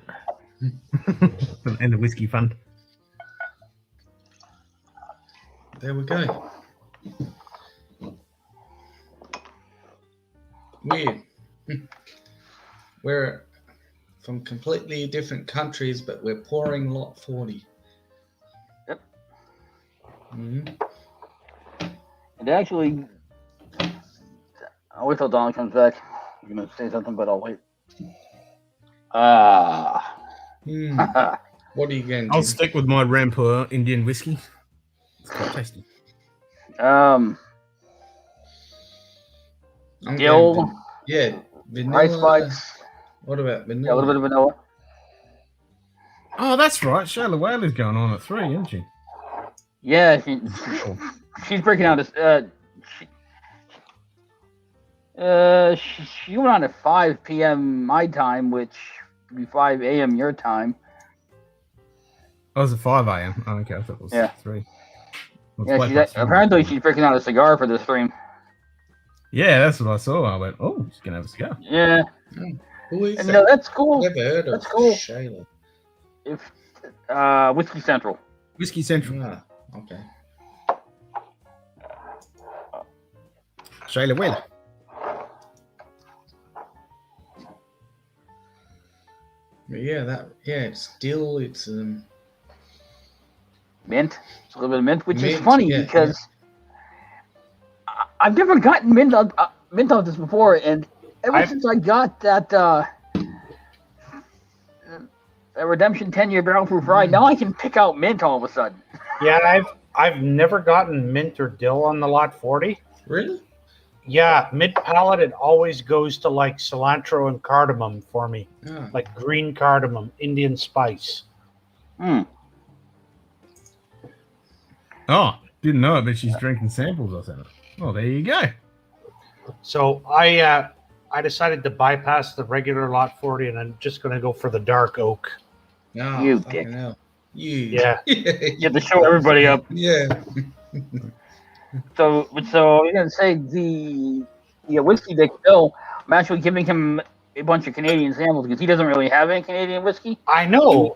And the whiskey fund. There we go. Weird. We're from completely different countries, but we're pouring lot 40. Yep. Mm-hmm. And actually, I'll wait till Donald comes back. I'm gonna say something, but I'll wait. What are you going to I'll do? stick with my Rampur Indian whiskey. It's quite tasty. I'm Dill, going yeah, rice vanilla. spikes, What about vanilla? yeah, a little bit of vanilla. Oh, that's right. Shayla Whaley's going on at 3, isn't she? Yeah, she's breaking out. She went on at 5 p.m. my time, which would be 5 a.m. your time. Oh, it was at 5 a.m. Oh, okay, I thought it was 3. Well, Yeah, apparently she's breaking out a cigar for this stream. Yeah, that's what I saw. I went, oh, she's going to have a cigar. Yeah. Who is And that? no, that's cool. Never heard of That's cool. Shayla. If Whiskey Central. Whiskey Central. Ah, okay. Shayla Whaley. Yeah, it's dill, it's Mint. It's a little bit of mint, which is Mint, funny yeah, because I've never gotten mint on this before, and ever since I got that Redemption 10-year barrel proof rye, now I can pick out mint all of a sudden. Yeah, I've never gotten mint or dill on the lot 40. Really? Yeah, mid palate, it always goes to like cilantro and cardamom for me. Ah. Like green cardamom, Indian spice. Oh, didn't know it, but she's drinking samples or something. Oh, there you go. So I decided to bypass the regular lot 40, and I'm just going to go for the dark oak. No, You fucking dick. hell. You. Yeah. You have to show everybody up. Yeah. So you're gonna say the whiskey dick Bill? I'm actually giving him a bunch of Canadian samples because he doesn't really have any Canadian whiskey. I know.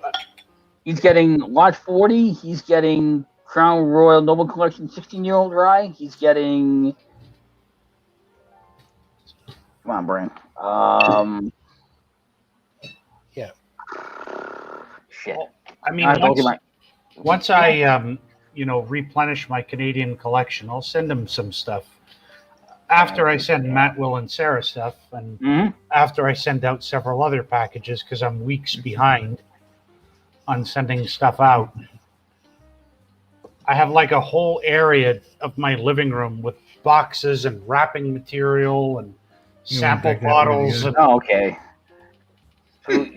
He's getting Lot 40. He's getting Crown Royal Noble Collection 16-year-old rye. He's getting. Come on, brain. Yeah. Shit. I mean, I'll get my- once I replenish my Canadian collection, I'll send them some stuff. After I send Matt, Will, and Sarah stuff, and after I send out several other packages, because I'm weeks behind on sending stuff out. I have like a whole area of my living room with boxes and wrapping material and sample bottles. Oh, okay.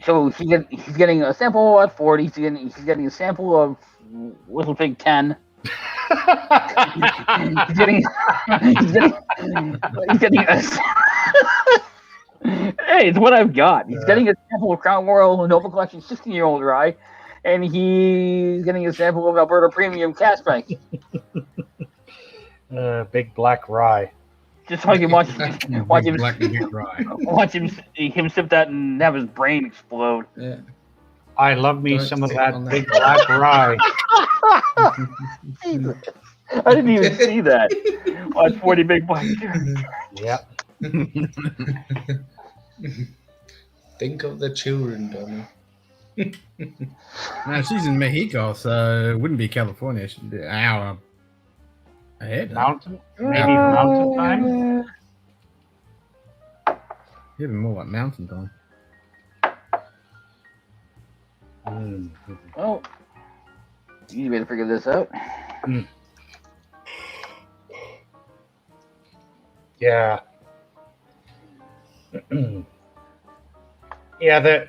So he's getting a sample of 40. He's getting a sample of Little Pig 10. he's getting a. Hey, it's what I've got. He's getting a sample of Crown Royal Nova Collection 16-year-old rye, and he's getting a sample of Alberta Premium Cask Bank. Big black rye. Just so I can watch him Black and big rye. watch him sip that and have his brain explode. Yeah. I love me Don't some of sit that on that. big black rye. I didn't even see that. Watch 40 Big Black. Yep. Think of the children, Donna. No, she's in Mexico, so it wouldn't be California. She'd be an hour ahead. Mountain, maybe mountain time. Even more like mountain time. Oh, easy way to figure this out. Yeah. Yeah,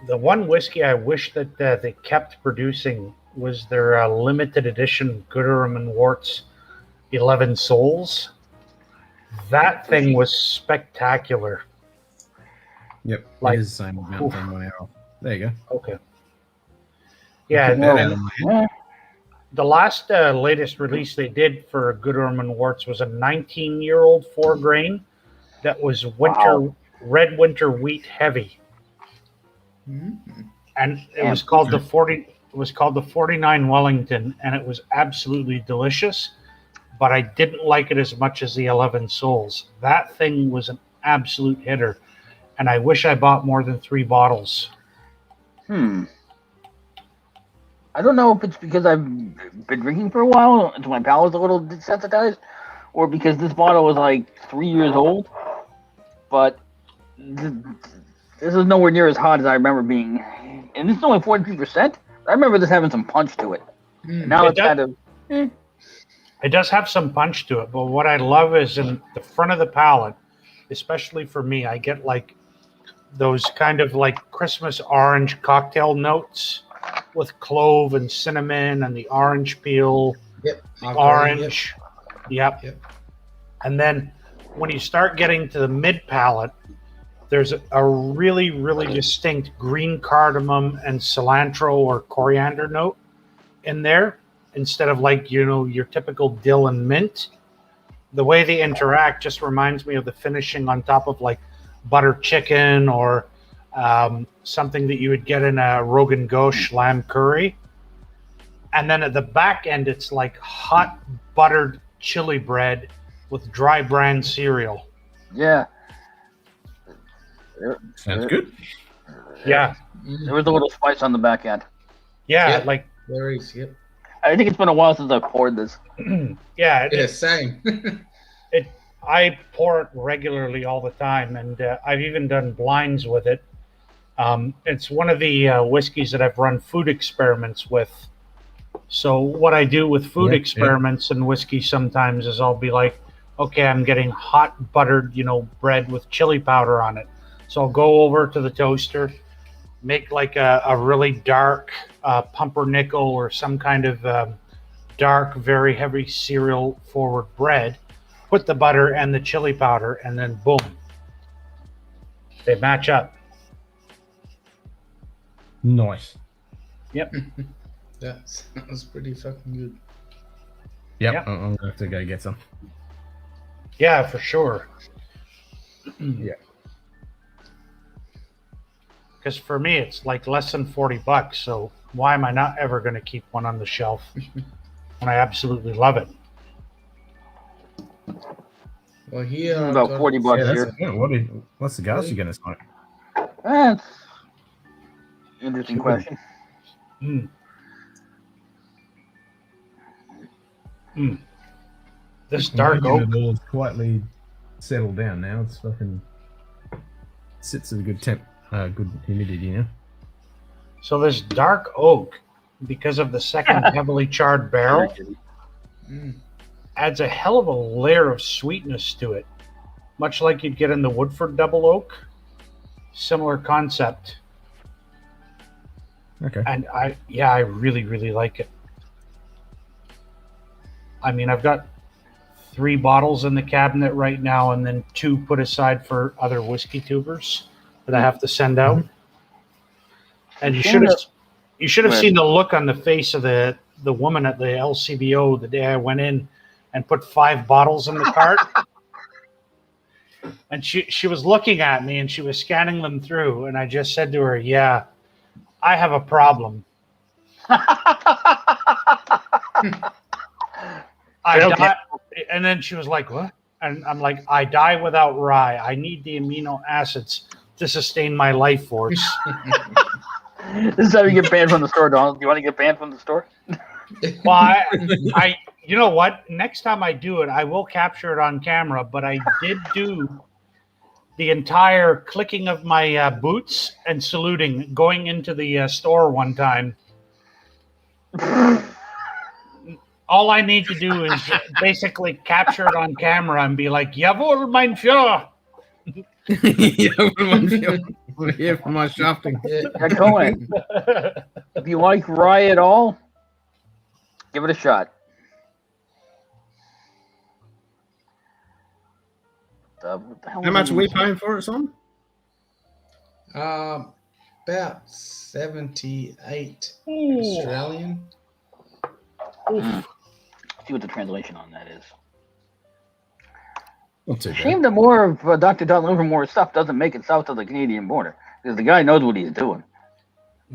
the one whiskey I wish that they kept producing was their limited edition Gooderham and Worts 11 Souls. That thing was spectacular. Yep, Like- it is the same with mountain time 1 hour. There you go. Okay. Yeah, Put that out of my head. the last latest release they did for Gooderham and Worts was a 19-year-old 4-grain that was red winter wheat heavy. And it was called the 49 Wellington, and it was absolutely delicious, but I didn't like it as much as the 11 Souls. That thing was an absolute hitter, and I wish I bought more than 3 bottles. I don't know if it's because I've been drinking for a while, so my palate's a little desensitized, or because this bottle was like 3 years old. But this is nowhere near as hot as I remember being. And this is only 43%. I remember this having some punch to it. Now it's kind of. It does have some punch to it, but what I love is in the front of the palate, especially for me, I get like those kind of like Christmas orange cocktail notes with clove and cinnamon and the orange peel, orange. Yep. And then when you start getting to the mid palate, there's a really, really distinct green cardamom and cilantro or coriander note in there instead of like, your typical dill and mint. The way they interact just reminds me of the finishing on top of like butter chicken or something that you would get in a Rogan Gauche lamb curry. And then at the back end, it's like hot buttered chili bread with dry bran cereal. Yeah. Sounds good. Yeah. There was a little spice on the back end. Yeah, like there is. Yep. I think it's been a while since I've poured this. Yeah, same. I pour it regularly all the time, and I've even done blinds with it. It's one of the whiskeys that I've run food experiments with. So what I do with food experiments and whiskey sometimes is I'll be like, okay, I'm getting hot buttered, bread with chili powder on it. So I'll go over to the toaster, make like a really dark pumpernickel or some kind of dark, very heavy cereal forward bread, put the butter and the chili powder, and then boom, they match up. Nice. Yep. That was pretty fucking good. Yep. I'm gonna have to go get some. Yeah, for sure. Yeah. Because for me, it's like less than $40. So why am I not ever going to keep one on the shelf? And I absolutely love it. Well, here About $40 here. What's the gas you're gonna smoke? That's interesting question. This dark My oak. unit all is quietly settled down now. It's fucking sits at a good temp, good humidity, So this dark oak, because of the second heavily charred barrel, adds a hell of a layer of sweetness to it, much like you'd get in the Woodford Double Oak. Similar concept. Okay. And I really, really like it. I mean, I've got 3 bottles in the cabinet right now, and then 2 put aside for other whiskey tubers that I have to send out. And you should have seen the look on the face of the woman at the LCBO the day I went in and put 5 bottles in the cart. And she was looking at me and she was scanning them through, and I just said to her, "Yeah, I have a problem." die, and then she was like, "What?" And I'm like, "I die without rye. I need the amino acids to sustain my life force." This is how you get banned from the store, Donald. Do you want to get banned from the store? Well, I, you know what? Next time I do it, I will capture it on camera. But I did do the entire clicking of my boots and saluting going into the store one time. All I need to do is basically capture it on camera and be like, "Jawohl, mein Führer." We're here for my shopping. Cohen, if you like rye at all, give it a shot. How much are we paying for it, son? About 78 Australian. See what the translation on that is. Not too bad. Shame that more of Dr. Don Livermore's stuff doesn't make it south of the Canadian border, because the guy knows what he's doing.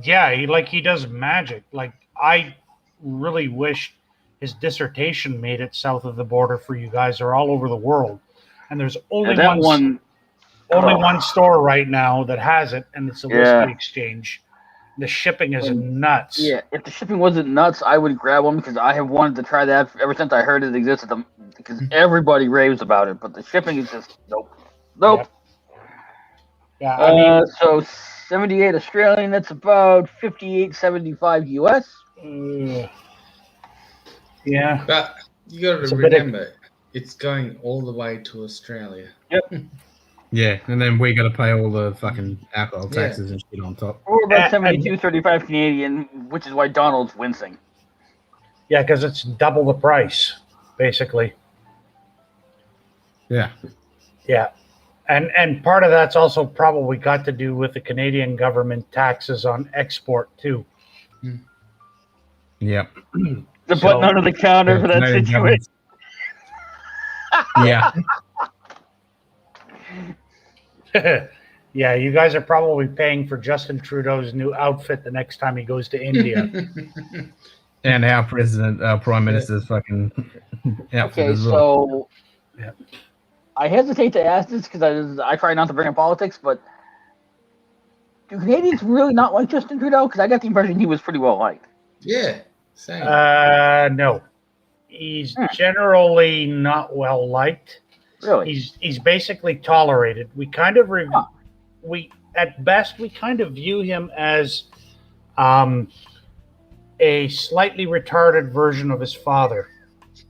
Yeah, he does magic. Like, I really wish his dissertation made it south of the border for you guys, or all over the world. And there's only one store right now that has it, and it's a whiskey exchange. The shipping is nuts. Yeah, if the shipping wasn't nuts, I would grab one because I have wanted to try that ever since I heard it existed. Because everybody raves about it, but the shipping is just nope. Yeah, I mean, so 78 Australian. That's about 58.75 US. Yeah, but you got to remember, it's going all the way to Australia. Yep. Yeah, and then we got to pay all the fucking alcohol taxes and shit on top. Or about 72.35 Canadian, which is why Donald's wincing. Yeah, because it's double the price, basically. Yeah. Yeah. And part of that's also probably got to do with the Canadian government taxes on export too. Yep. They're putting under the counter for that situation. Yeah. Yeah, you guys are probably paying for Justin Trudeau's new outfit the next time he goes to India. And our prime minister's fucking outfit as well. So I hesitate to ask this because I try not to bring in politics, but do Canadians really not like Justin Trudeau? Because I got the impression he was pretty well liked. Yeah, same. No, he's generally not well liked. Really? He's basically tolerated. We kind of at best we kind of view him as a slightly retarded version of his father.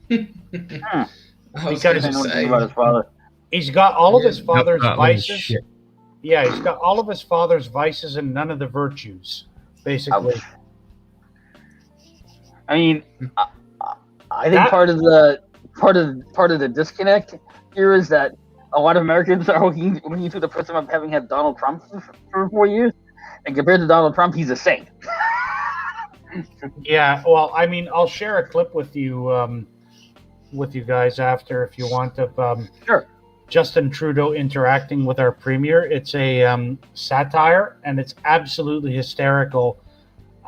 Because about his father. He's got all of his father's vices. Shit. Yeah, he's got all of his father's vices and none of the virtues, basically. Ouch. I mean, I think part of the disconnect here is that a lot of Americans are looking through the prism of having had Donald Trump for 4 years, and compared to Donald Trump, he's a saint. Yeah, well, I mean, I'll share a clip with you guys after if you want of Sure. Justin Trudeau interacting with our premier. It's a satire, and it's absolutely hysterical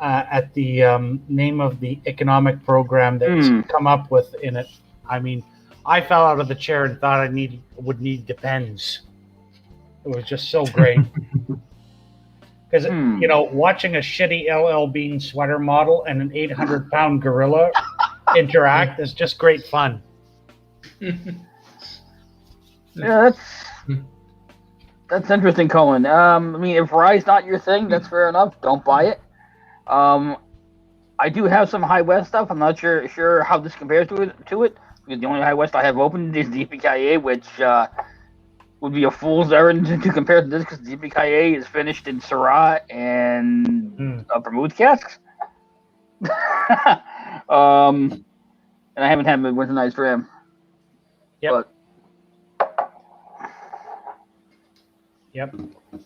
at the name of the economic program that's come up with in it. I mean, I fell out of the chair and thought I would need Depends. It was just so great. Because, you know, watching a shitty LL Bean sweater model and an 800-pound gorilla interact is just great fun. Yeah, that's interesting, Colin. I mean, if rye's not your thing, that's fair enough. Don't buy it. I do have some High West stuff. I'm not sure how this compares to it. Because the only High West I have open is DPKA, which would be a fool's errand to compare to this because DPKA is finished in Syrah and vermouth casks. And I haven't had winterized Dram. Yep. Yep. Like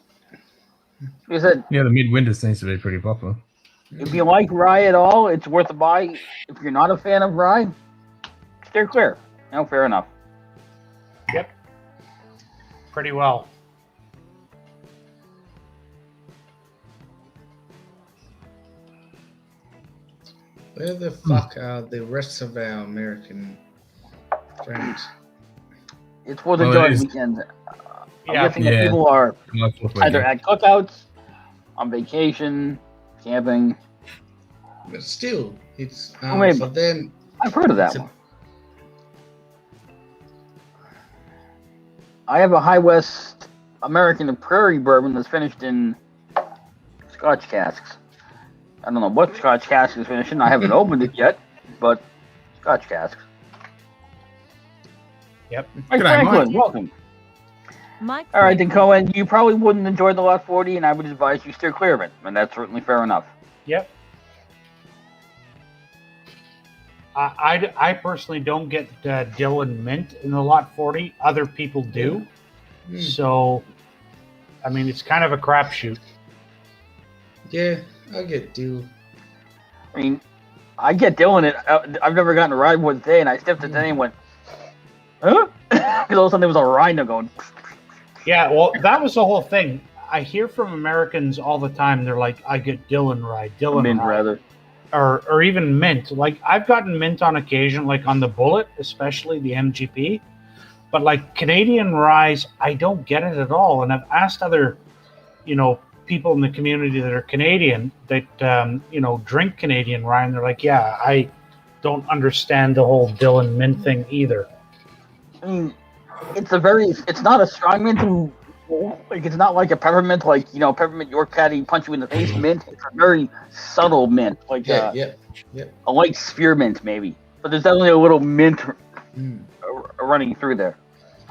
I said, Yeah, the midwinter seems to be pretty popular. if you like rye at all, it's worth a buy. If you're not a fan of rye, steer clear. No, fair enough. Yep. Pretty well. Where the fuck are the rest of our American Drams. It's 4th of Well, it July is. weekend. I'm Yeah. guessing that Yeah. people are Nice little either weekend. at cookouts, on vacation, camping. But still, it's Oh, maybe. for them. I've heard of that It's a- one. I have a High West American Prairie bourbon that's finished in Scotch casks. I don't know what Scotch cask is finished in. I haven't opened it yet, but Scotch casks. Yep. Mike G'day, Franklin, Mike. welcome. Mike All right, then, Franklin. Cohen, you probably wouldn't enjoy the Lot 40, and I would advise you steer clear of it, and that's certainly fair enough. Yep. I personally don't get dill and mint in the Lot 40. Other people do. Mm. So, I mean, it's kind of a crapshoot. Yeah, I get deal. I mean, I get Dylan it. I've never gotten a ride one day, and I stepped it today and went, huh? Because all of a sudden there was a rhino going. Yeah, well, that was the whole thing. I hear from Americans all the time. They're like, I get Dylan ride, Dylan Mint, ride. rather. Or even mint. Like, I've gotten mint on occasion, like on the Bullet, especially the MGP. But like Canadian Rise, I don't get it at all. And I've asked other, people in the community that are Canadian that, drink Canadian Rye, and they're like, yeah, I don't understand the whole Dylan mint thing either. I mean, it's not a strong mint. Like, it's not like a peppermint, peppermint York patty punch you in the face mint. It's a very subtle mint, like Yeah. a light spearmint maybe. But there's definitely a little mint running through there.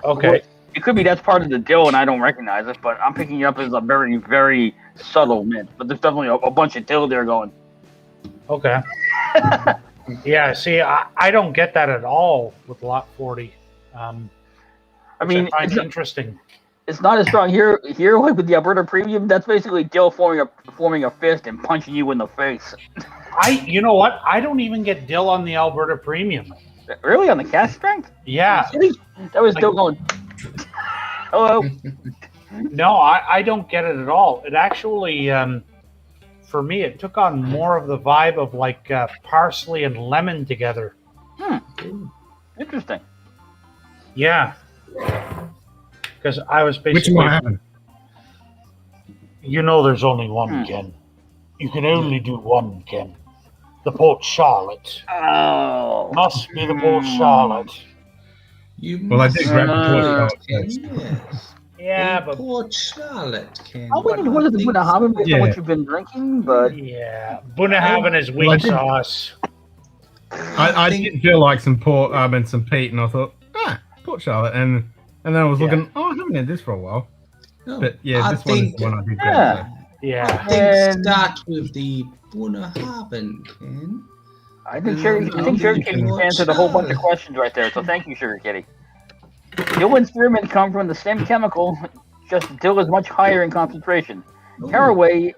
Okay. It could be that's part of the dill and I don't recognize it, but I'm picking it up as a very, very subtle mint. But there's definitely a bunch of dill there going. Okay. Yeah, see, I don't get that at all with Lot 40. I Which mean, I find interesting. It's not as strong here. Here, like with the Alberta Premium, that's basically dill forming a fist and punching you in the face. You know what? I don't even get dill on the Alberta Premium. Really, on the cast strength? Yeah. That was dill going. Hello. No, I don't get it at all. It actually, for me, it took on more of the vibe of like parsley and lemon together. Interesting. Yeah. Because I was Which basically. one happened? There's only one, Ken. You can only do one, Ken. The Port Charlotte. Oh. Must be the Port Charlotte. Well, I did grab the Port Charlotte. Yes. Yeah, but Port Charlotte, Ken. I wouldn't know the Bunnahabhain based on Yeah. what you've been drinking, but yeah, Bunnahabhain is Well, I weak did- sauce. I did feel like some port and some peat, and I thought, Port Charlotte, and then I was looking, I haven't had this for a while. No, But yeah, I this one is think, the one I did Yeah. grab. Yeah. I think And- start with the Bunnahabhain, Ken. I think Sugar Kitty answered a whole bunch of questions right there. So thank you, Sugar Kitty. Dill and spearmint come from the same chemical, just dill is much higher in concentration. Caraway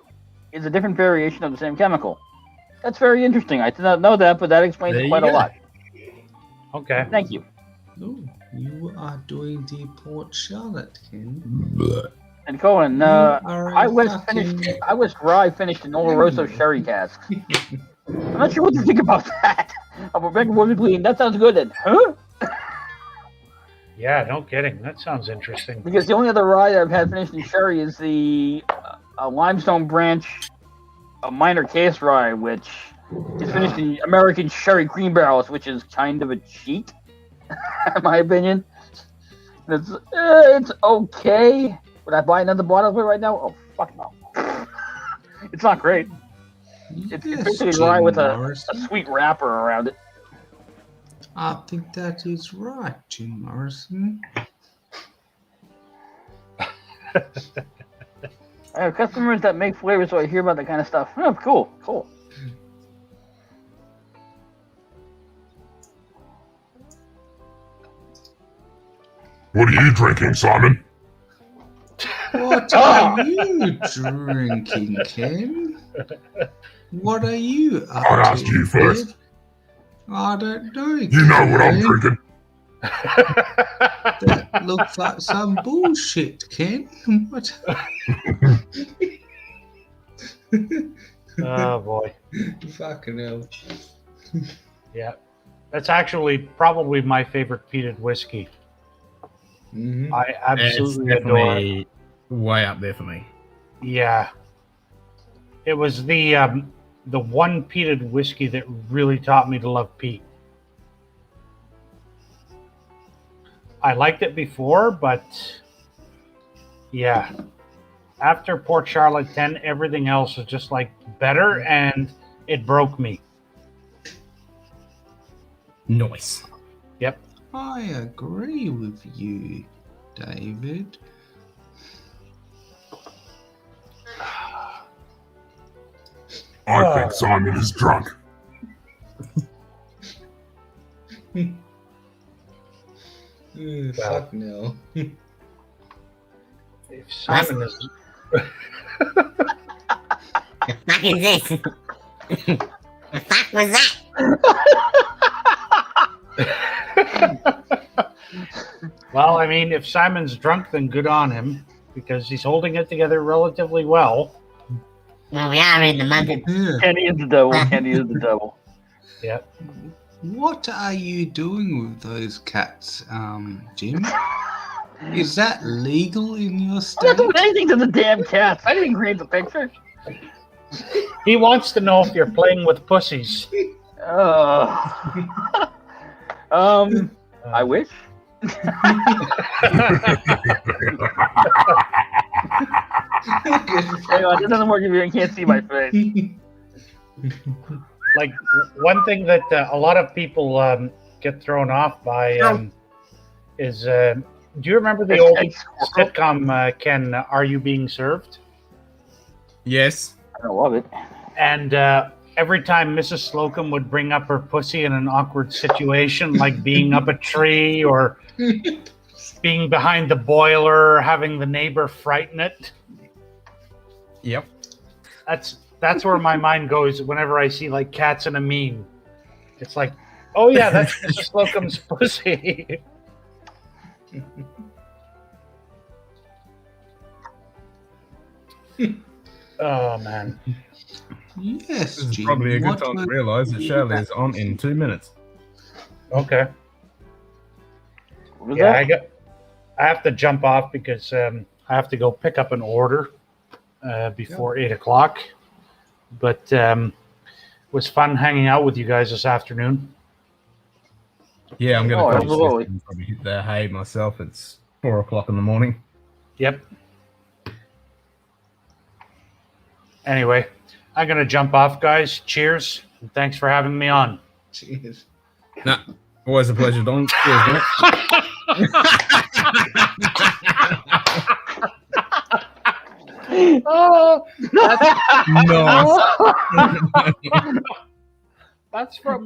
is a different variation of the same chemical. That's very interesting. I did not know that, but that explains There you quite a go. lot. Okay. Thank you. Oh, you are doing the Port Charlotte, Ken. And Cohen, You are I a was fucking- Rye finished in Oloroso sherry casks. I'm not sure what to think about that. I'm a big woman clean. That sounds good then. Huh? Yeah, no kidding. That sounds interesting. Because the only other rye I've had finished in sherry is the Limestone Branch, a minor case rye, which is finished in American sherry cream barrels, which is kind of a cheat, in my opinion. It's okay. Would I buy another bottle of it right now? Oh, fuck no. It's not great. It's basically rye with a sweet wrapper around it. I think that is right, Jim Morrison. I have customers that make flavors, so I hear about that kind of stuff. Oh, cool. What are you drinking, Simon? What are you drinking, Ken? What are you up I'd ask to, you first. kid? I don't know. You know what I'm Ken. drinking. That looks like some bullshit, Ken. What? Oh boy. Fucking hell. Yeah. That's actually probably my favorite peated whiskey. Mhm. I absolutely It's adore it. definitely way up there for me. Yeah. It was the one peated whiskey that really taught me to love peat. I liked it before, but yeah. After Port Charlotte 10, everything else was just like better, and it broke me. Nice. Yep. I agree with you, David. I think Simon is drunk. Fuck no. If Simon is The fuck is this? The fuck was that? well, I mean, if Simon's drunk, then good on him because he's holding it together relatively well. Well, we are in the month of... Yeah. Candy is the devil. Candy is the devil. Yep. What are you doing with those cats, Jim? Is that legal in your I'm state? not doing anything to the damn cats. I didn't create the picture. He wants to know if you're playing with pussies. I wish. Hang on, it doesn't work if you can't see my face. Like one thing that a lot of people get thrown off by is do you remember the old sitcom Ken, Are You Being Served? Yes. I love it. And every time Mrs. Slocum would bring up her pussy in an awkward situation, like being up a tree or being behind the boiler, having the neighbor frighten it. Yep. That's where my mind goes whenever I see like cats in a meme. It's like, oh yeah, that's Mrs. Slocum's pussy. Oh man. Yes, This is Jim. probably a good what time to were- realise that Shirley is on in 2 minutes. Okay. What was Yeah, that? I have to jump off because I have to go pick up an order before 8 o'clock. But it was fun hanging out with you guys this afternoon. Yeah, I'm going Oh, to absolutely. probably hit the hay myself. It's 4 o'clock in the morning. Yep. Anyway, I'm going to jump off, guys. Cheers. And thanks for having me on. Cheers. Nah, always a pleasure, Don. Cheers, mate. Oh, Nice. that's from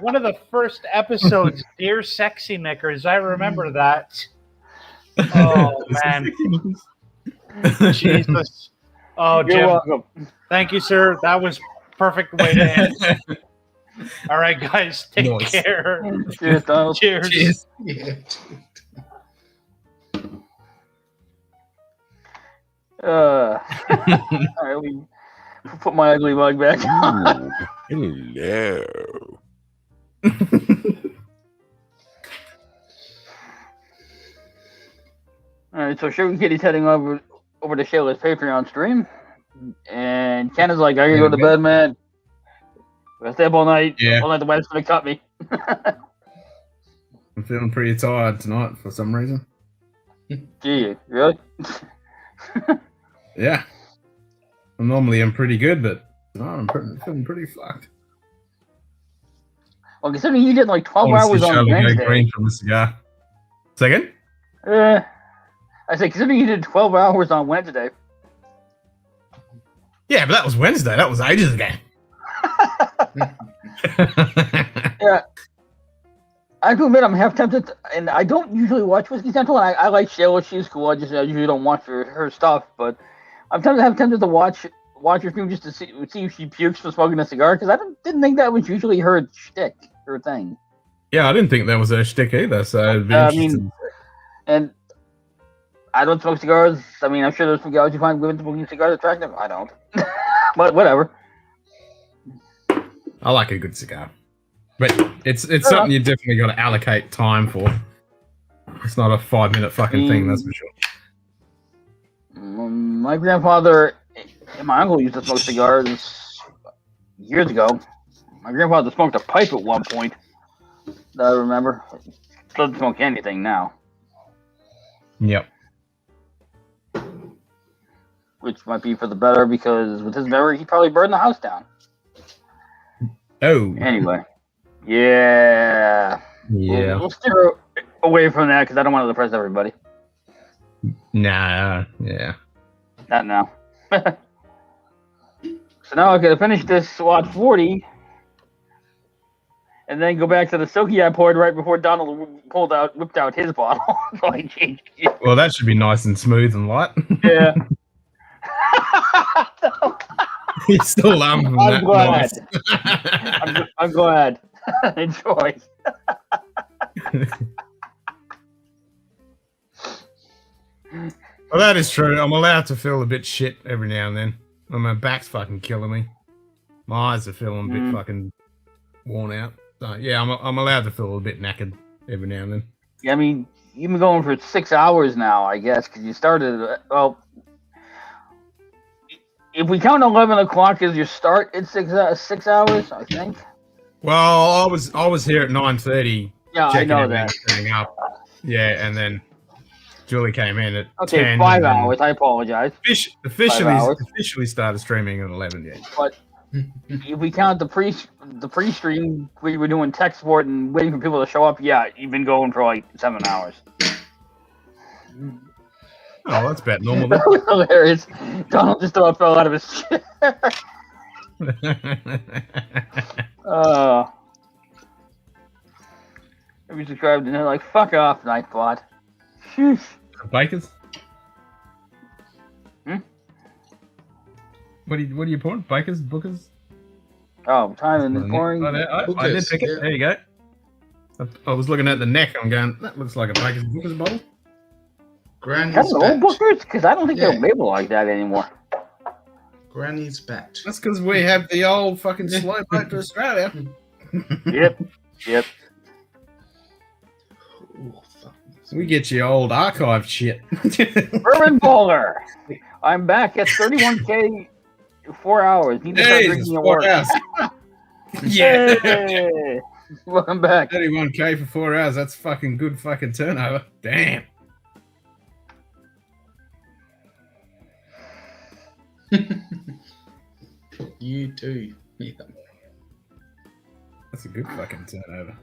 one of the first episodes, Dear Sexy Knickers. I remember that. Oh, man. Jesus. Oh, You're Jim. welcome. Thank you, sir. That was perfect way to end. All right, guys. Take Nice. care. Cheers, Donald. Cheers. Cheers. Yeah. All right, let me put my ugly mug back on. Hello. All right, so Sugar Kitty's heading over to Shayla's Patreon stream, and Ken is like, "I gotta go to bed, man. I gotta stay up all night. Yeah. All night the wife's gonna cut me." I'm feeling pretty tired tonight for some reason. Gee, really? Yeah. Normally I'm pretty good, but tonight I'm feeling pretty fucked. Well, considering you did like 12 hours on Shirley go Wednesday. green from a cigar. Second? I said, considering you did 12 hours on Wednesday. Yeah, but that was Wednesday. That was ages ago. Yeah. I have to admit, I'm half tempted, and I don't usually watch Whiskey Central, and I like Shayla, she's cool, I usually don't watch her stuff, but I'm tempted to watch her stream just to see if she pukes for smoking a cigar, because I didn't think that was usually her shtick, her thing. Yeah, I didn't think that was a shtick either, so it'd be I interesting. mean, and I don't smoke cigars. I mean, I'm sure there's some guys who find women smoking cigars attractive. I don't. But whatever. I like a good cigar. But it's something you definitely got to allocate time for. It's not a 5-minute fucking thing, that's for sure. My grandfather and my uncle used to smoke cigars years ago. My grandfather smoked a pipe at one point that I remember. Doesn't smoke anything now. Yep. Which might be for the better because with his memory, he probably burned the house down. Oh. Anyway. Yeah. Yeah. We'll steer away from that because I don't want to depress everybody. Nah. Yeah. Not now. So now I gotta finish this watch 40 and then go back to the Silky I poured right before Donald whipped out his bottle. So I changed it. Well, that should be nice and smooth and light. Yeah. He's still I'm that glad. nice. I'm glad. Enjoy. Well, that is true. I'm allowed to feel a bit shit every now and then. When my back's fucking killing me. My eyes are feeling a bit fucking worn out. So, yeah, I'm allowed to feel a bit knackered every now and then. Yeah, I mean, you've been going for 6 hours now, I guess, because you started, well, if we count 11 o'clock as your start, it's 6 hours, I think. Well, I was here at 9:30. Yeah, I know that. Setting up. Yeah, and then Julie came in at 10. 5 hours. I apologize. Officially started streaming at 11. Yeah. But if we count the pre-stream, we were doing tech support and waiting for people to show up. Yeah, you've been going for like 7 hours. Oh, that's about normal. That was hilarious. Donald just about fell out of his chair. Maybe subscribed and they're like, "Fuck off, Nightbot." Sheesh. Bakers? Hmm? What are you pouring? Bakers? Bookers? Oh, time and pouring. I did pick it. There you go. I was looking at the neck. I'm going, that looks like a Bakers Bookers bottle. Granny's old Bookers? Because I don't think they're labeled like that anymore. Granny's bat. That's because we have the old fucking slow boat to Australia. Yep. Ooh, fuck. We get you old archive shit. Bourbon Bowler. I'm back at 31K 4 hours. Need to start drinking at work. Yeah. Hey. Welcome back. 31K for 4 hours. That's fucking good fucking turnover. Damn. You too. Yeah. That's a good fucking turnover.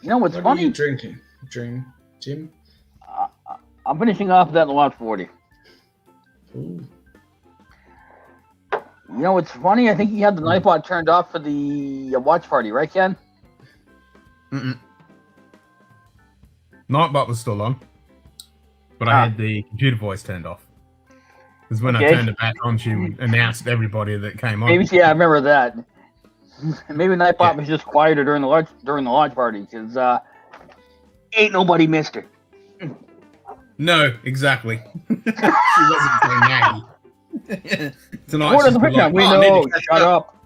You know what's What funny? are you drinking? Jim? I'm finishing off that in Lot 40. Ooh. You know what's funny? I think you had the Nightbot turned off for the watch party, right, Ken? Nightbot was still on, but I had the computer voice turned off. Because when I turned it back on, she announced everybody that came on. Maybe, yeah, I remember that. Maybe Nightbot was just quieter during the launch party because ain't nobody missed her. No, exactly. She wasn't so naggy. Tonight What she's the been fuck? We "Oh, I need know. to catch Shut up.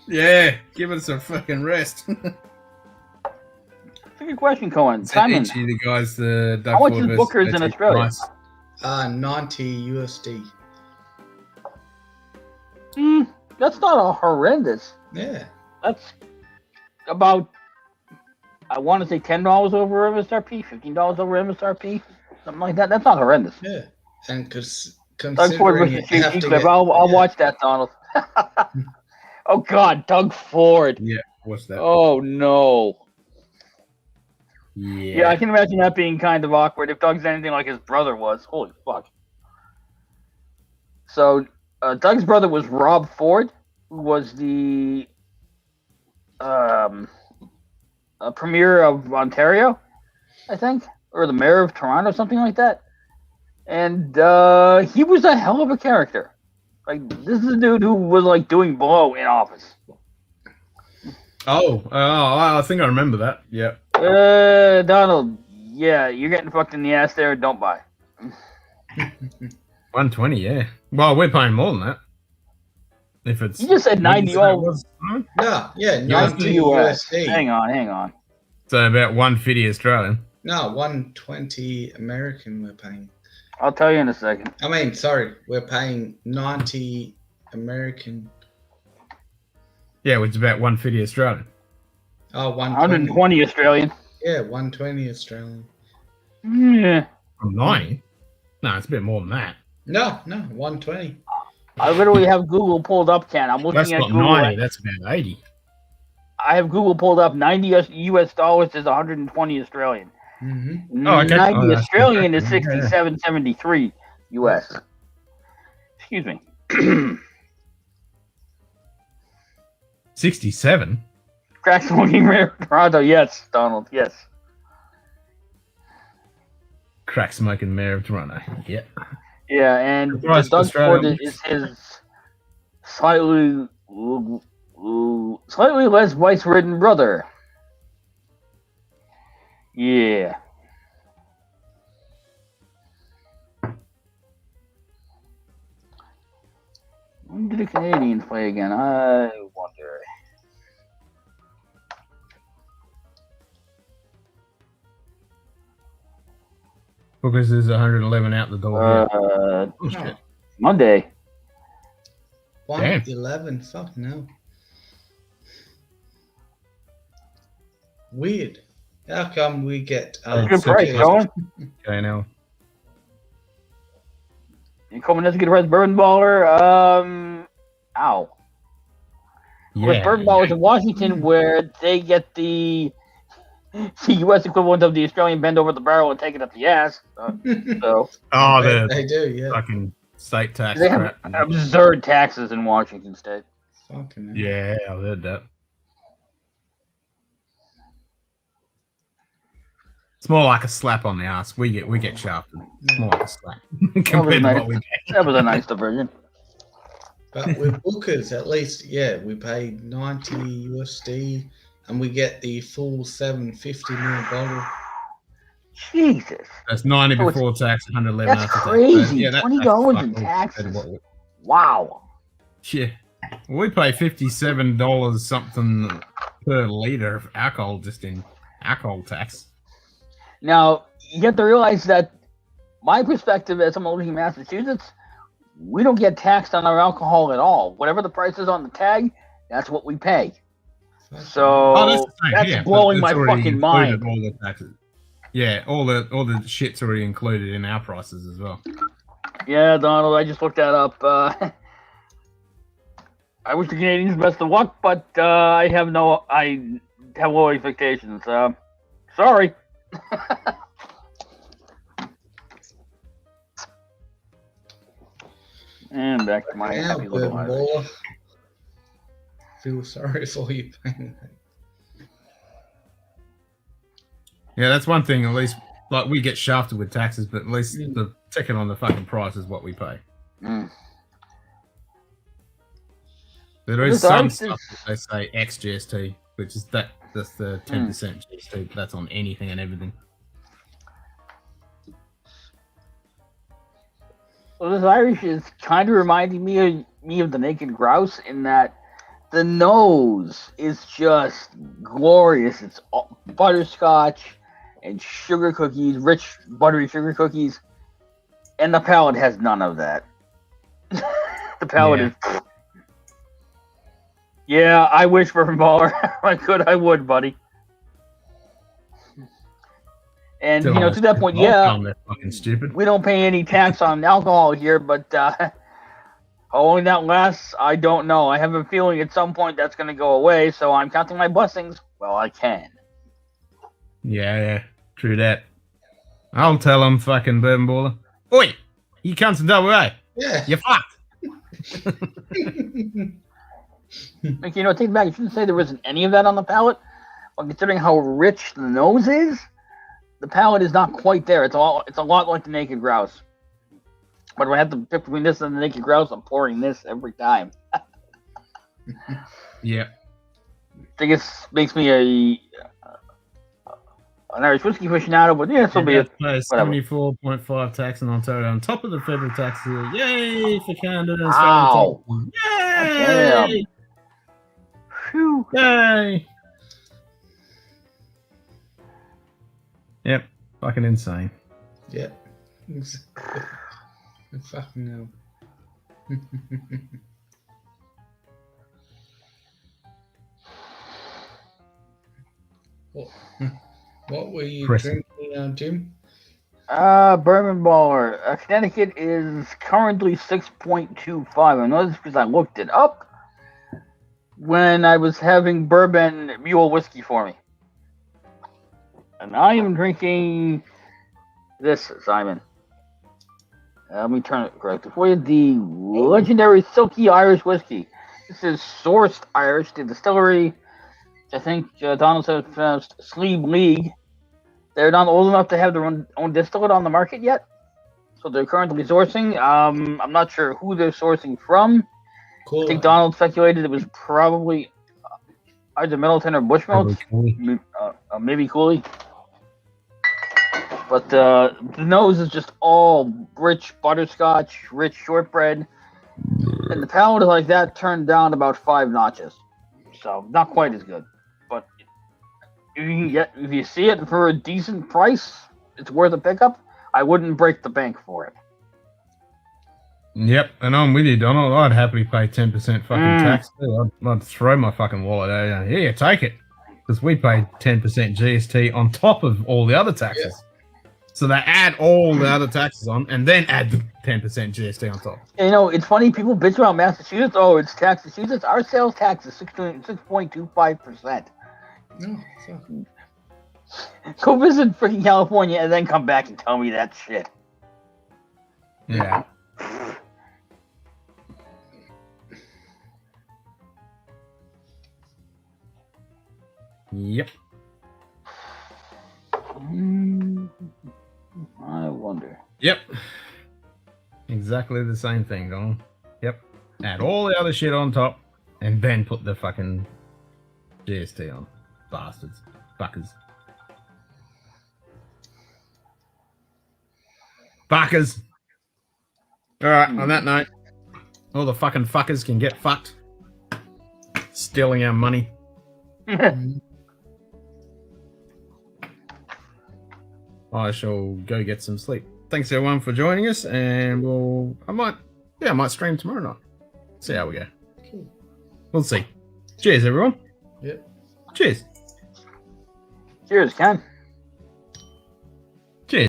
Yeah, give us a fucking rest. That's a good question, Cohen. Send Simon, each of you guys the how much is Booker's in Australia? Price. 90 USD. That's not a horrendous. Yeah. That's about, I want to say $10 over MSRP, $15 over MSRP, something like that. That's not horrendous. Yeah. And because Doug Ford versus JT clip. I'll watch that, Donald. Oh God, Doug Ford. Yeah, what's that? Oh no. Yeah. Yeah, I can imagine that being kind of awkward if Doug's anything like his brother was. Holy fuck. So, Doug's brother was Rob Ford, who was the premier of Ontario, I think, or the mayor of Toronto, something like that. And he was a hell of a character. Like, this is a dude who was like doing blow in office. Oh, I think I remember that. Yeah. Donald, yeah, you're getting fucked in the ass there. Don't buy. 120, yeah. Well, we're paying more than that. If it's You just said 90 all. No, yeah, 90 90 US. USD. Hang on. So about 150 Australian. No, 120 American we're paying. I'll tell you in a second. I mean, sorry, we're paying 90 American. Yeah, which is about 150 Australian. Oh, 120. 120 Australian. Yeah, 120 Australian. Yeah. From 90? No, it's a bit more than that. No, 120. I literally have Google pulled up, Ken. I'm looking That's at not Google. 90, that's about 80. I have Google pulled up. 90 US dollars is 120 Australian. Mm-hmm. Oh, okay. 90 Oh, that's Australian good. is 67.73 US. Excuse me. 67? Crack smoking rare Toronto. Yes, Donald. Yes. Crack smoking mayor of Toronto. Yeah. Yeah, and The price of Doug Ford Australia. is his slightly less vice-ridden brother. Yeah. When do the Canadians play again? I wonder. Because there's 111 out the door. Oh, shit. Monday. 111. Fuck no. Weird. How come we get Good price, Colin. Okay, now. You coming in to get a Red Bourbon Baller? Ow. With Bourbon Ballers in Washington, where they get the U.S. equivalent of the Australian bend over the barrel and take it up the ass. So Oh, they do, yeah. fucking state tax they have crap. absurd taxes in Washington State. Fucking hell. Yeah, I've heard that. It's more like a slap on the ass. We get shafted. It's more like a slap compared to what we get. That was a nice diversion. But with Booker's, at least, yeah, we paid 90 USD and we get the full 750ml bottle. Jesus. That's 90 So before tax, 111 That's after tax. crazy. So, yeah, $20 in fucking taxes. compared to what Wow. Yeah. We pay $57 something per liter of alcohol just in alcohol tax. Now, you have to realize that my perspective as someone living in Massachusetts, we don't get taxed on our alcohol at all. Whatever the price is on the tag, that's what we pay. So that's the same, that's yeah, blowing but my it's already fucking included mind. all the taxes. Yeah, all the shit's already included in our prices as well. Yeah, Donald, I just looked that up. I wish the Canadians best of luck, but I have low expectations. Sorry. And back to my happy little life. Feel sorry for you paying that. Yeah, that's one thing. At least, like, we get shafted with taxes, but at least the ticket on the fucking price is what we pay. Mm. There is some stuff that they say X GST, which is that's the 10% GST. That's on anything and everything. Well, this Irish is kind of reminding me of the Naked Grouse in that the nose is just glorious. It's all butterscotch and sugar cookies, rich buttery sugar cookies, and the palate has none of that. The palate is. Yeah, I wish for Baller. If I could, I would, buddy. And Still to that point, yeah, they're fucking stupid. we don't pay any tax on alcohol here, but how long that lasts, I don't know. I have a feeling at some point that's going to go away, so I'm counting my blessings while I can. Yeah, true that. I'll tell them, fucking Bourbon Baller. Oi, you cunts in WA. Yeah. You're fucked. Like, take it back. You shouldn't say there wasn't any of that on the palate. Well, considering how rich the nose is, the palate is not quite there. It's a lot like the Naked Grouse. But if I have to pick between this and the Naked Grouse, I'm pouring this every time. Yeah. I think it makes me an Irish whiskey aficionado, but yeah, so be it. Pay Whatever. 74.5 tax in Ontario on top of the federal tax here. Yay for Canada and Wow. Australia. Yay! Phew. Yay! Yep, fucking insane. Yeah. Fucking hell. What were you drinking, Jim? Bourbon Baller. Connecticut is currently 6.25. I know this because I looked it up when I was having bourbon mule whiskey for me. And I am drinking this, Simon. Let me turn it correctly for you. The legendary Silky Irish Whiskey. This is sourced Irish, the distillery. I think Donald said pronounced Sleeve League. They're not old enough to have their own distillate on the market yet, so they're currently sourcing. I'm not sure who they're sourcing from. Cool. I think Donald speculated it was probably either Middleton or Bushmills, maybe Cooley. But the nose is just all rich butterscotch, rich shortbread, and the palate is like that turned down about 5 notches, so not quite as good. But if you see it for a decent price, it's worth a pickup. I wouldn't break the bank for it. Yep, and I'm with you, Donald. I'd happily pay 10% fucking tax. I'd throw my fucking wallet at you. Yeah, take it. Because we paid 10% GST on top of all the other taxes. Yeah. So they add all the other taxes on and then add the 10% GST on top. You know, it's funny, people bitch about Massachusetts. Oh, it's Massachusetts. Our sales tax is 6.25%. No, go visit freaking California and then come back and tell me that shit. Yeah. Yep. I wonder. Yep. Exactly the same thing, Donald. Yep. Add all the other shit on top and then put the fucking GST on. Bastards. Fuckers. Fuckers. Alright, on that note, all the fucking fuckers can get fucked. Stealing our money. I shall go get some sleep. Thanks everyone for joining us, and I might stream tomorrow night. See how we go. Cool. We'll see. Cheers, everyone. Yep. Cheers. Cheers, Ken.